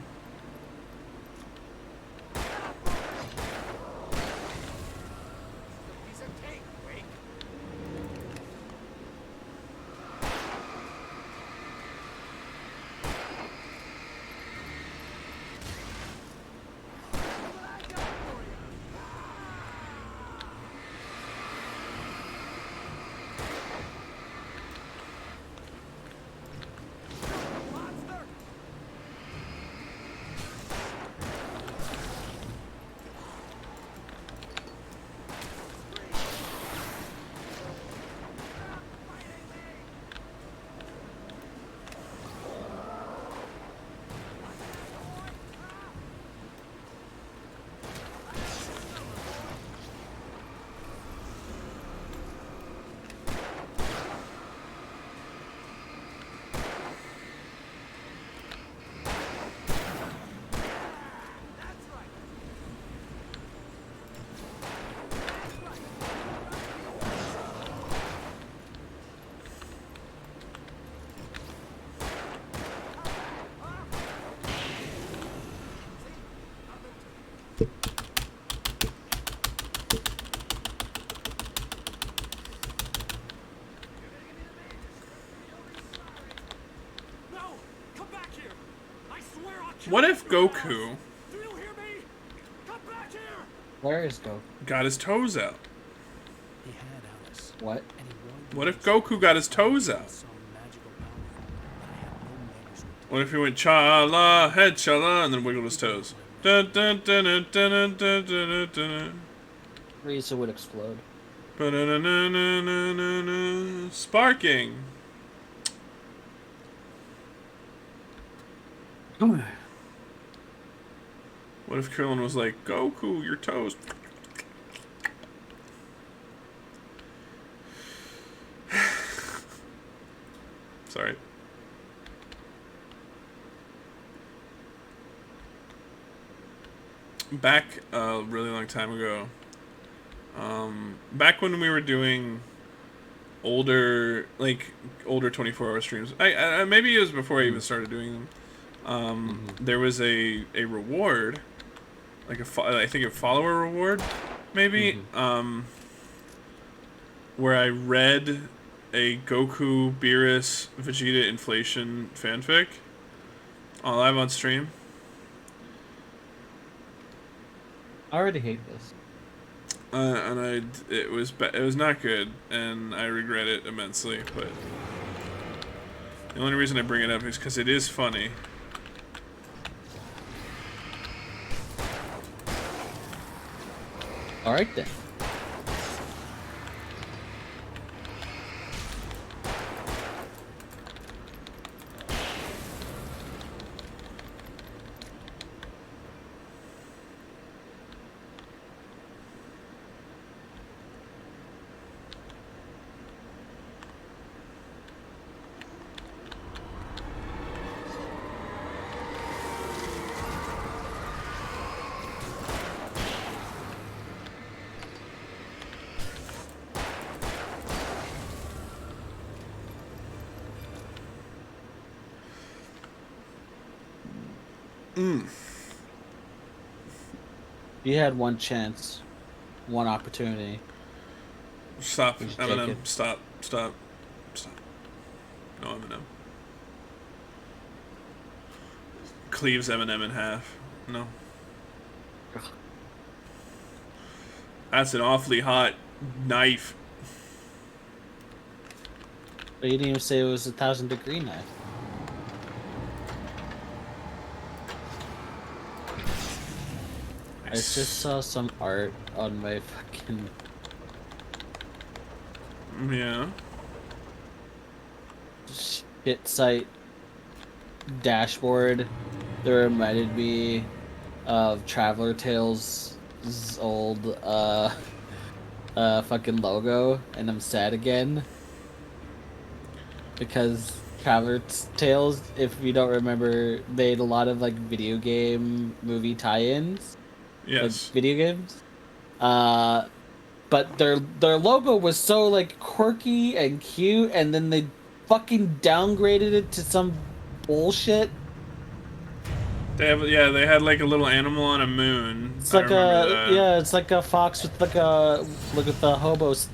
What if Goku Do you hear me? Come back here! Where is Goku? got his toes out? He had Alice, What? and he wanted to What if use Goku got his toes out? some magical power, but I had no management. What if he went cha-la, head cha-la, and then wiggled his toes? Dun, dun, dun, dun, dun, dun, dun, dun, dun. Risa would explode. Ba-da-na-na-na-na-na-na. Sparking. What if Krillin was like, Goku, your toes? Sorry. Back a really long time ago, back when we were doing older 24-hour streams, I maybe it was before I even started doing them. There was a reward, like I think a follower reward, maybe, where I read a Goku, Beerus, Vegeta inflation fanfic live on stream. I already hate this. And it was not good, and I regret it immensely. But the only reason I bring it up is because it is funny. All right then. You had one chance, one opportunity. Stop, You should take Eminem. it. Stop. No, Eminem. Cleaves Eminem in half. No. That's an awfully hot knife. But you didn't even say it was a 1,000-degree knife. I just saw some art on my fucking Yeah. shit site dashboard that reminded me of Traveler Tales' old fucking logo, and I'm sad again because Traveler Tales, if you don't remember, made a lot of like video game movie tie-ins. Yes. Like video games. But their logo was so like quirky and cute, and then they fucking downgraded it to some bullshit. They had like a little animal on a moon. It's I like remember that. it's like a fox with like with the hobos,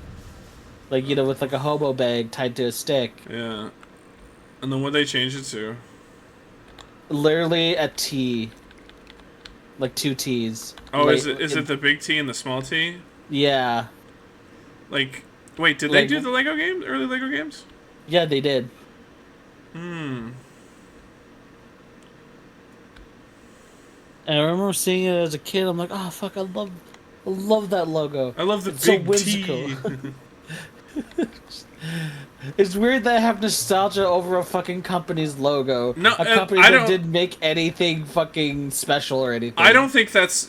like with like a hobo bag tied to a stick. Yeah. And then what they changed it to? Literally a T. Like 2 T's. Oh, Like, is it the big T and the small T? Yeah. Like, wait, did Like- they do the Lego games? Early Lego games? Yeah, they did. Hmm. And I remember seeing it as a kid. I'm like, oh fuck, I love that logo. I love the It's so big whimsical. T. It's weird that I have nostalgia over a fucking company's logo. No, a company I that don't- didn't make anything fucking special or anything. I don't think that's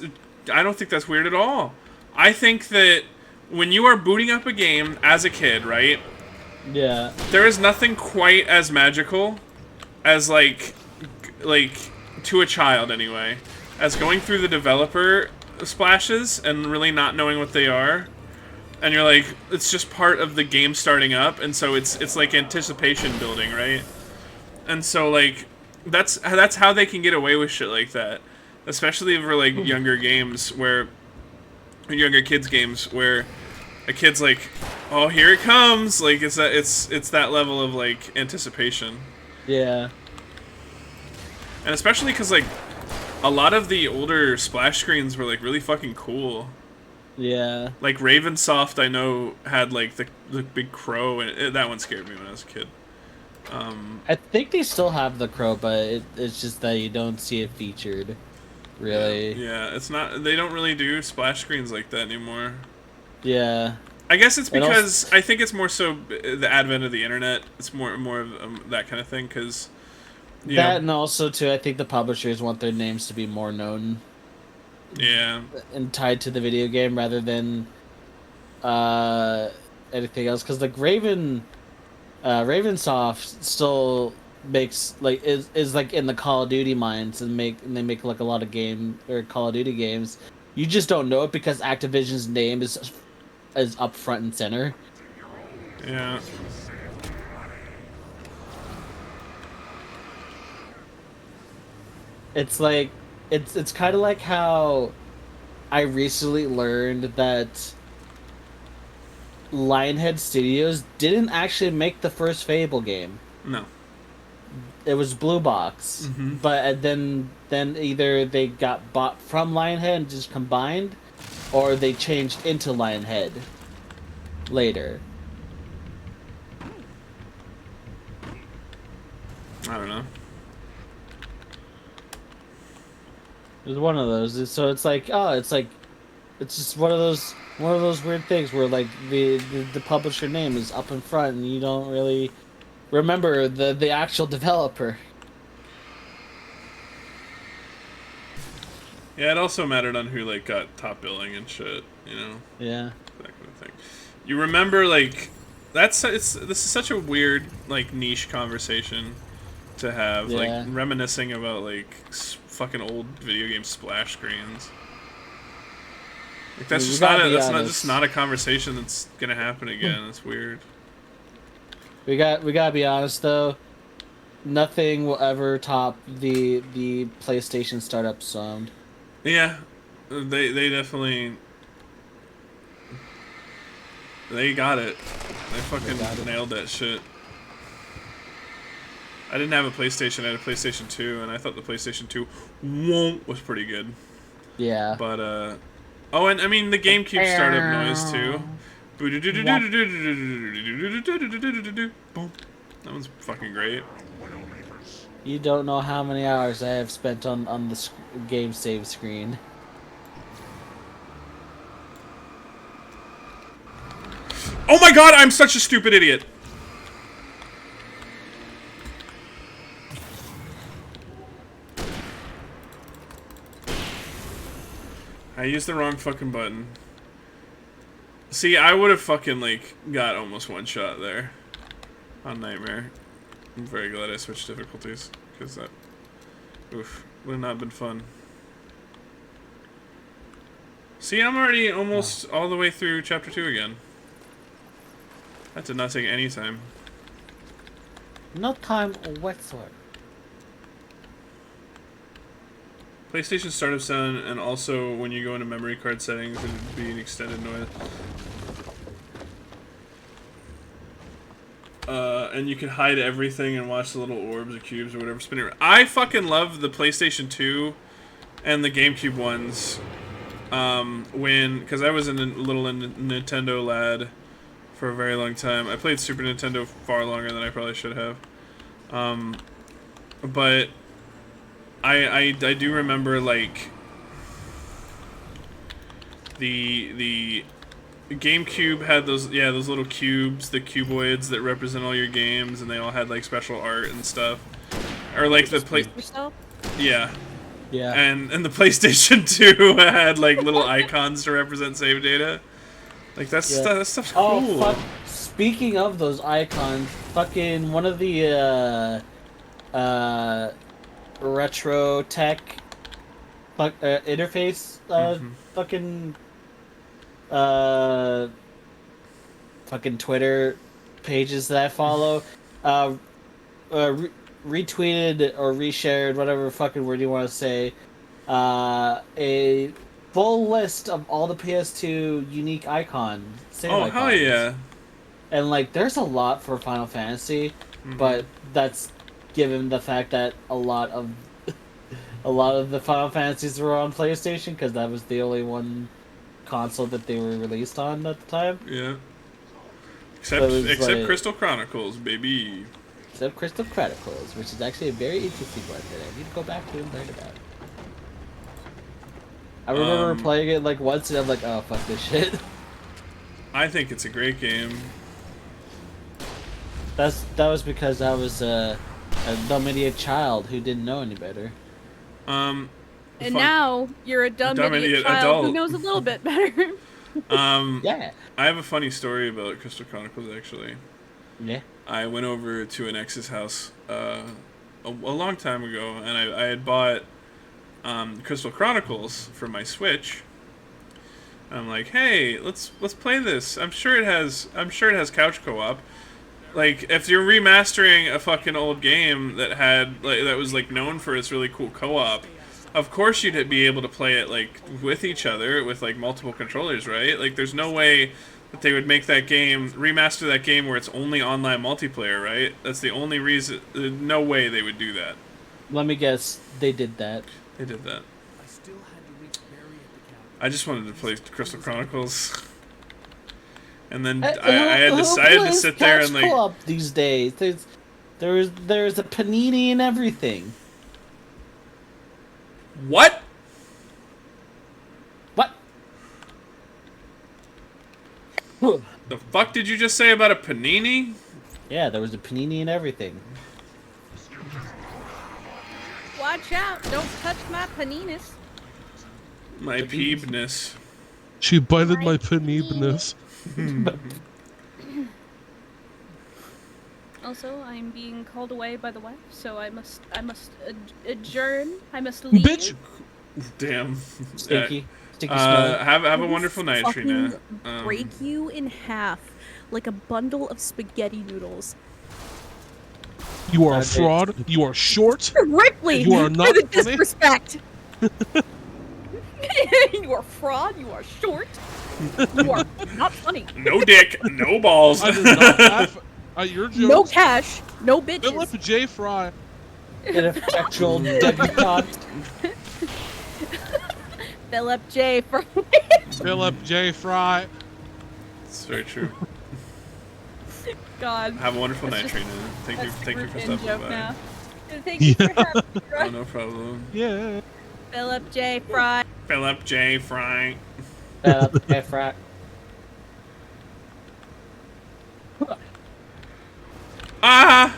weird at all. I think that when you are booting up a game as a kid, right? Yeah. There is nothing quite as magical as like to a child anyway, as going through the developer splashes and really not knowing what they are. And you're like, it's just part of the game starting up, and so it's like anticipation building, right? And so like that's how they can get away with shit like that, especially for like younger kids games where a kid's like, oh, here it comes, like it's that level of like anticipation. Yeah. And especially because like a lot of the older splash screens were like really fucking cool. Yeah. Like Ravensoft, I know had like the big crow, and that one scared me when I was a kid. I think they still have the crow, but it's just that you don't see it featured. Really. Yeah, it's not. They don't really do splash screens like that anymore. Yeah. I guess it's And because I think it's more so the advent of the internet. It's more of that kind of thing because That and also too, I think the publishers want their names to be more known. Yeah. And tied to the video game rather than anything else. Because like Ravensoft still makes like is like in the Call of Duty minds and they make like a lot of Call of Duty games. You just don't know it because Activision's name is up front and center. Yeah. It's like it's kind of like how I recently learned that Lionhead Studios didn't actually make the first Fable game. No. It was Blue Box, but then either they got bought from Lionhead and just combined, or they changed into Lionhead later. I don't know. It was one of those. So it's like, it's just one of those weird things where like the publisher name is up in front and you don't really remember the actual developer. Yeah, it also mattered on who like got top billing and shit, you know. Yeah. That kind of thing. You remember like this is such a weird like niche conversation to have, Yeah. like reminiscing about like fucking old video game splash screens. Like that's just not a conversation that's gonna happen again. It's weird. We gotta be honest though. Nothing will ever top the PlayStation startup sound. Yeah, they definitely they got it. They fucking nailed that shit. I didn't have a PlayStation. I had a PlayStation 2, and I thought the PlayStation 2 was pretty good. Yeah. But oh, and I mean the GameCube startup noise too. Boom. That one's fucking great. You don't know how many hours I have spent on the game save screen. Oh my god, I'm such a stupid idiot. I used the wrong fucking button. See, I would have fucking, like, got almost one shot there. On Nightmare. I'm very glad I switched difficulties. Because that... Oof. Would have not been fun. See, I'm already almost all the way through Chapter 2 again. That did not take any time. No time whatsoever. PlayStation startup sound, and also when you go into memory card settings, it would be an extended noise. And you can hide everything and watch the little orbs or cubes or whatever spinning around. I fucking love the PlayStation 2 and the GameCube ones. Because I was a little Nintendo lad for a very long time. I played Super Nintendo far longer than I probably should have. But I do remember like the GameCube had those little cubes, the cuboids that represent all your games, and they all had like special art and stuff. Or like the play. Yeah. Yeah. And the PlayStation 2 had like little icons to represent save data. Like that stuff's cool. Oh fuck! Speaking of those icons, fucking one of the retro tech interface fucking Twitter pages that I follow retweeted or reshared, whatever fucking word you want to say, a full list of all the PS2 unique icons. Oh, hell yeah. And like there's a lot for Final Fantasy, but that's given the fact that a lot of a lot of the Final Fantasies were on PlayStation because that was the only one console that they were released on at the time. Yeah. So it was Except like- Crystal Chronicles, baby. Except Crystal Chronicles, which is actually a very interesting one that I need to go back to and learn about. I remember playing it like once and I'm like, oh fuck this shit. I think it's a great game. That was because I was a dumb idiot child who didn't know any better. And now you're a dumb idiot idiot child adult. who knows a little bit better. Yeah. I have a funny story about Crystal Chronicles, actually. Yeah. I went over to an ex's house a long time ago, and I had bought Crystal Chronicles for my Switch. I'm like, hey, let's play this. I'm sure it has couch co-op. Like, if you're remastering a fucking old game that was like known for its really cool co-op, of course you'd be able to play it like with each other with like multiple controllers, right? Like, there's no way that they would make that game, remaster that game where it's only online multiplayer, right? That's the only reason. No way they would do that. Let me guess, they did that. They did that. I still had to reach Barry at the cabin. I just wanted to play Crystal Chronicles. And then Who I had to plays sit there and couch like, co-op these days. There's a panini and everything. what? What? The fuck did you just say about a panini? Yeah, there was a panini and everything. Watch out! Don't touch my paninis. My peebness. She bited my penibness. Also, I'm being called away by the wife, so I must adjourn. I must leave. Bitch! Damn. Stinky. Stinky smell. Have a I will wonderful night, fucking Trina. break you in half like a bundle of spaghetti noodles. You are a fraud. You are short. Ripley, You are not for the funny. disrespect. You are fraud. You are short. You are not funny. No dick, no balls. I did not laugh at your jokes. No cash. No bitches. Philip J. Fry. Ineffectual debutante. Philip J. Fry. Philip J. Fry. It's very true. God. Have a wonderful night, That's Trina. Thank you That's for super stopping in-joke by. now. Thank you for having me, Oh, Russ. no problem. Yeah. Philip J. Fry. Philip J. Fry. Frat. Ah!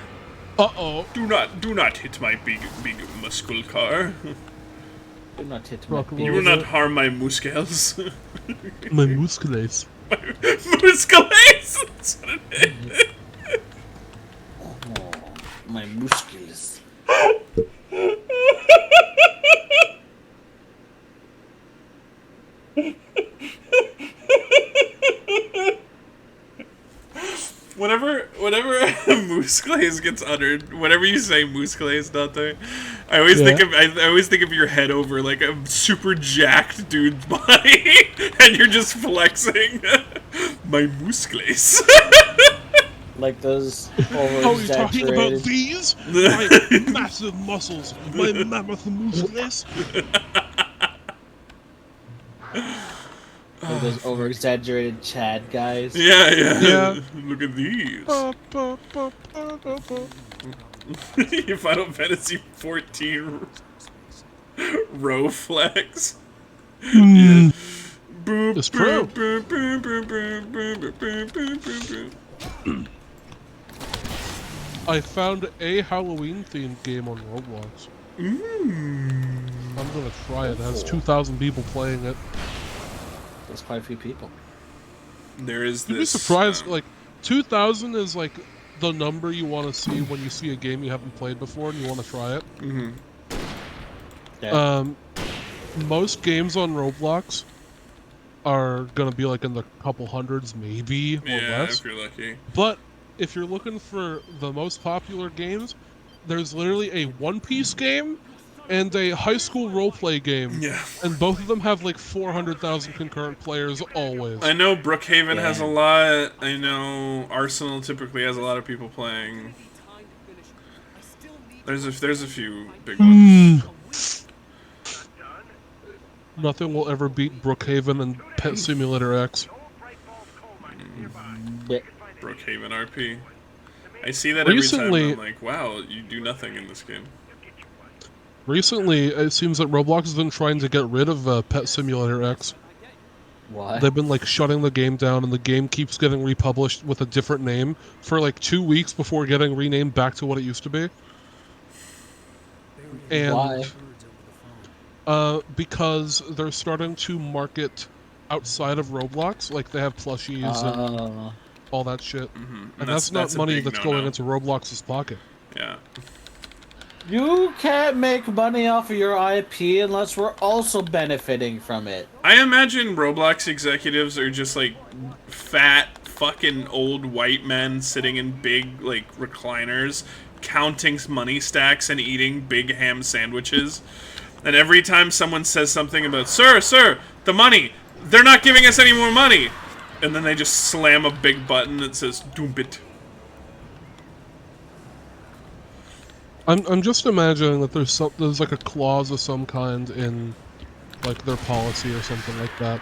Uh-oh. Do not hit my big muscle car. Do not hit my Rock and You roll. will not harm my muscles. My muscles. Muscles! That's what it is. Oh, my muscles. Whenever moose glaze gets uttered, whenever you say moose glaze, Dante, I always think of your head over like a super jacked dude's body, and you're just flexing my moose glaze. Like those Oh, you're talking about over-exaggerated... these? My massive muscles. My mammoth muscles. Like those over-exaggerated Chad guys. Yeah. Look at these. Ba, ba, ba, ba, ba, ba. Your Final Fantasy 14 row flex. Hmm. Boop, It's true. boop, boop, boop, boop, boop, boop, boop, boop, boop. I found a Halloween-themed game on Roblox. I'm gonna try it. It has 2,000 people playing it. There's quite a few people. There is You'd be this. surprised. Like 2,000 is like the number you want to see when you see a game you haven't played before and you want to try it. Yeah. Most games on Roblox are gonna be like in the couple hundreds, maybe or Yeah, less. if you're lucky. But if you're looking for the most popular games, there's literally a One Piece game and a high school roleplay game. Yeah. And both of them have like 400,000 concurrent players always. I know Brookhaven has a Yeah. lot. I know Arsenal typically has a lot of people playing. There's a few big ones. Nothing will ever beat Brookhaven and Pet Simulator X. Brookhaven RP. I see that every time and Recently, I'm like, wow, you do nothing in this game. recently, it seems that Roblox has been trying to get rid of Pet Simulator X. Why? They've been like shutting the game down, and the game keeps getting republished with a different name for like 2 weeks before getting renamed back to what it used to be. And Why? because they're starting to market outside of Roblox, like they have plushies and all that shit, and that's not a money big that's going no-no. into Roblox's pocket. Yeah. You can't make money off of your IP unless we're also benefiting from it. I imagine Roblox executives are just like fat fucking old white men sitting in big like recliners counting money stacks and eating big ham sandwiches. And every time someone says something about, sir, the money, they're not giving us any more money. And then they just slam a big button that says, doom it. I'm just imagining that there's like a clause of some kind in like their policy or something like that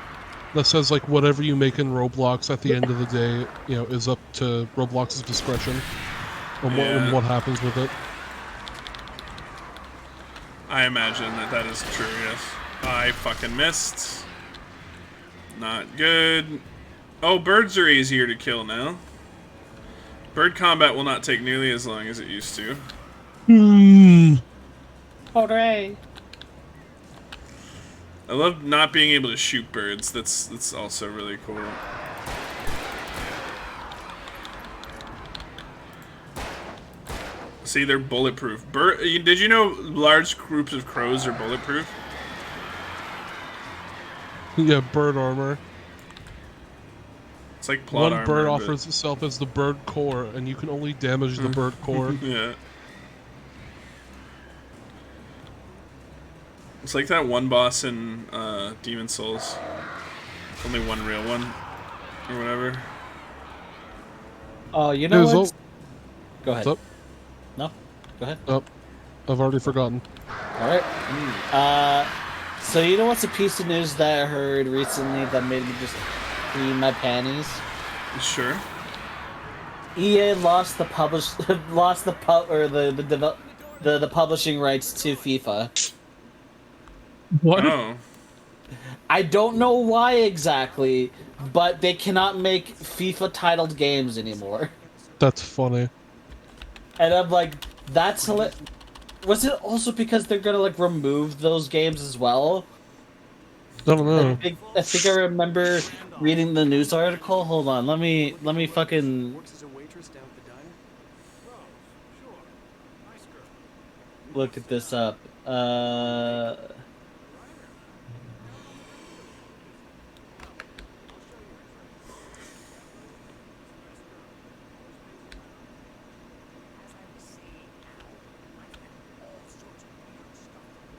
says like whatever you make in Roblox at the end of the day, you know, is up to Roblox's discretion on what happens with it. I imagine that is true, yes. I fucking missed. Not good. Oh, birds are easier to kill now. Bird combat will not take nearly as long as it used to. Hooray! I love not being able to shoot birds. That's also really cool. See, they're bulletproof. Did you know large groups of crows are bulletproof? Yeah, bird armor. It's like plot One bird armor, offers itself as the bird core, and you can only damage the bird core. Yeah. It's like that one boss in Demon Souls. Only one real one. Or whatever. Oh, you know what? Go ahead. What's up? No? Go ahead. Oh, I've already forgotten. Alright. So you know what's a piece of news that I heard recently that made me just pee my panties? Sure. EA lost the the publishing rights to FIFA. What? Oh. I don't know why exactly, but they cannot make FIFA titled games anymore. That's funny. And I'm like, that's was it also because they're gonna like remove those games as well? I don't know. I think I remember reading the news article. Hold on, let me fucking look at this up.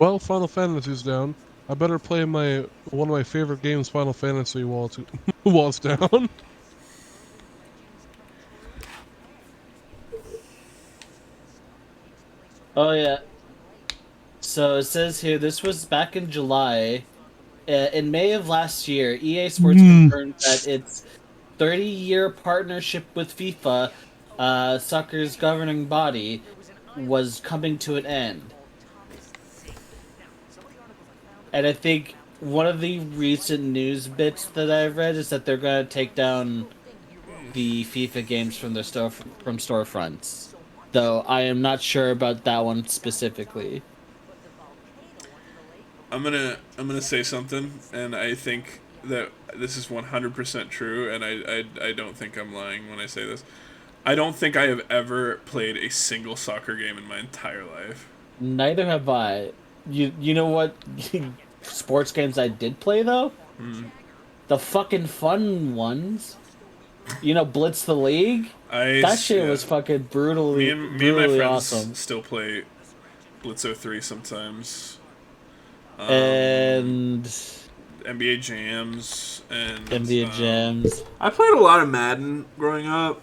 Well, Final Fantasy's down. I better play one of my favorite games, Final Fantasy, while it's down. Oh yeah. So it says here this was back in July. In May of last year, EA Sports confirmed that its 30-year partnership with FIFA, soccer's governing body, was coming to an end. And I think one of the recent news bits that I've read is that they're going to take down the FIFA games from from storefronts. Though I am not sure about that one specifically. I'm gonna say something, and I think that this is 100% true, and I don't think I'm lying when I say this. I don't think I have ever played a single soccer game in my entire life. Neither have I. You know what sports games I did play though? The fucking fun ones. You know, Blitz the League? That shit was fucking brutally me and my friends awesome. still play Blitz 03 sometimes. And NBA Jams and NBA Jams. I played a lot of Madden growing up.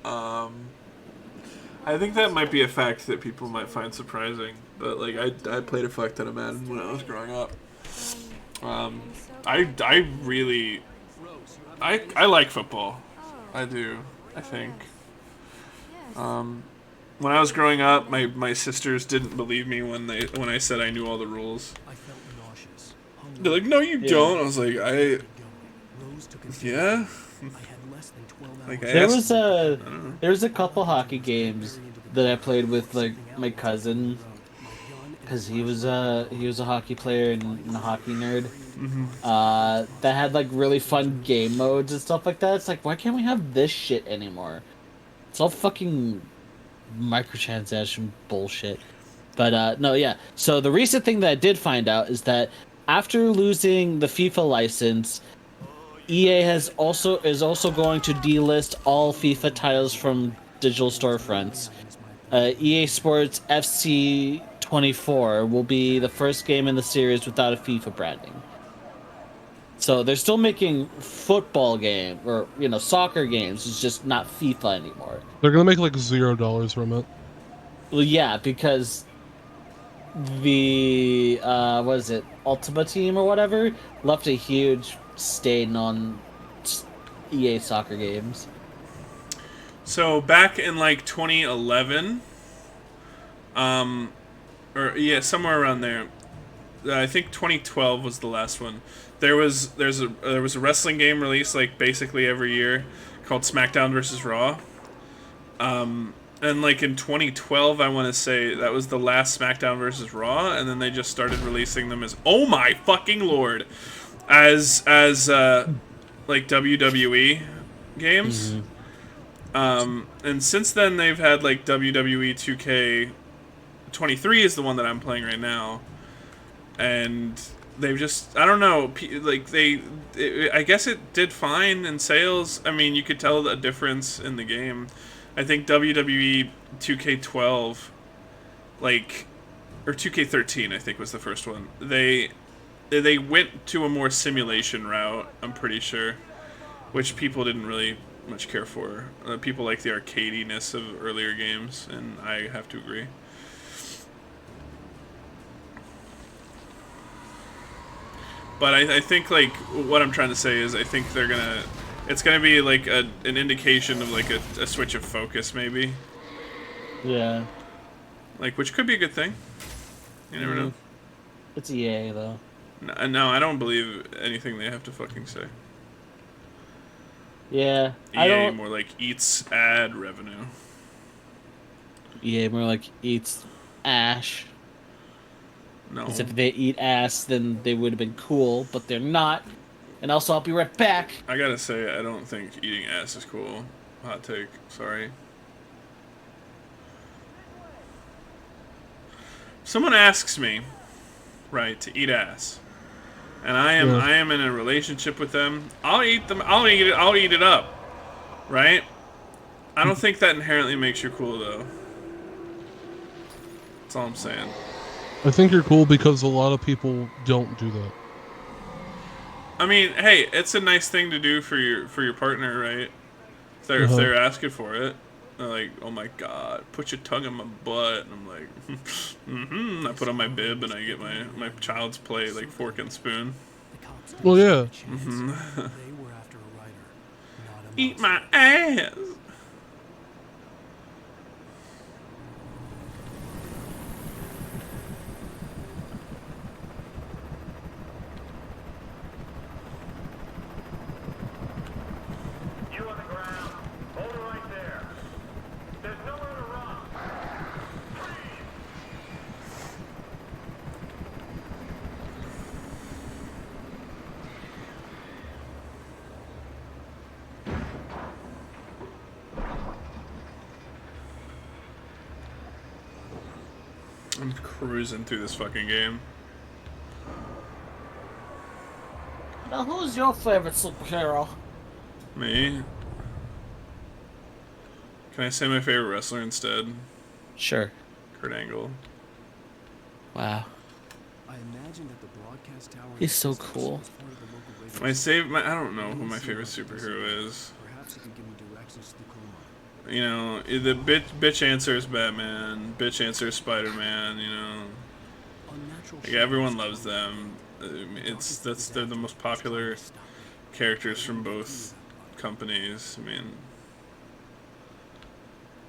I think that might be a fact that people might find surprising, but like I played a fuck ton of Madden when I was growing up. I really I like football. I do. I think. When I was growing up, my sisters didn't believe me when I said I knew all the rules. I felt nauseous. They're like, "No, you Yeah. don't." I was like, Rose took a yeah." I had less than 12 hours. Like, There was a couple hockey games that I played with like my cousin, because he was a hockey player and a hockey nerd. That had like really fun game modes and stuff like that. It's like, why can't we have this shit anymore? It's all fucking microtransaction bullshit. But no, yeah. So the recent thing that I did find out is that after losing the FIFA license, EA is also going to delist all FIFA titles from digital storefronts. EA Sports FC 24 will be the first game in the series without a FIFA branding. So they're still making football game or soccer games. It's just not FIFA anymore. They're gonna make like $0 from it. Well, yeah, because the what is it, Ultima Team or whatever, left a huge stain on EA soccer games. So back in like 2011, or yeah, somewhere around there. I think 2012 was the last one. There was a wrestling game released like basically every year called SmackDown versus Raw. And like in 2012, I want to say that was the last SmackDown versus Raw, and then they just started releasing them as, oh my fucking lord, as like WWE games. And since then they've had like WWE 2K 23 is the one that I'm playing right now, and they've just, I don't know, like I guess it did fine in sales. I mean, you could tell a difference in the game. I think WWE 2K12, like, or 2K13, I think was the first one. They went to a more simulation route, I'm pretty sure, which people didn't really much care for. People like the arcadiness of earlier games, and I have to agree. But I think, like, what I'm trying to say is I think it's gonna be like an indication of like a switch of focus, maybe. Yeah. Like, which could be a good thing. You never know. It's EA though. No, I don't believe anything they have to fucking say. Yeah, EA I don't. more like eats ad revenue. EA more like eats ash. No. Because if they eat ass, then they would have been cool, but they're not. And also, I'll be right back. I gotta say, I don't think eating ass is cool. Hot take. Sorry. Someone asks me, right, to eat ass, and I am in a relationship with them. I'll eat them. I'll eat it up, right? I don't think that inherently makes you cool, though. That's all I'm saying. I think you're cool because a lot of people don't do that. I mean, hey, it's a nice thing to do for your partner, right? If they're asking for it, they're like, "Oh my god, put your tongue in my butt," and I'm like, I put on my bib and I get my child's play like fork and spoon. Well, yeah. They were after a writer, not a Eat monster. my ass. You on the ground. Hold it right there. There's nowhere to run. I'm cruising through this fucking game. Now, who's your favorite superhero? Me? Can I say my favorite wrestler instead? Sure. Kurt Angle. Wow. I imagine that the broadcast tower He's so cool. I don't know who my favorite superhero is. Perhaps you can give me directions to the coma. You know, the bitch answer is Batman. Bitch answer is Spider-Man. You know, Unnatural like everyone loves them. They're the most popular characters from both companies. I mean,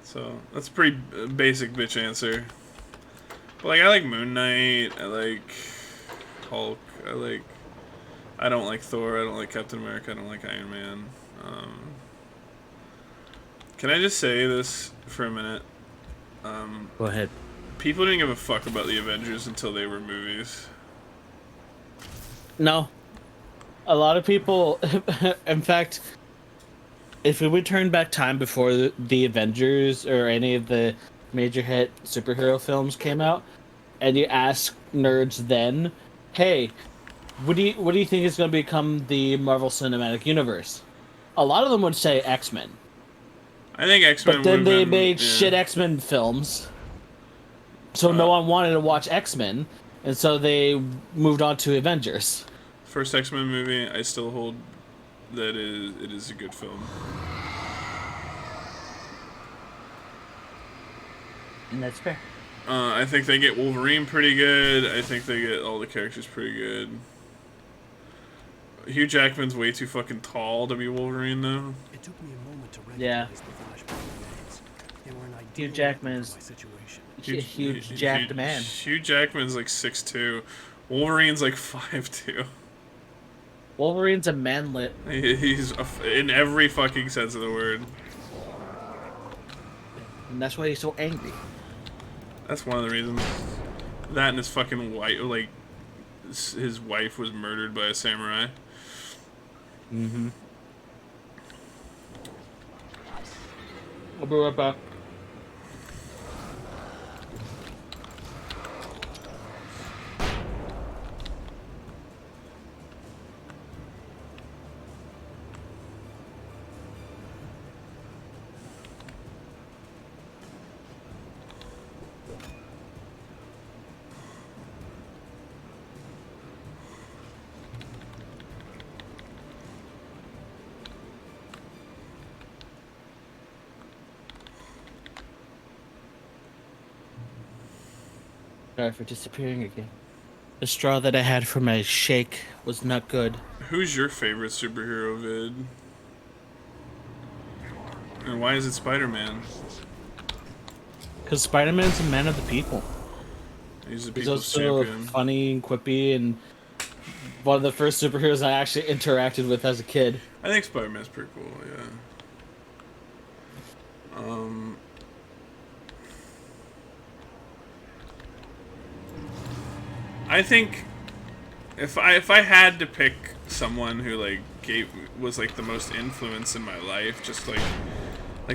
so that's a pretty basic bitch answer. But like, I like Moon Knight. I like Hulk. I don't like Thor. I don't like Captain America. I don't like Iron Man. Can I just say this for a minute? Go ahead. People didn't give a fuck about the Avengers until they were movies. No. A lot of people, in fact, if we would turn back time before the Avengers or any of the major hit superhero films came out, and you ask nerds then, hey, what do you think is going to become the Marvel Cinematic Universe? A lot of them would say X-Men. I think X-Men. But then they made shit X-Men films, so no one wanted to watch X-Men, and so they moved on to Avengers. First X-Men movie, I still hold that it is a good film. And that's fair. I think they get Wolverine pretty good. I think they get all the characters pretty good. Hugh Jackman's way too fucking tall to be Wolverine, though. It took me a moment to Yeah. recognize the flashback remains. They were an Hugh ideal Jackman's my situation. huge jacked man. Hugh Jackman's like 6'2". Wolverine's like 5'2". Wolverine's a manlet. He's in every fucking sense of the word. And that's why he's so angry. That's one of the reasons. That and his fucking wife, like, his wife was murdered by a samurai. Mm-hmm. I'll be right back. Sorry for disappearing again. The straw that I had for my shake was not good. Who's your favorite superhero vid? And why is it Spider-Man? Because Spider-Man's a man of the people. He's a He's people's also champion. funny and quippy and one of the first superheroes I actually interacted with as a kid. I think Spider-Man's pretty cool, yeah. I think if I had to pick someone who like was like the most influence in my life, just like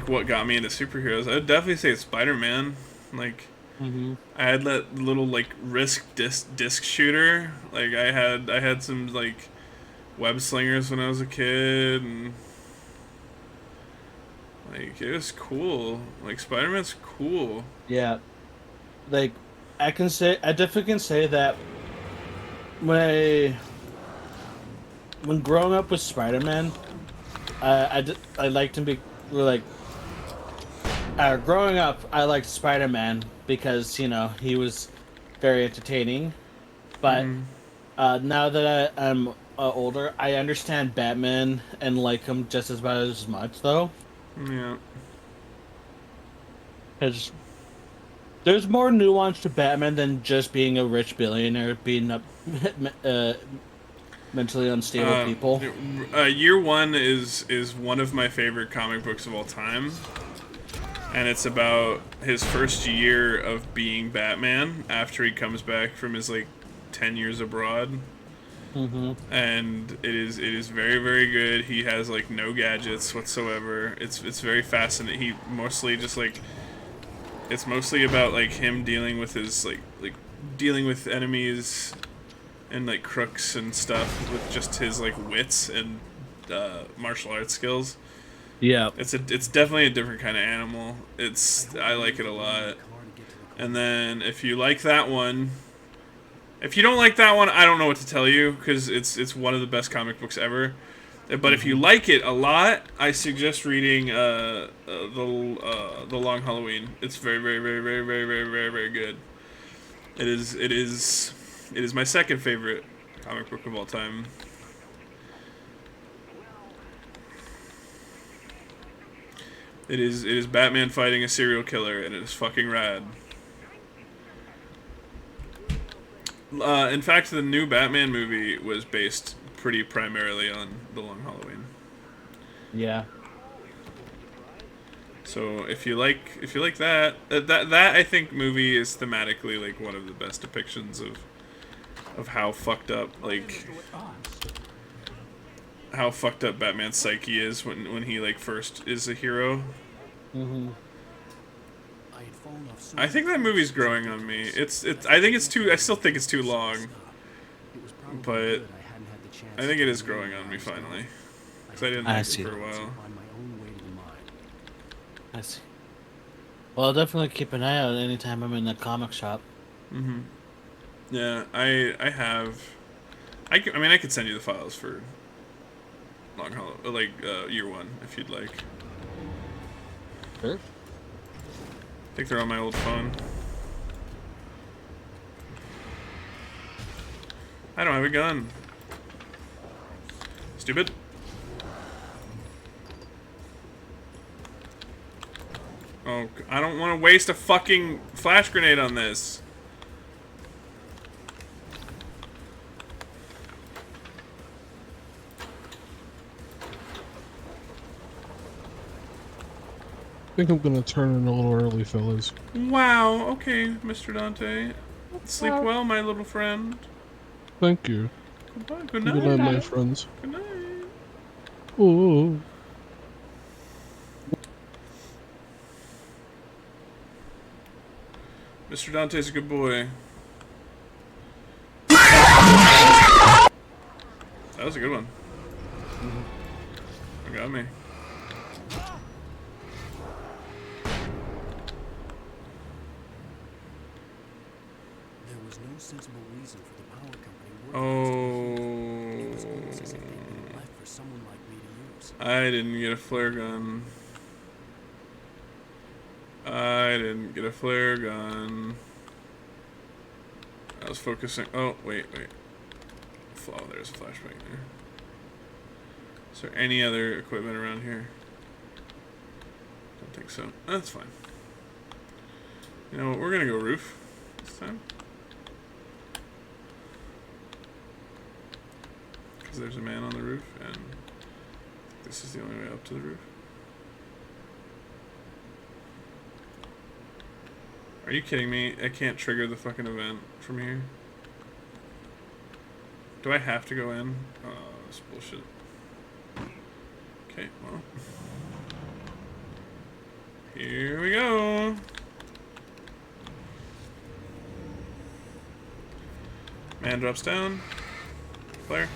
what got me into superheroes, I'd definitely say it's Spider-Man. Like, I had that little like Risk disc shooter. Like I had some like web slingers when I was a kid, and like it was cool. Like Spider-Man's cool. Yeah. Like, I definitely can say that when growing up with Spider-Man, I liked him growing up, I liked Spider-Man because, you know, he was very entertaining. But now that I'm older, I understand Batman and like him just about as much, though. Yeah. Because there's more nuance to Batman than just being a rich billionaire beating up mentally unstable people. Year One is one of my favorite comic books of all time. And it's about his first year of being Batman after he comes back from his like 10 years abroad. And it is very, very good. He has like no gadgets whatsoever. It's very fascinating. He mostly just like, it's mostly about like him dealing with his like dealing with enemies and like crooks and stuff with just his like wits and martial arts skills. Yeah, it's definitely a different kind of animal. I like it a lot. And then if you like that one, if you don't like that one, I don't know what to tell you, because it's one of the best comic books ever. But if you like it a lot, I suggest reading the Long Halloween. It's very, very, very, very, very, very, very, very good. It is my second favorite comic book of all time. It is Batman fighting a serial killer, and it is fucking rad. In fact, the new Batman movie was based pretty primarily on The Long Halloween. Yeah. So if you like that, that I think movie is thematically like one of the best depictions of how fucked up how fucked up Batman's psyche is when he like first is a hero. Mm-hmm. I think that movie's growing on me. It's I think it's too. I still think it's too long, but I think it is growing on me finally. Because I didn't like it for a while. I see. Well, I'll definitely keep an eye out anytime I'm in the comic shop. Mm-hmm. Yeah, I have. I mean, I could send you the files for Long Hollow, like year one, if you'd like. Sure. I think they're on my old phone. I don't have a gun. Stupid. Oh, I don't want to waste a fucking flash grenade on this. I think I'm gonna turn in a little early, fellas. Wow, okay, Mr. Dante. Sleep well, my little friend. Thank you. Goodbye, good night. Good night, my friends. Good night. Oh. Mr. Dante's a good boy. That was a good one. You got me. There was no sensible reason for the power company Oh. It was almost as if they'd been left for someone like me to use. I didn't get a flare gun. I didn't get a flare gun. I was focusing. Oh, wait. Oh, there's a flashbang there. Is there any other equipment around here? Don't think so. That's fine. You know what? We're gonna go roof this time. Because there's a man on the roof, and this is the only way up to the roof. Are you kidding me? I can't trigger the fucking event from here. Do I have to go in? Oh, that's bullshit. Okay, well. Here we go. Man drops down. Flare.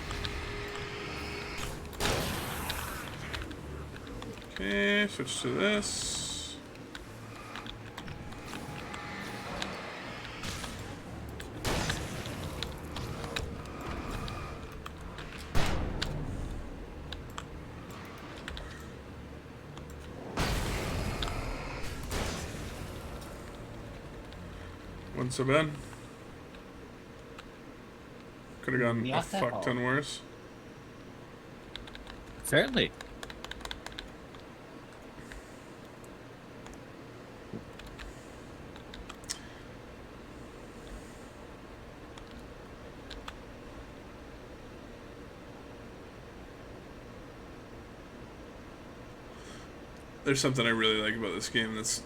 Okay, switch to this. Wasn't so bad. Could have gone a fuck ton worse. Certainly. There's something I really like about this game. It's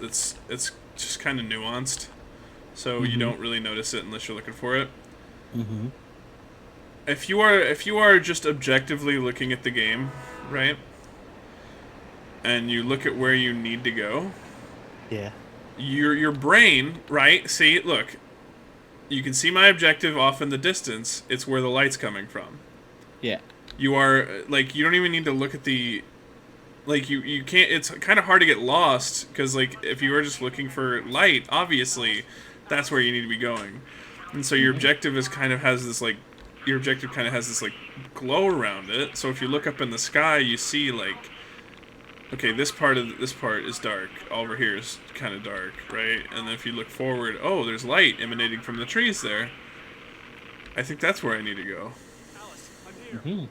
just kind of nuanced, so you don't really notice it unless you're looking for it. Mm-hmm. If you are just objectively looking at the game, right, and you look at where you need to go, Yeah. your brain, right? See, look, you can see my objective off in the distance. It's where the light's coming from. Yeah. You are like, you don't even need to look at the. Like, you can't, it's kind of hard to get lost, because, like, if you were just looking for light, obviously, that's where you need to be going. And so your objective is kind of has this, like, glow around it, so if you look up in the sky, you see, like, okay, this part is dark, over here is kind of dark, right? And then if you look forward, oh, there's light emanating from the trees there. I think that's where I need to go. Mhm.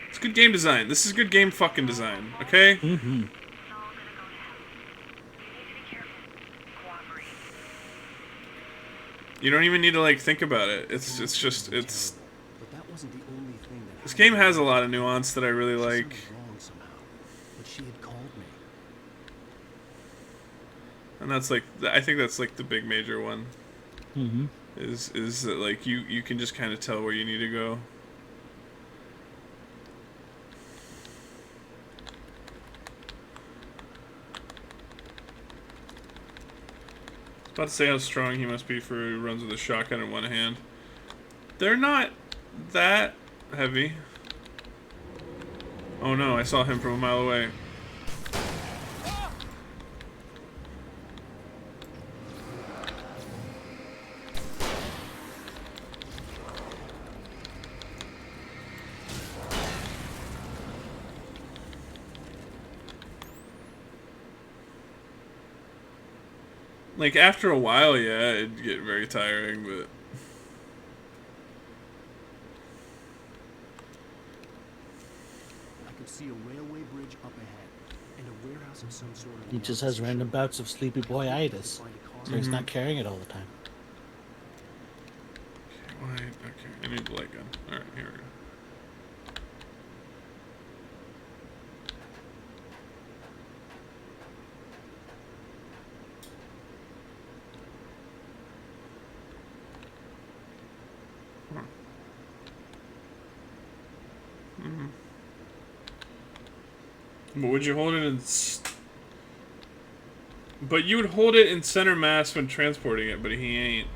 It's good game design. This is good game fucking design, okay? Mhm. It's all gonna go to hell. You need to be careful. Cooperate. You don't even need to, like, think about it. It's just, it's... But that wasn't the only thing that This happened. game has a lot of nuance that I really She like. sounded wrong somehow, but she had called me. And that's, like, I think that's, like, the big major one. Mhm. Is that, like, you can just kind of tell where you need to go. About to say how strong he must be for who runs with a shotgun in one hand. They're not that heavy. Oh no, I saw him from a mile away. Like, after a while, yeah, it'd get very tiring, but... I could see a railway bridge up ahead, and a warehouse of some sort. He just has random bouts of sleepy boy-itis, Find a car. so he's not carrying it all the time. Why? Okay, I need the light gun. Alright, here we go. But would you hold it in... But you would hold it in center mass when transporting it, but he ain't.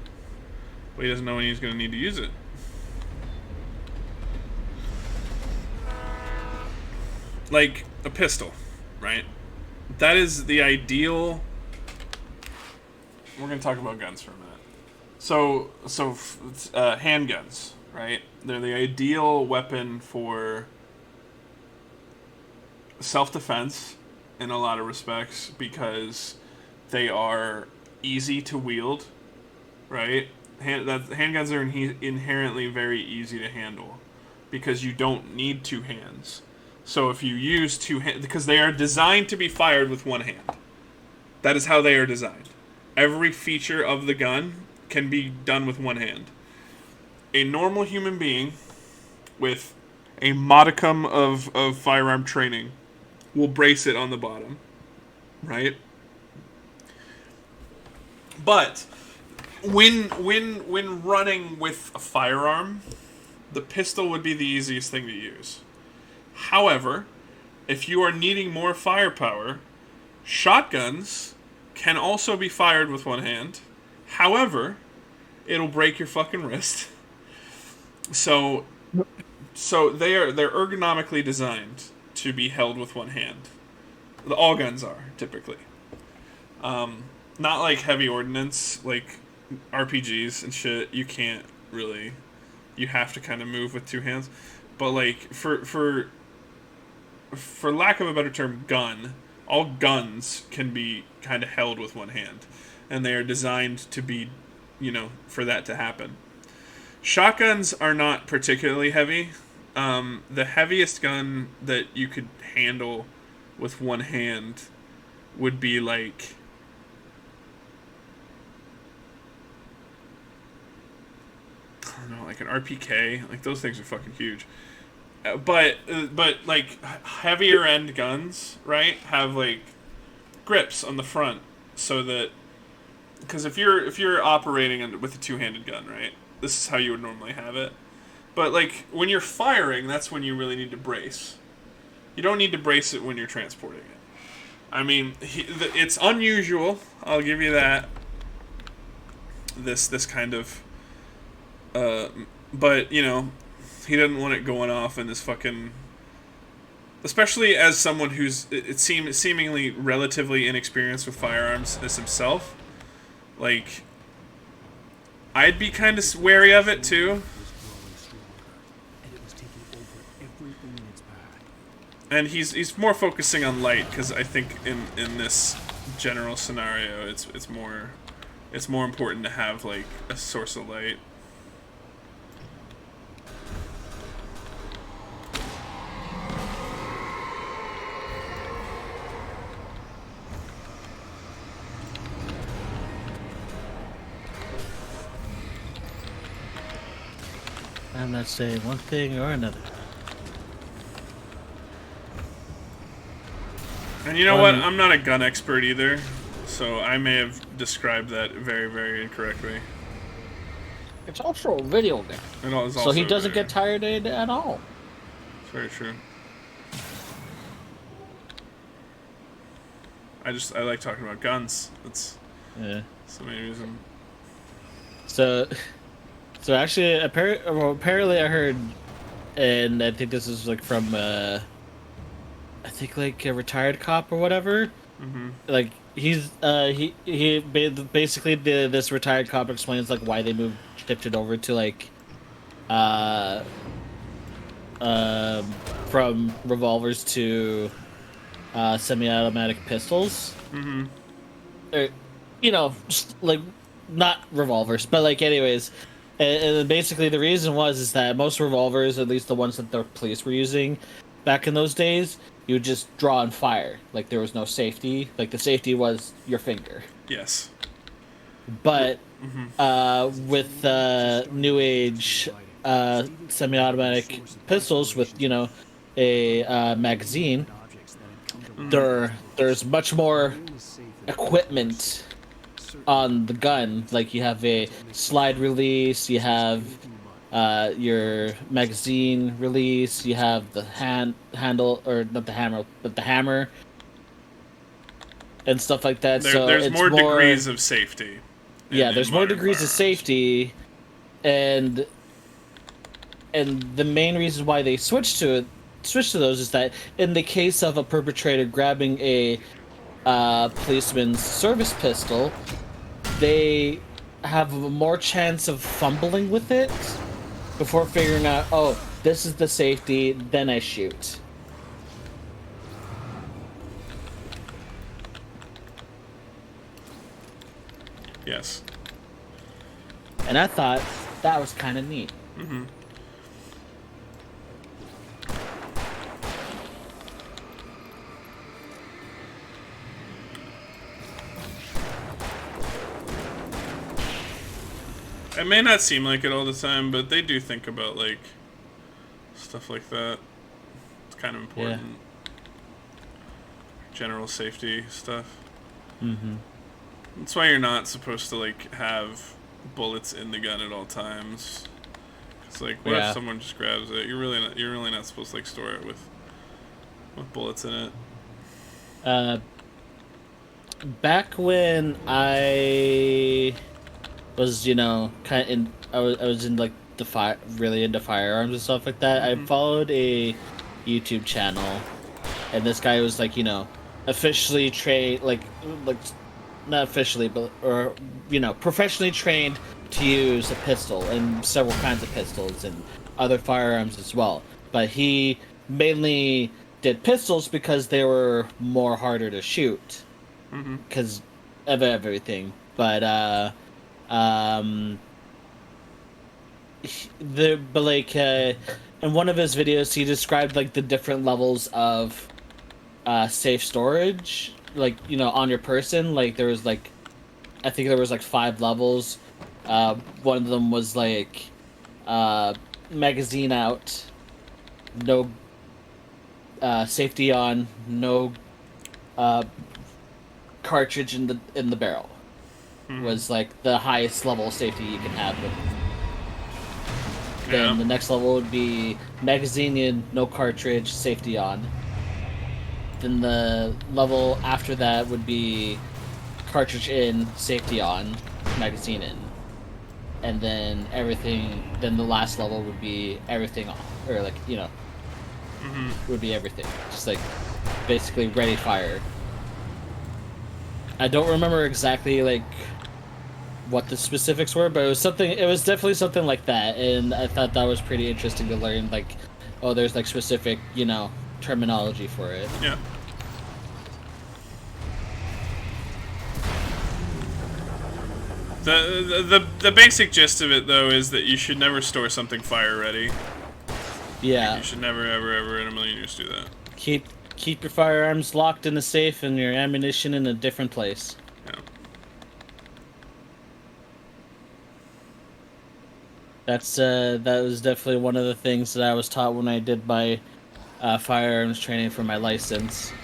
But he doesn't know when he's going to need to use it. Like a pistol, right? That is the ideal... We're going to talk about guns for a minute. So handguns, right? They're the ideal weapon for self-defense in a lot of respects because they are easy to wield, right? Handguns are inherently very easy to handle because you don't need two hands. So if you use two hands, because they are designed to be fired with one hand. That is how they are designed. Every feature of the gun can be done with one hand. A normal human being with a modicum of firearm training will brace it on the bottom, right? But when running with a firearm, the pistol would be the easiest thing to use. However, if you are needing more firepower, shotguns can also be fired with one hand. However, it'll break your fucking wrist. So they're ergonomically designed to be held with one hand. All guns are, typically. Not like heavy ordnance, like RPGs and shit. You can't really. You have to kind of move with two hands. But like for lack of a better term, all guns can be kind of held with one hand, and they are designed to be, for that to happen. Shotguns are not particularly heavy. The heaviest gun that you could handle with one hand would be like... I don't know, like an RPK. Like, those things are fucking huge. But like, heavier end guns, right, have, like, grips on the front so that... Because if you're operating with a two-handed gun, right, this is how you would normally have it. But, like, when you're firing, that's when you really need to brace. You don't need to brace it when you're transporting it. I mean, it's unusual, I'll give you that. This kind of... but, he doesn't want it going off in this fucking... Especially as someone who's seemingly relatively inexperienced with firearms as himself. Like, I'd be kind of wary of it, too. And he's more focusing on light, because I think in this general scenario, it's more important to have, like, a source of light. I'm not saying one thing or another. And you know what? I'm not a gun expert either, so I may have described that very, very incorrectly. It's also a video game. It is So also he doesn't a get tired at all. It's very true. I like talking about guns. That's the main reason. So actually, apparently I heard, and I think this is like from I think like a retired cop or whatever. Mm-hmm. Like he's basically this retired cop explains like why they shifted over to like from revolvers to semi-automatic pistols. Mm-hmm. Or, you know, just, like not revolvers, but like anyways. And basically the reason is that most revolvers, at least the ones that the police were using back in those days, you would just draw and fire. Like there was no safety. Like the safety was your finger. Yes. But with new age semi-automatic pistols with, you know, a magazine, there's much more equipment on the gun. Like you have a slide release, you have your magazine release, you have the handle, or not the hammer, but the hammer and stuff like that. There's it's more degrees of safety. Yeah, there's more degrees of safety, and the main reason why they switched to those is that in the case of a perpetrator grabbing a policeman's service pistol, they have more chance of fumbling with it before figuring out, oh, this is the safety, then I shoot. Yes. And I thought that was kind of neat. Mm-hmm. It may not seem like it all the time, but they do think about, like, stuff like that. It's kind of important. Yeah. General safety stuff. Mm-hmm. That's why you're not supposed to, like, have bullets in the gun at all times. It's like, what if someone just grabs it? You're really not supposed to, like, store it with bullets in it. Back when I was, you know, I was in like really into firearms and stuff like that. Mm-hmm. I followed a YouTube channel, and this guy was like, you know, officially trained, like not officially, but professionally trained to use a pistol and several kinds of pistols and other firearms as well. But he mainly did pistols because they were harder to shoot because of everything. But in one of his videos, he described like the different levels of safe storage, like, you know, on your person. Like there was like, I think there was like 5 levels. One of them was like magazine out, no safety on, no cartridge in the barrel. Was like the highest level of safety you can have. Then the next level would be magazine in, no cartridge, safety on. Then the level after that would be cartridge in, safety on, magazine in. And then then the last level would be everything off. Or like, you know, would be everything. Just like basically ready fire. I don't remember exactly like what the specifics were, but it was definitely something like that, and I thought that was pretty interesting to learn, like, oh, there's like specific, you know, terminology for it. Yeah. The basic gist of it, though, is that you should never store something fire ready. Yeah. Like, you should never, ever in a million years do that. Keep your firearms locked in a safe and your ammunition in a different place. Yeah. That was definitely one of the things that I was taught when I did my firearms training for my license.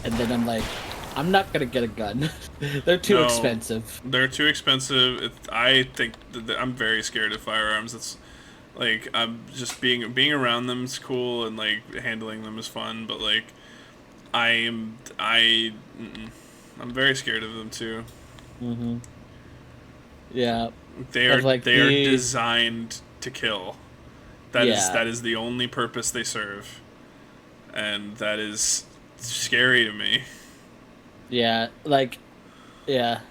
And then I'm like, I'm not gonna get a gun. They're too No, expensive. they're too expensive. I think I'm very scared of firearms. It's like I'm just being around them is cool and like handling them is fun, but like I'm very scared of them too. Hmm. Yeah, They are of like they are the designed to kill. yeah, That is the only purpose they serve, and that is scary to me. yeah, like yeah,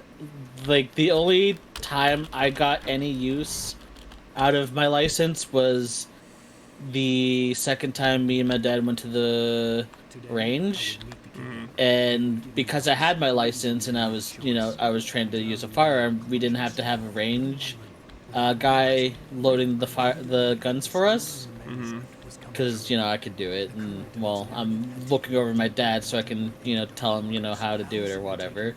like the only time I got any use out of my license was the second time me and my dad went to the Today, range. I would meet the Mm-hmm. kidnapper, And give me because I Alice. had my license and I Make was, a you know, choice. I was trained to use a A drowning man firearm, with we didn't have to clutches, have a little by range little, without guy realizing it, loading the the guns for speed us, Mm-hmm. was coming because true. you know I could do it, The and correct well, answer I'm had to looking be over my Alice. dad so I can, you know, tell him, you know, how to do it Alice or would take whatever. her.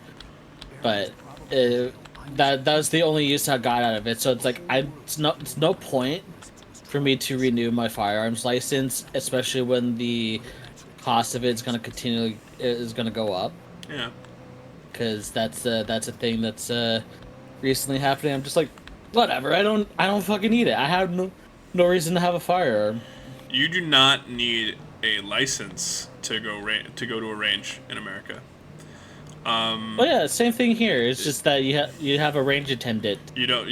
Barry was But probably uh, right. I knew that was something the only was use I got out of it. So it's like it's no point for me to renew my firearms license, especially when the cost of it is going to go up, Yeah. because that's a thing that's recently happening. I'm just like, whatever. I don't fucking need it. I have no reason to have a firearm. You do not need a license to go to a range in America. Well, yeah, same thing here. It's just that you have a range attendant You don't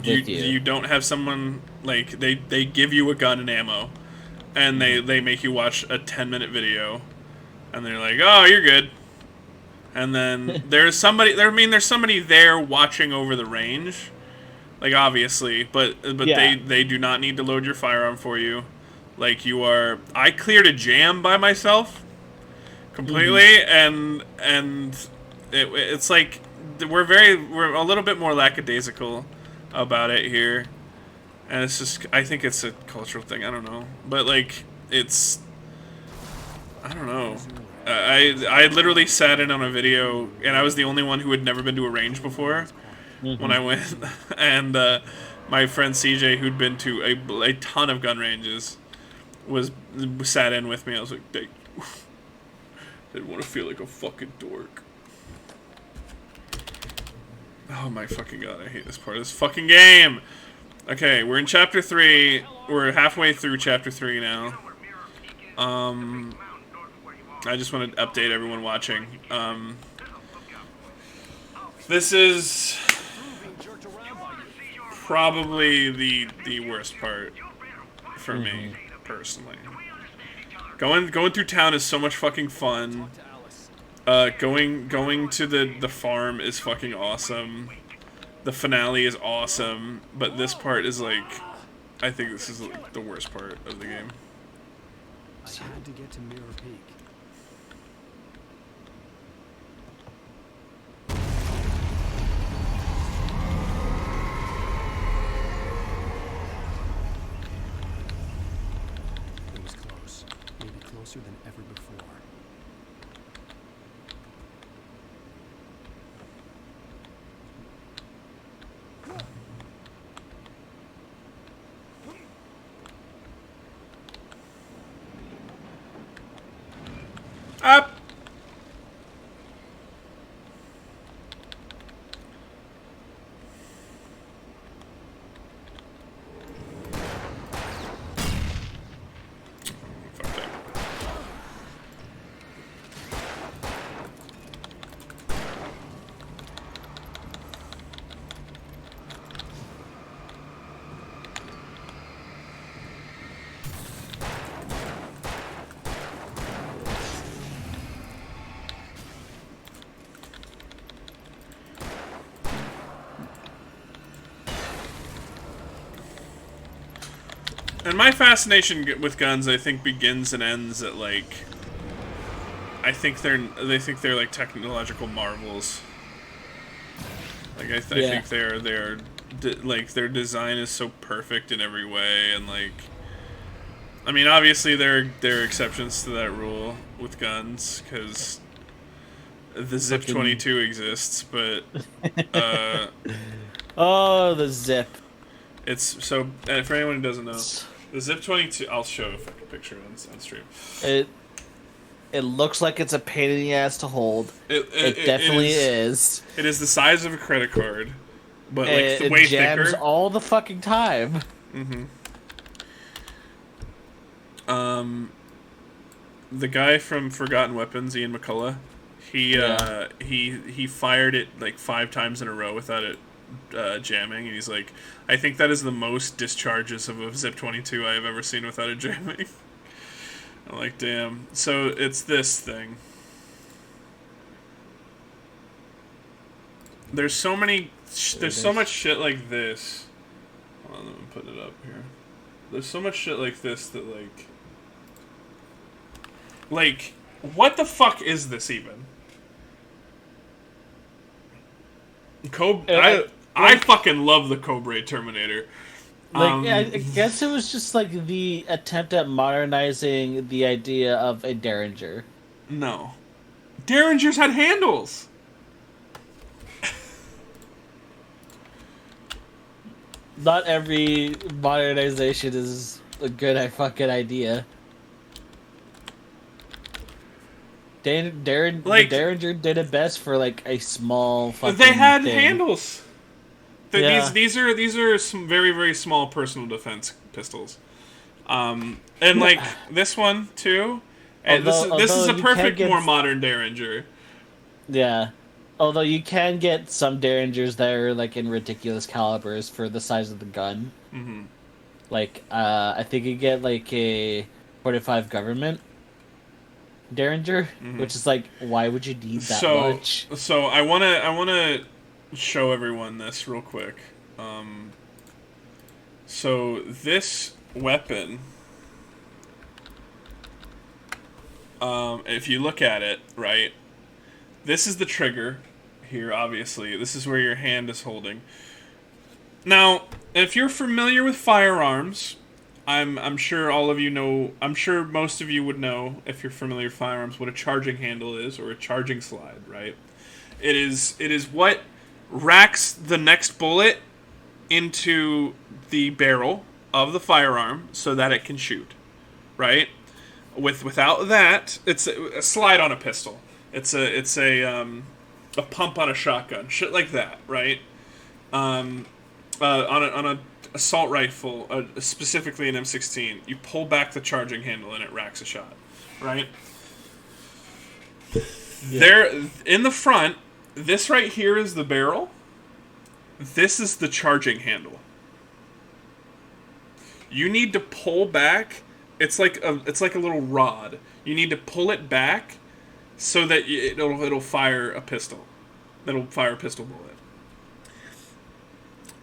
with you. you don't have someone like they give you a gun and ammo, and they make you watch a 10-minute video, and they're like, oh, you're good. And then there's somebody there. I mean, there's somebody there watching over the range, like obviously, but Yeah. they do not need to load your firearm for you. Like you are. I cleared a jam by myself Hmm. completely, and it's like we're a little bit more lackadaisical about it here, and it's just I think it's a cultural thing. I don't know, but like it's I don't know. I literally sat in on a video, and I was the only one who had never been to a range before when Hmm. I went, and my friend CJ, who'd been to a ton of gun ranges, was sat in with me. I was like, they didn't want to feel like a fucking dork. Oh my fucking god, I hate this part of this fucking game. Okay, we're in chapter 3. We're halfway through chapter 3 now. I just want to update everyone watching. This is probably the worst part for me personally. Going through town is so much fucking fun. Going to the farm is fucking awesome. The finale is awesome, but this part is like, I think this is like the worst part of the game. I had to get to Mirror Peak. It was close. Maybe closer than ever before. Up. Fuck that. And my fascination with guns, I think, begins and ends at like. They think they're like technological marvels. Like I Yeah. think they're like their design is so perfect in every way, and like. I mean, obviously there are exceptions to that rule with guns because the Zip Fucking 22 exists, but uh, oh, the zip. It's so for anyone who doesn't know, the Zip 22. I'll show if I can picture it on stream. It looks like it's a pain in the ass to hold. It definitely is. It is the size of a credit card, but like It way jams thicker. all the fucking time. The guy from Forgotten Weapons, Ian McCullough, he fired it like 5 times in a row without it jamming, and he's like, I think that is the most discharges of a Zip 22 I have ever seen without it jamming. I'm like, damn. So it's this thing. There's so many. There's so much shit like this. Hold on, let me put it up here. There's so much shit like this that like, what the fuck is this even? I fucking love the Cobra Terminator. I guess it was just like the attempt at modernizing the idea of a Derringer. No. Derringers had handles! Not every modernization is a good fucking idea. The Derringer did it best for like a small fucking They had thing. handles. These are some very, very small personal defense pistols. And like this one too. And this is a perfect more modern Derringer. Yeah. Although you can get some Derringers that are like in ridiculous calibers for the size of the gun. Mm-hmm. Like I think you get like a 45 government Derringer, which is like, why would you need that much? So I wanna show everyone this real quick. So this weapon, if you look at it, right, this is the trigger here, obviously. This is where your hand is holding. Now, if you're familiar with firearms, I'm sure all of you know, I'm sure most of you would know, if you're familiar with firearms, what a charging handle is, or a charging slide, right? It is what racks the next bullet into the barrel of the firearm so that it can shoot, right? Without that, it's a slide on a pistol. It's a pump on a shotgun, shit like that, right? On a assault rifle, specifically an M16, you pull back the charging handle and it racks a shot, right? Yeah. There, in the front, this right here is the barrel. This is the charging handle. You need to pull back. It's like a little rod. You need to pull it back so that it'll fire a pistol. It'll fire a pistol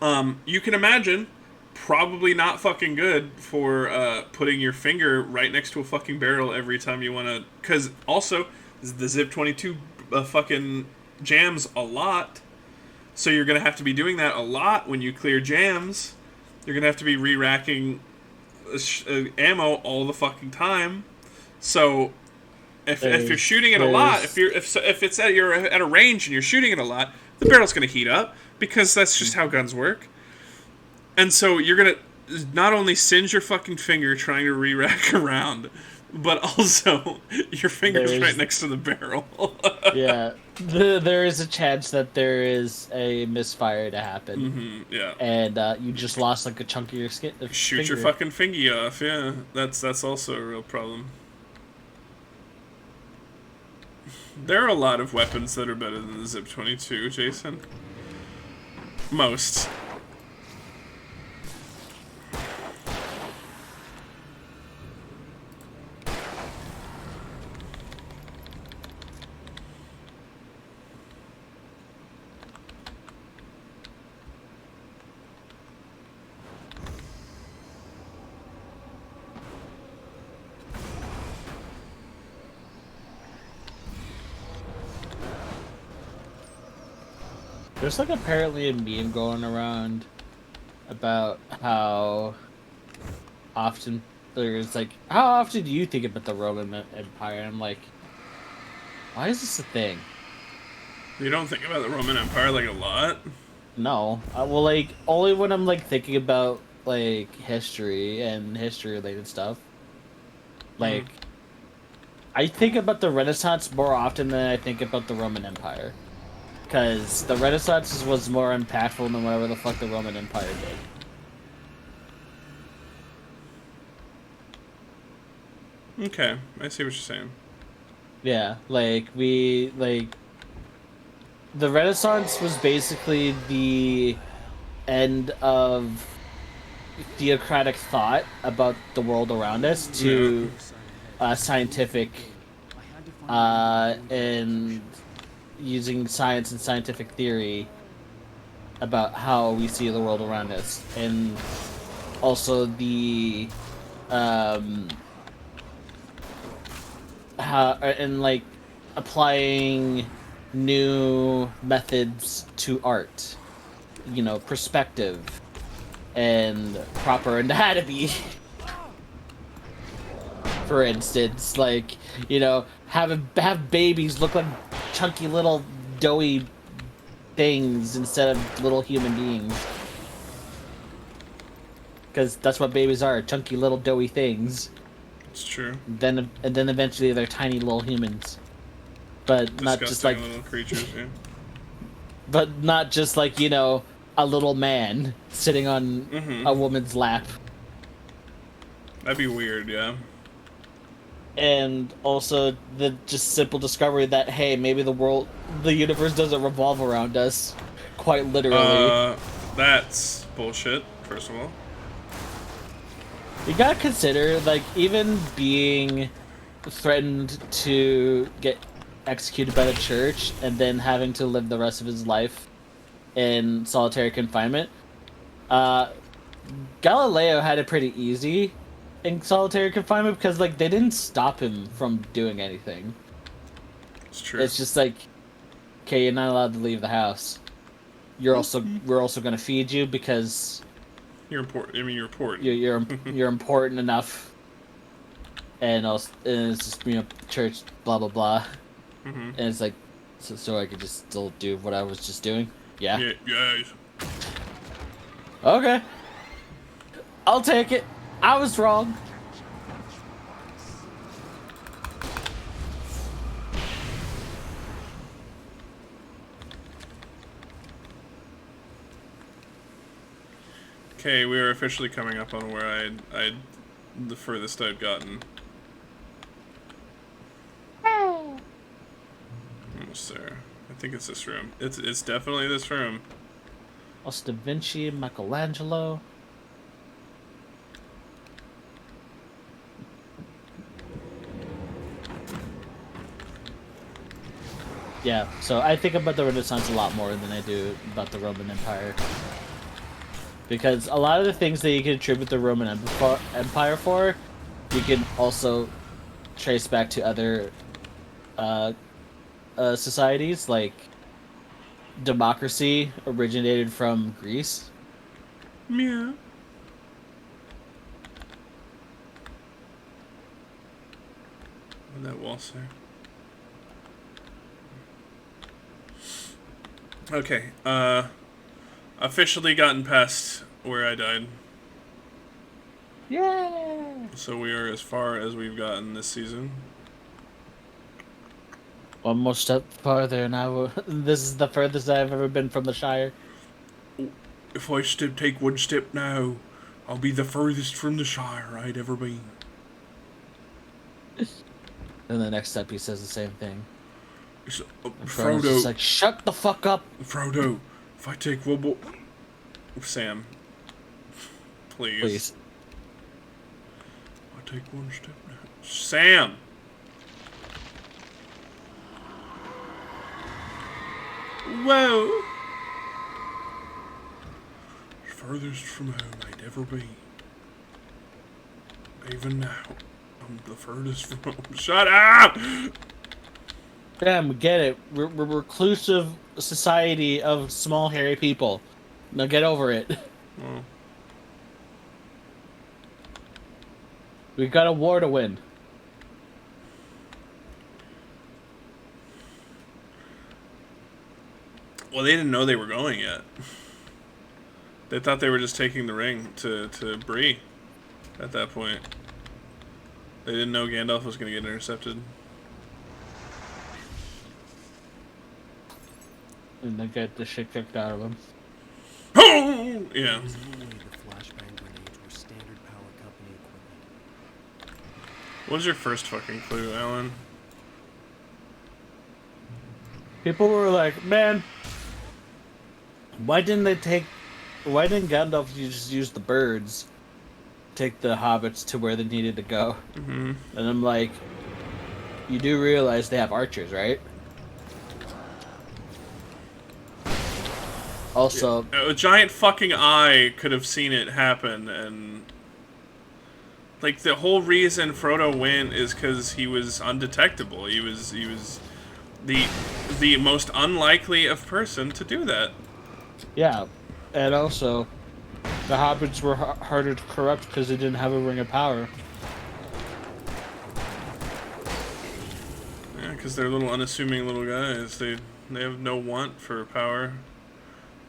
bullet. You can imagine, probably not fucking good for putting your finger right next to a fucking barrel every time you want to. Because also, the Zip 22 fucking jams a lot. So you're going to have to be doing that a lot when you clear jams. You're going to have to be re-racking ammo all the fucking time. So if you're shooting it a lot, if it's at a range and you're shooting it a lot, the barrel's going to heat up because that's just how guns work. And so you're going to not only singe your fucking finger trying to re-rack around, but also your finger's right next to the barrel. Yeah. There is a chance that there is a misfire to happen. Yeah. And you just lost like a chunk of your skin. Shoot your fucking fingy off, yeah. That's also a real problem. There are a lot of weapons that are better than the Zip 22, Jason. Most. There's like apparently a meme going around about how often there's like, how often do you think about the Roman Empire? And I'm like, why is this a thing? You don't think about the Roman Empire like a lot? No. Well, like only when I'm like thinking about like history and history related stuff. Like I think about the Renaissance more often than I think about the Roman Empire. Because the Renaissance was more impactful than whatever the fuck the Roman Empire did. Okay, I see what you're saying. Yeah, the Renaissance was basically the end of theocratic thought about the world around us Yeah. to scientific and using science and scientific theory about how we see the world around us, and also the how and like applying new methods to art, you know, perspective and proper anatomy. For instance, like, you know, have babies look like chunky little doughy things instead of little human beings, because that's what babies are, chunky little doughy things. It's true. Then eventually they're tiny little humans, but not just Disgusting like little creatures, yeah. but not just like, you know, a little man sitting on a woman's lap. That'd be weird, yeah. And also the just simple discovery that, hey, maybe the universe doesn't revolve around us, quite literally. That's bullshit, first of all. You gotta consider, like, even being threatened to get executed by the church and then having to live the rest of his life in solitary confinement. Galileo had it pretty easy in solitary confinement because, like, they didn't stop him from doing anything. It's true. It's just like, okay, you're not allowed to leave the house. We're also gonna feed you because You're important. I mean, you're important. you're important enough. And also, and it's just, you know, church, blah blah blah. And it's like, so I could just still do what I was just doing. Yeah. Yeah, guys. Okay. I'll take it. I was wrong. Okay, we are officially coming up on where I'd the furthest I've gotten. Almost there. I think it's this room. It's definitely this room. Also Da Vinci, Michelangelo. Yeah, so I think about the Renaissance a lot more than I do about the Roman Empire. Because a lot of the things that you can attribute the Roman Empire for, you can also trace back to other societies, like democracy originated from Greece. Yeah. What did that wall say? Okay, officially gotten past where I died. Yeah. So we are as far as we've gotten this season. One more step farther, and this is the furthest I've ever been from the Shire. If I take one step now, I'll be the furthest from the Shire I'd ever been. And the next step, he says the same thing. Frodo, just like, shut the fuck up. Frodo, if I take one more... Sam. Please. I take one step now. Sam! Whoa! Furthest from home I'd ever be. Even now, I'm the furthest from home. Shut up! Damn, we get it. We're reclusive society of small, hairy people. Now get over it. Well, We got a war to win. Well, they didn't know they were going yet. They thought they were just taking the ring to Bree at that point. They didn't know Gandalf was going to get intercepted. And they get the shit kicked out of them. Oh! Yeah. There's no way the flashbang grenades were standard power company equipment. What was your first fucking clue, Alan? People were like, man, why didn't Gandalf just use the birds, take the hobbits to where they needed to go? Mm-hmm. And I'm like, you do realize they have archers, right? Also, A giant fucking eye could have seen it happen, and like the whole reason Frodo went is because he was undetectable. He was the most unlikely of person to do that. yeah, and also, the hobbits were harder to corrupt because they didn't have a ring of power. Yeah, because they're little unassuming little guys. They have no want for power.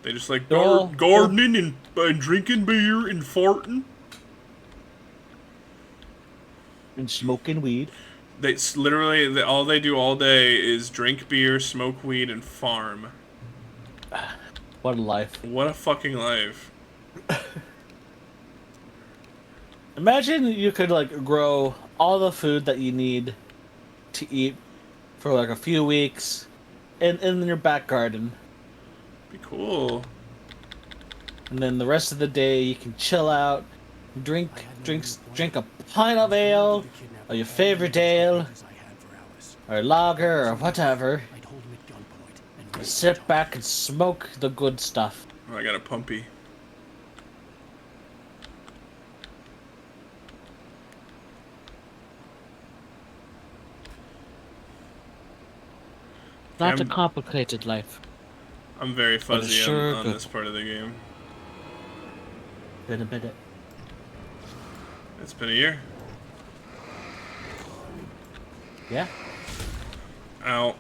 They just like gardening and drinking beer and farting. And smoking weed. They literally all they do all day is drink beer, smoke weed, and farm. What a life. What a fucking life. Imagine you could like grow all the food that you need to eat for like a few weeks in your back garden. Be cool. And then the rest of the day you can chill out, drink a pint of ale, or your favorite ale, or lager, or whatever. Sit back and smoke the good stuff. Oh, I got a pumpy. Not a complicated life. I'm very fuzzy sure on this part of the game. Been a minute. It's been a year. Yeah. Ow.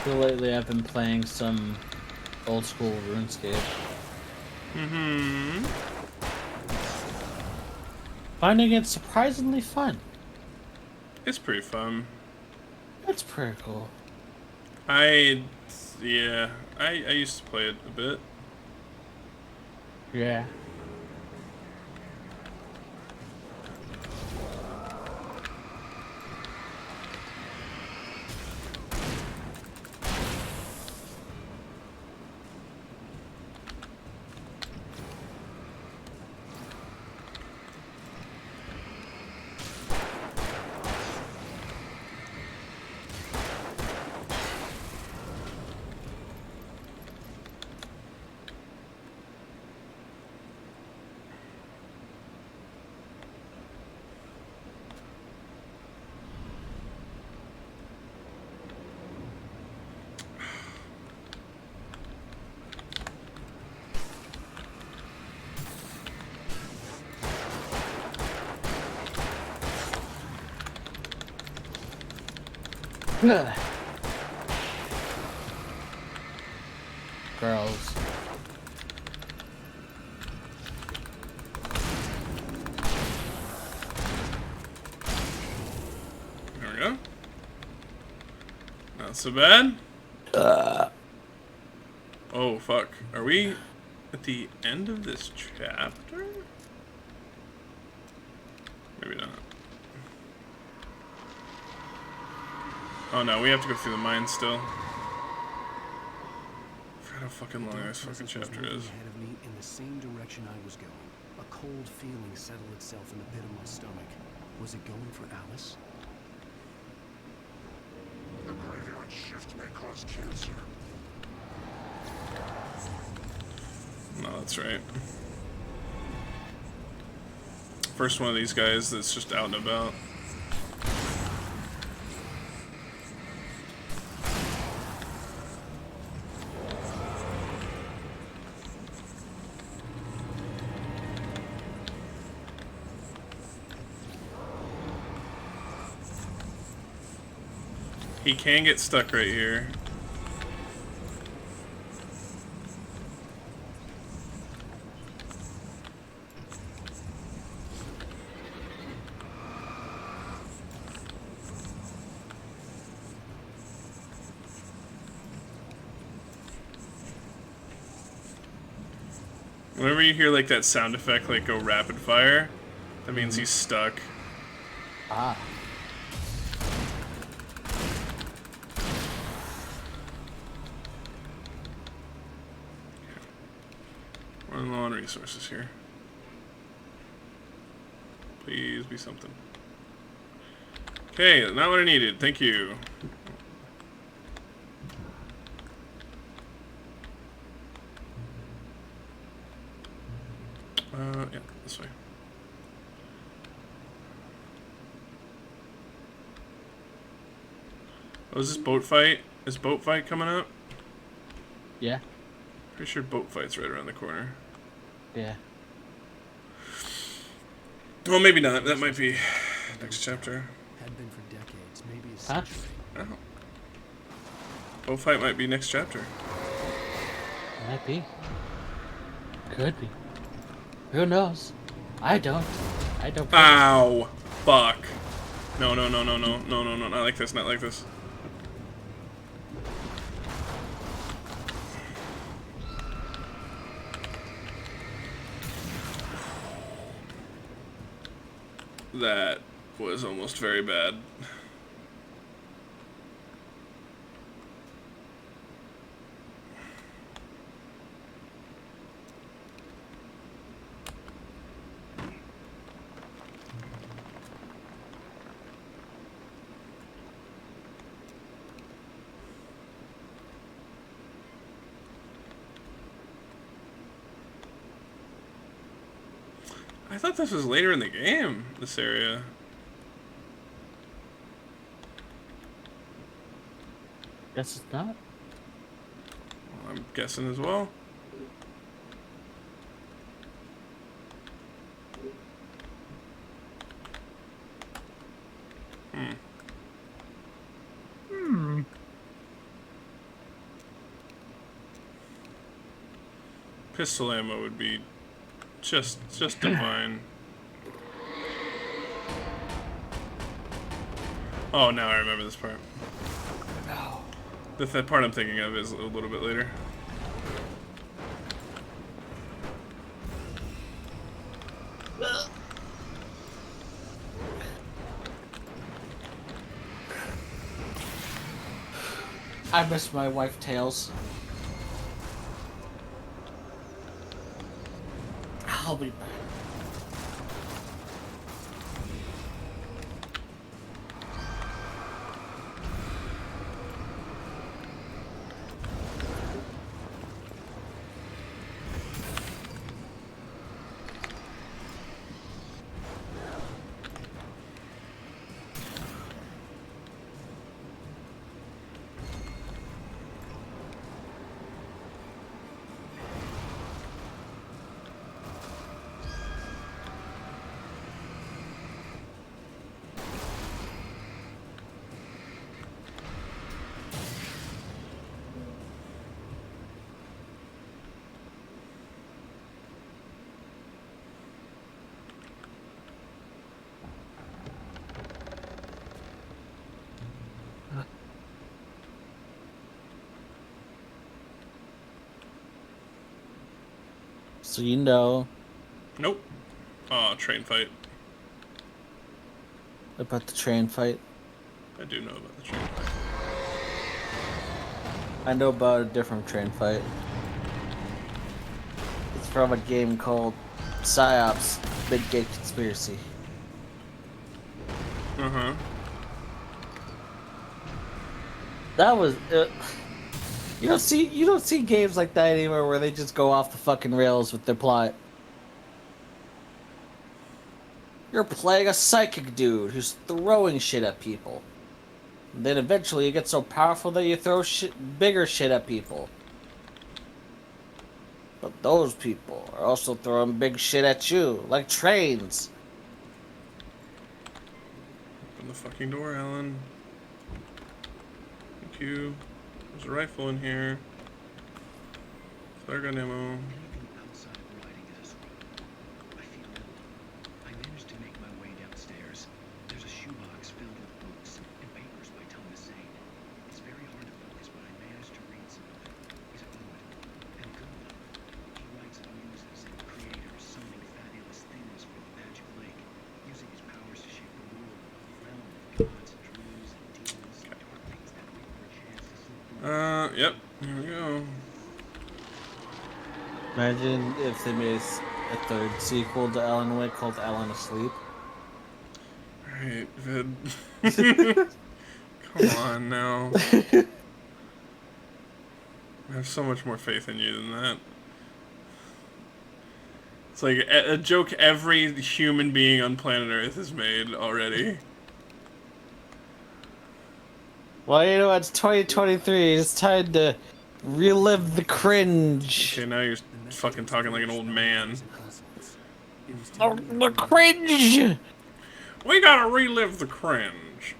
So lately I've been playing some old school RuneScape. Mm-hmm. Finding it surprisingly fun. It's pretty fun. It's pretty cool. I used to play it a bit. Yeah. Girls. There we go. Not so bad. Oh, fuck. Are we at the end of this chapter? Maybe not. Oh no, we have to go through the mine still. I forgot how fucking long this fucking Presence was chapter moving is. ahead of me in the same direction I was going. A cold feeling settled itself in the pit of my stomach. Was it going for Alice? The graveyard shift may cause cancer. No, that's right. First one of these guys that's just out and about. He can get stuck right here. Whenever you hear like that sound effect, like go rapid fire, that means he's stuck. Ah. Running low on resources here. Please be something. Okay, not what I needed. Thank you. Yeah, this way. Oh, is this boat fight? Is boat fight coming up? Yeah. Pretty sure boat fight's right around the corner. Yeah. Well, maybe not. That might be next chapter. Had been for decades, maybe a Huh? century. Oh. Boat fight might be next chapter. Might be. Could be. Who knows? I don't. I don't. Ow! Fuck. No, no, no, no, no, no, no, no, not like this, not like this. That was almost very bad. I thought this was later in the game, this area. Guess it's not. Well, I'm guessing as well. Pistol ammo would be just divine. Oh, now I remember this part. The part I'm thinking of is a little bit later. I miss my wife Tails. I'll be back. So you know Nope. Oh, train fight. about the train fight. I do know about the train fight. I know about a different train fight. It's from a game called PsyOps Midgate Conspiracy. Uh-huh. That was you don't see games like that anymore where they just go off the fucking rails with their plot. You're playing a psychic dude who's throwing shit at people. And then eventually you get so powerful that you throw bigger shit at people. But those people are also throwing big shit at you, like trains. Open the fucking door, Alan. Thank you. There's a rifle in here. Flare gun ammo. Anything outside of riding is a struggle. I feel ill. I managed to make my way downstairs. There's a shoebox filled with books and papers by Thomas Zane. It's very hard to focus, but I managed to read some of it. He's a poet, and a good one. He writes of muses and creators summoning fabulous things from the magic lake, using his powers to shape the world, a realm of gods and dreams and demons and dark things that wait for a chance to slip through. Yep. Here we go. Imagine if they made a third sequel to Alan Wake called Alan Asleep. Alright, Vid. Come on now. I have so much more faith in you than that. It's like a joke every human being on planet Earth has made already. Well, you know, it's 2023. It's time to relive the cringe. Okay, now you're fucking talking like an old man. The cringe! We gotta relive the cringe.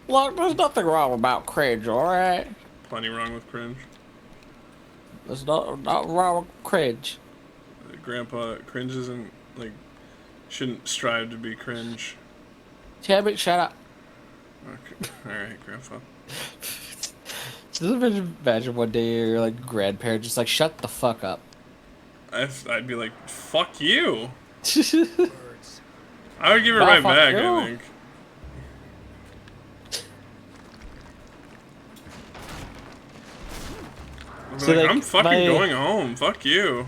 Look, there's nothing wrong about cringe, alright? Plenty wrong with cringe. There's not wrong with cringe. Grandpa, cringe isn't, like, shouldn't strive to be cringe. Damn it, shut up. Okay. Alright, Grandpa. Just imagine one day your like grandparent just like shut the fuck up. I'd be like, fuck you. I would give it Nah, right fuck back, you. I think. I'd be So, like, like, I'm fucking my- going home. Fuck you.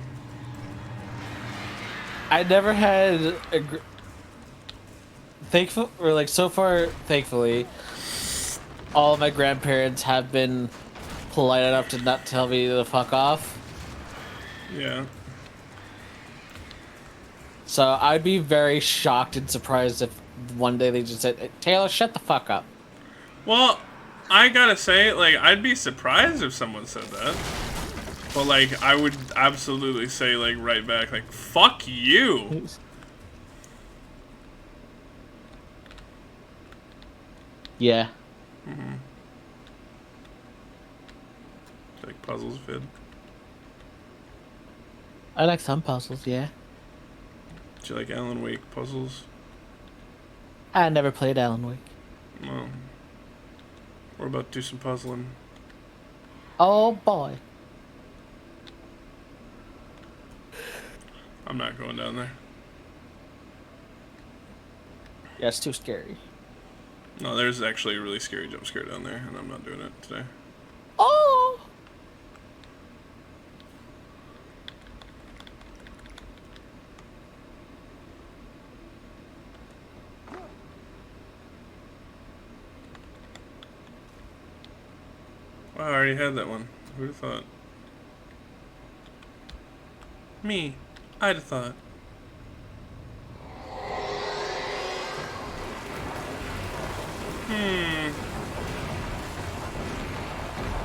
I never had a thankful or like so far, thankfully, all of my grandparents have been polite enough to not tell me to fuck off. Yeah. So I'd be very shocked and surprised if one day they just said, "Hey, Taylor, shut the fuck up." Well, I gotta say, like, I'd be surprised if someone said that. But, like, I would absolutely say, like, right back, like, fuck you. Yeah. Mm-hmm. Like puzzles, Vid. I like some puzzles, yeah. Do you like Alan Wake puzzles? I never played Alan Wake. No. We're about to do some puzzling. Oh boy. I'm not going down there. Yeah, it's too scary. No, there's actually a really scary jump scare down there, and I'm not doing it today. Oh! Wow, I already had that one. Who'd have thought? Me. I'd have thought.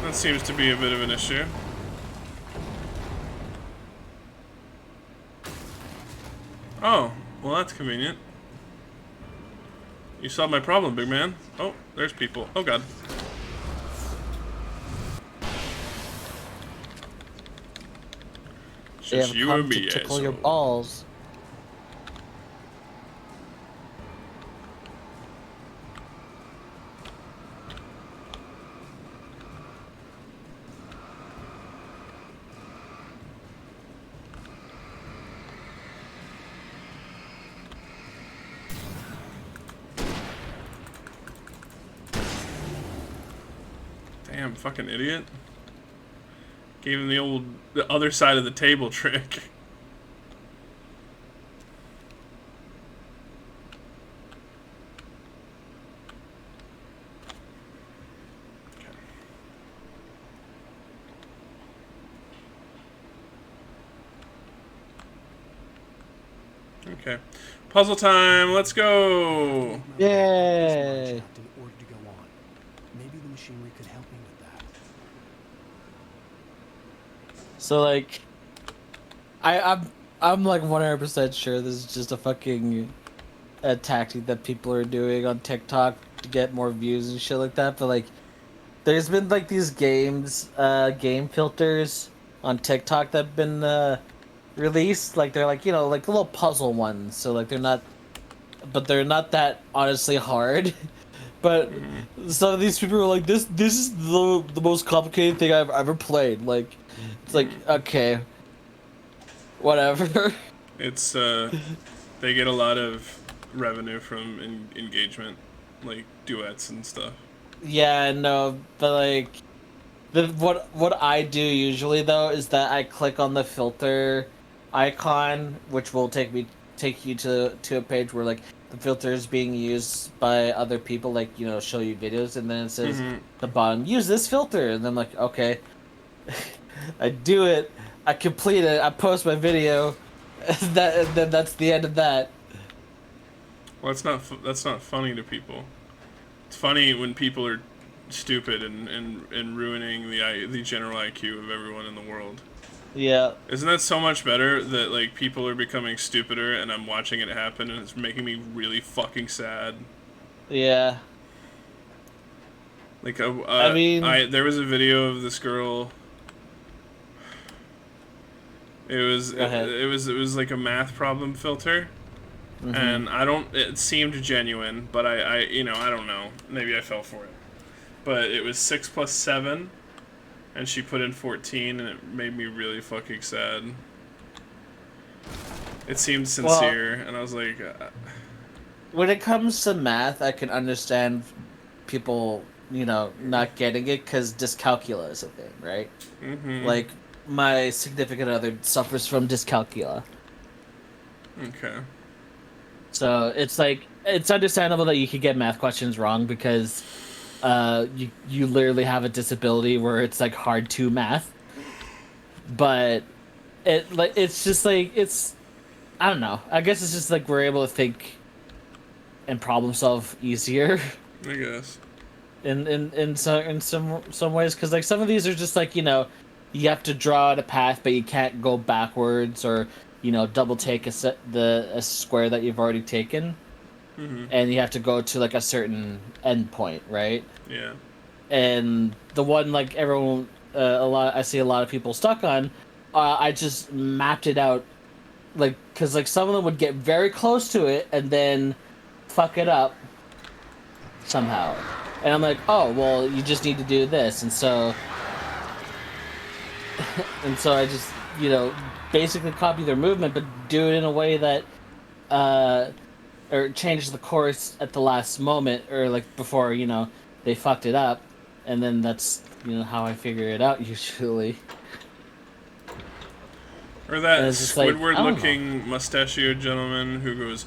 That seems to be a bit of an issue. Oh, well that's convenient. You solved my problem, big man. Oh, there's people. Oh god. It's They just have you come and me, to tickle your asshole. balls. Damn, fucking idiot. Gave him the other side of the table trick. Okay. Puzzle time, let's go! Yay! In order to go on. Maybe the machinery could help me with that. So like, I'm like 100% sure this is just a fucking tactic that people are doing on TikTok to get more views and shit like that. But like, there's been like these game filters on TikTok that have been released. Like they're like, you know, like little puzzle ones. So like they're not that honestly hard. But some of these people are like, this is the most complicated thing I've ever played. Like, it's like, okay, whatever. It's, they get a lot of revenue from engagement, like duets and stuff. Yeah, no, but like, what I do usually though is that I click on the filter icon, which will take you to a page where like the filter is being used by other people, like, you know, show you videos, and then it says at the bottom, use this filter, and I'm like, okay. I do it, I complete it, I post my video, then that's the end of that. Well, that's not funny to people. It's funny when people are stupid and ruining the general IQ of everyone in the world. Yeah. Isn't that so much better that like people are becoming stupider and I'm watching it happen and it's making me really fucking sad? Yeah. Like I mean, there was a video of this girl. It was like a math problem filter. And it seemed genuine, but I you know, I don't know. Maybe I fell for it. But it was 6 + 7, and she put in 14, and it made me really fucking sad. It seemed sincere, and I was like... when it comes to math, I can understand people, you know, not getting it, because dyscalculia is a thing, right? Like, my significant other suffers from dyscalculia. Okay. So it's like, it's understandable that you could get math questions wrong because you literally have a disability where it's like hard to math. But it's just like, it's, I don't know. I guess it's just like we're able to think and problem solve easier. I guess. In some ways, because like some of these are just like, you know, you have to draw out a path, but you can't go backwards, or, you know, double take a square that you've already taken, and you have to go to like a certain endpoint, right? Yeah. And the one like everyone, I see a lot of people stuck on. I just mapped it out, like, because like some of them would get very close to it and then fuck it up somehow, and I'm like, oh well, you just need to do this, and so I just, you know, basically copy their movement, but do it in a way that, or change the course at the last moment, or like before, you know, they fucked it up, and then that's, you know, how I figure it out usually. Or that Squidward-looking mustachioed gentleman who goes,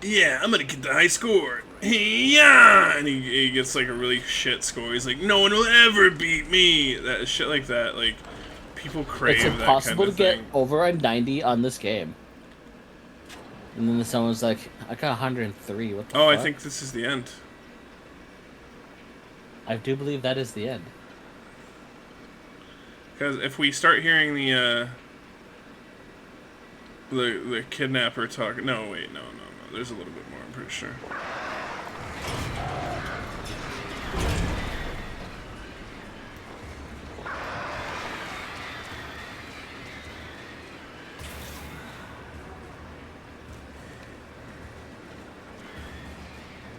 "Yeah, I'm gonna get the high score." Yeah, and he gets like a really shit score. He's like, "No one will ever beat me." That shit like that, like. People crave that kind of thing. It's impossible to get over a 90 on this game. And then someone's like, I got 103. What the fuck? I think this is the end. I do believe that is the end. Because if we start hearing the kidnapper talk... No, wait, no. There's a little bit more, I'm pretty sure.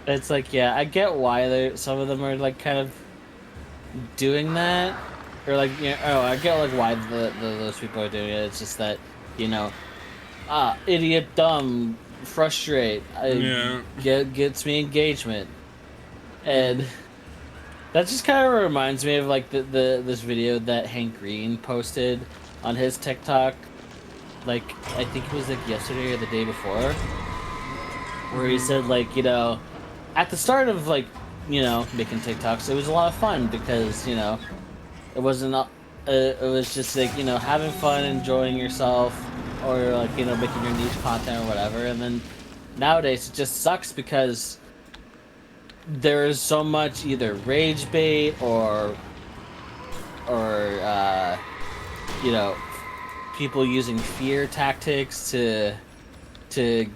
It's like, yeah, I get why some of them are like kind of doing that, or like, you know, I get like why those people are doing it. It's just that, you know, idiot, dumb, frustrate. Gets me engagement, and That just kind of reminds me of like the this video that Hank Green posted on his TikTok. Like I think it was like yesterday or the day before, where he said like at the start of like making TikToks, it was a lot of fun because it wasn't it was just like having fun, enjoying yourself, or like making your niche content or whatever. And then nowadays it just sucks because there is so much either rage bait or you know people using fear tactics to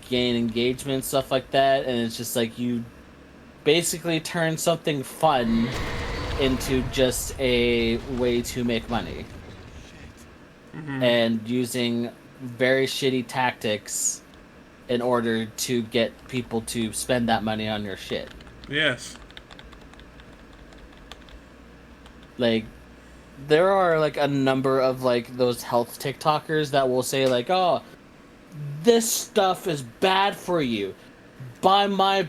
gain engagement, stuff like that, and it's just like you basically turn something fun into just a way to make money. And using very shitty tactics in order to get people to spend that money on your shit. Yes. Like there are like a number of like those health TikTokers that will say like, "Oh, this stuff is bad for you. Buy my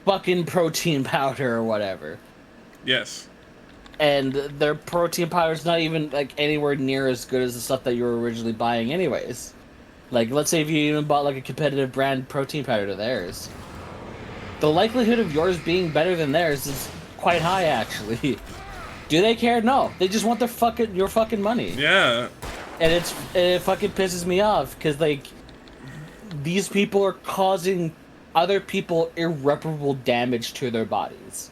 fucking protein powder or whatever." Yes. And their protein powder is not even like anywhere near as good as the stuff that you were originally buying anyways. Like let's say if you even bought like a competitive brand protein powder to theirs, the likelihood of yours being better than theirs is quite high actually. Do they care? No. They just want your fucking money. Yeah. And it fucking pisses me off because like these people are causing other people irreparable damage to their bodies.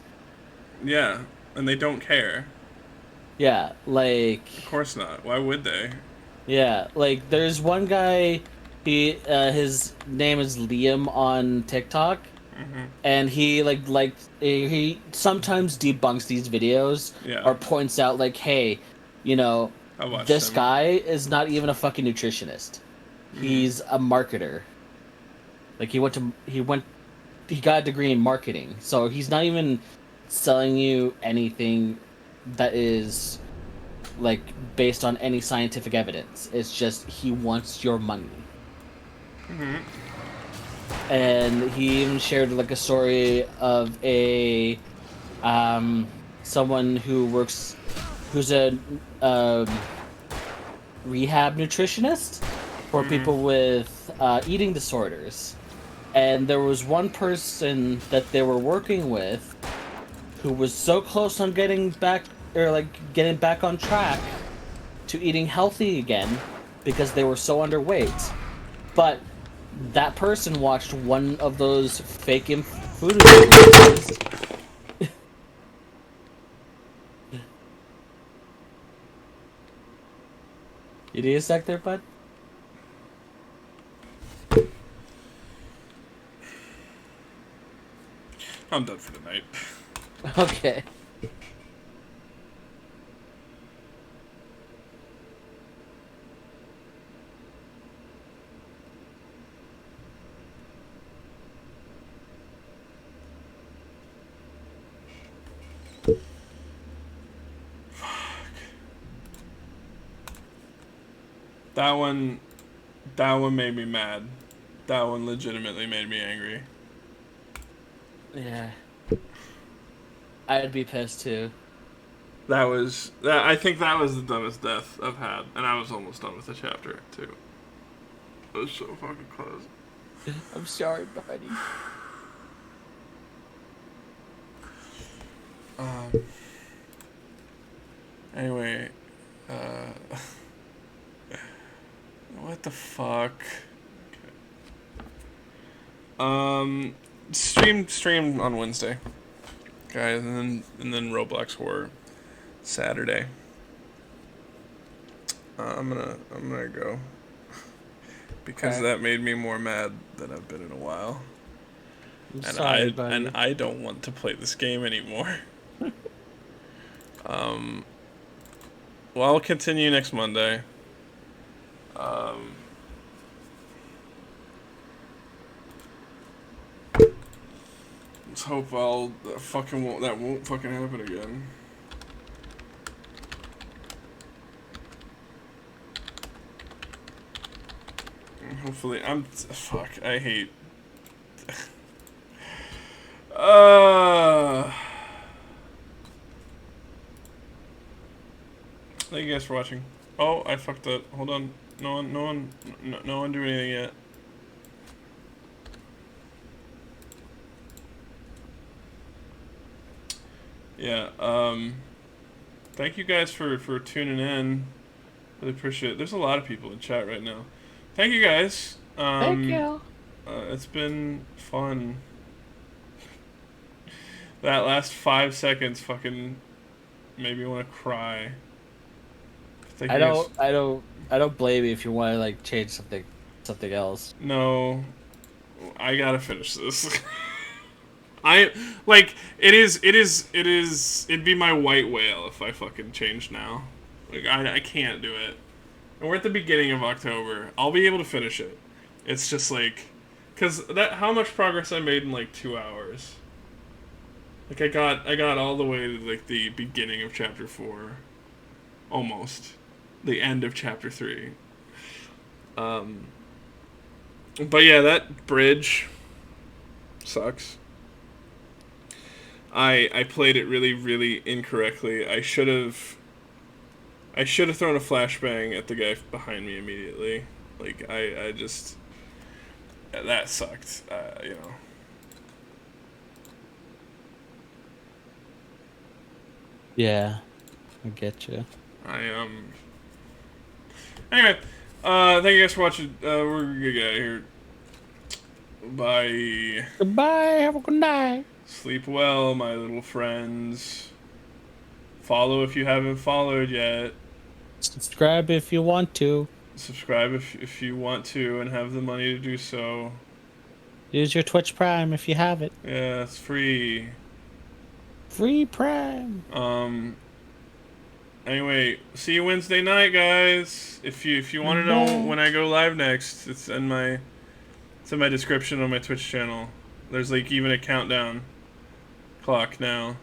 Yeah. And they don't care. Yeah, like Of course not. Why would they? yeah, like there's one guy. His name is Liam on TikTok, and he he sometimes debunks these videos Yeah. or points out like, hey, I watched this him. guy is not even a fucking nutritionist. He's a marketer. Like he got a degree in marketing, so he's not even selling you anything that is like based on any scientific evidence. It's just he wants your money. And he even shared like a story of a someone who's a rehab nutritionist for people with eating disorders. And there was one person that they were working with who was so close on getting back on track to eating healthy again because they were so underweight. But that person watched one of those fake food videos. You need a sec there, bud? I'm done for the night. Okay. That one made me mad. That one legitimately made me angry. Yeah. I'd be pissed too. I think that was the dumbest death I've had, and I was almost done with the chapter too. It was so fucking close. I'm sorry, buddy. Anyway, what the fuck? Okay. Stream on Wednesday, guys, and then Roblox Horror Saturday. I'm gonna go because Okay. that made me more mad than I've been in a while. I'm And sorry, buddy. I don't want to play this game anymore. Well, I'll continue next Monday. Let's hope that won't fucking happen again. And hopefully, fuck. I hate. Thank you guys for watching. Oh, I fucked up. Hold on. No one do anything yet. Yeah, thank you guys for tuning in. Really appreciate it. There's a lot of people in chat right now. Thank you guys. Thank you. It's been fun. That last 5 seconds fucking made me want to cry. Thank you guys. I don't blame you if you want to like change something else. No, I gotta finish this. I like it'd be my white whale if I fucking changed now. Like I can't do it. And we're at the beginning of October. I'll be able to finish it. It's just like, cause that how much progress I made in like 2 hours. Like I got all the way to like the beginning of chapter 4, almost, the end of chapter 3. But yeah, that bridge sucks. I played it really, really incorrectly. I should have thrown a flashbang at the guy behind me immediately. Like I just that sucked. You know. Yeah, I get you. Anyway, thank you guys for watching. We're gonna get out of here. Bye. Goodbye. Have a good night. Sleep well, my little friends. Follow if you haven't followed yet. Subscribe if you want to. Subscribe if you want to and have the money to do so. Use your Twitch Prime if you have it. Yeah, it's free. Free Prime. Anyway, see you Wednesday night, guys. If you want to know when I go live next, it's in my description on my Twitch channel. There's like even a countdown clock now.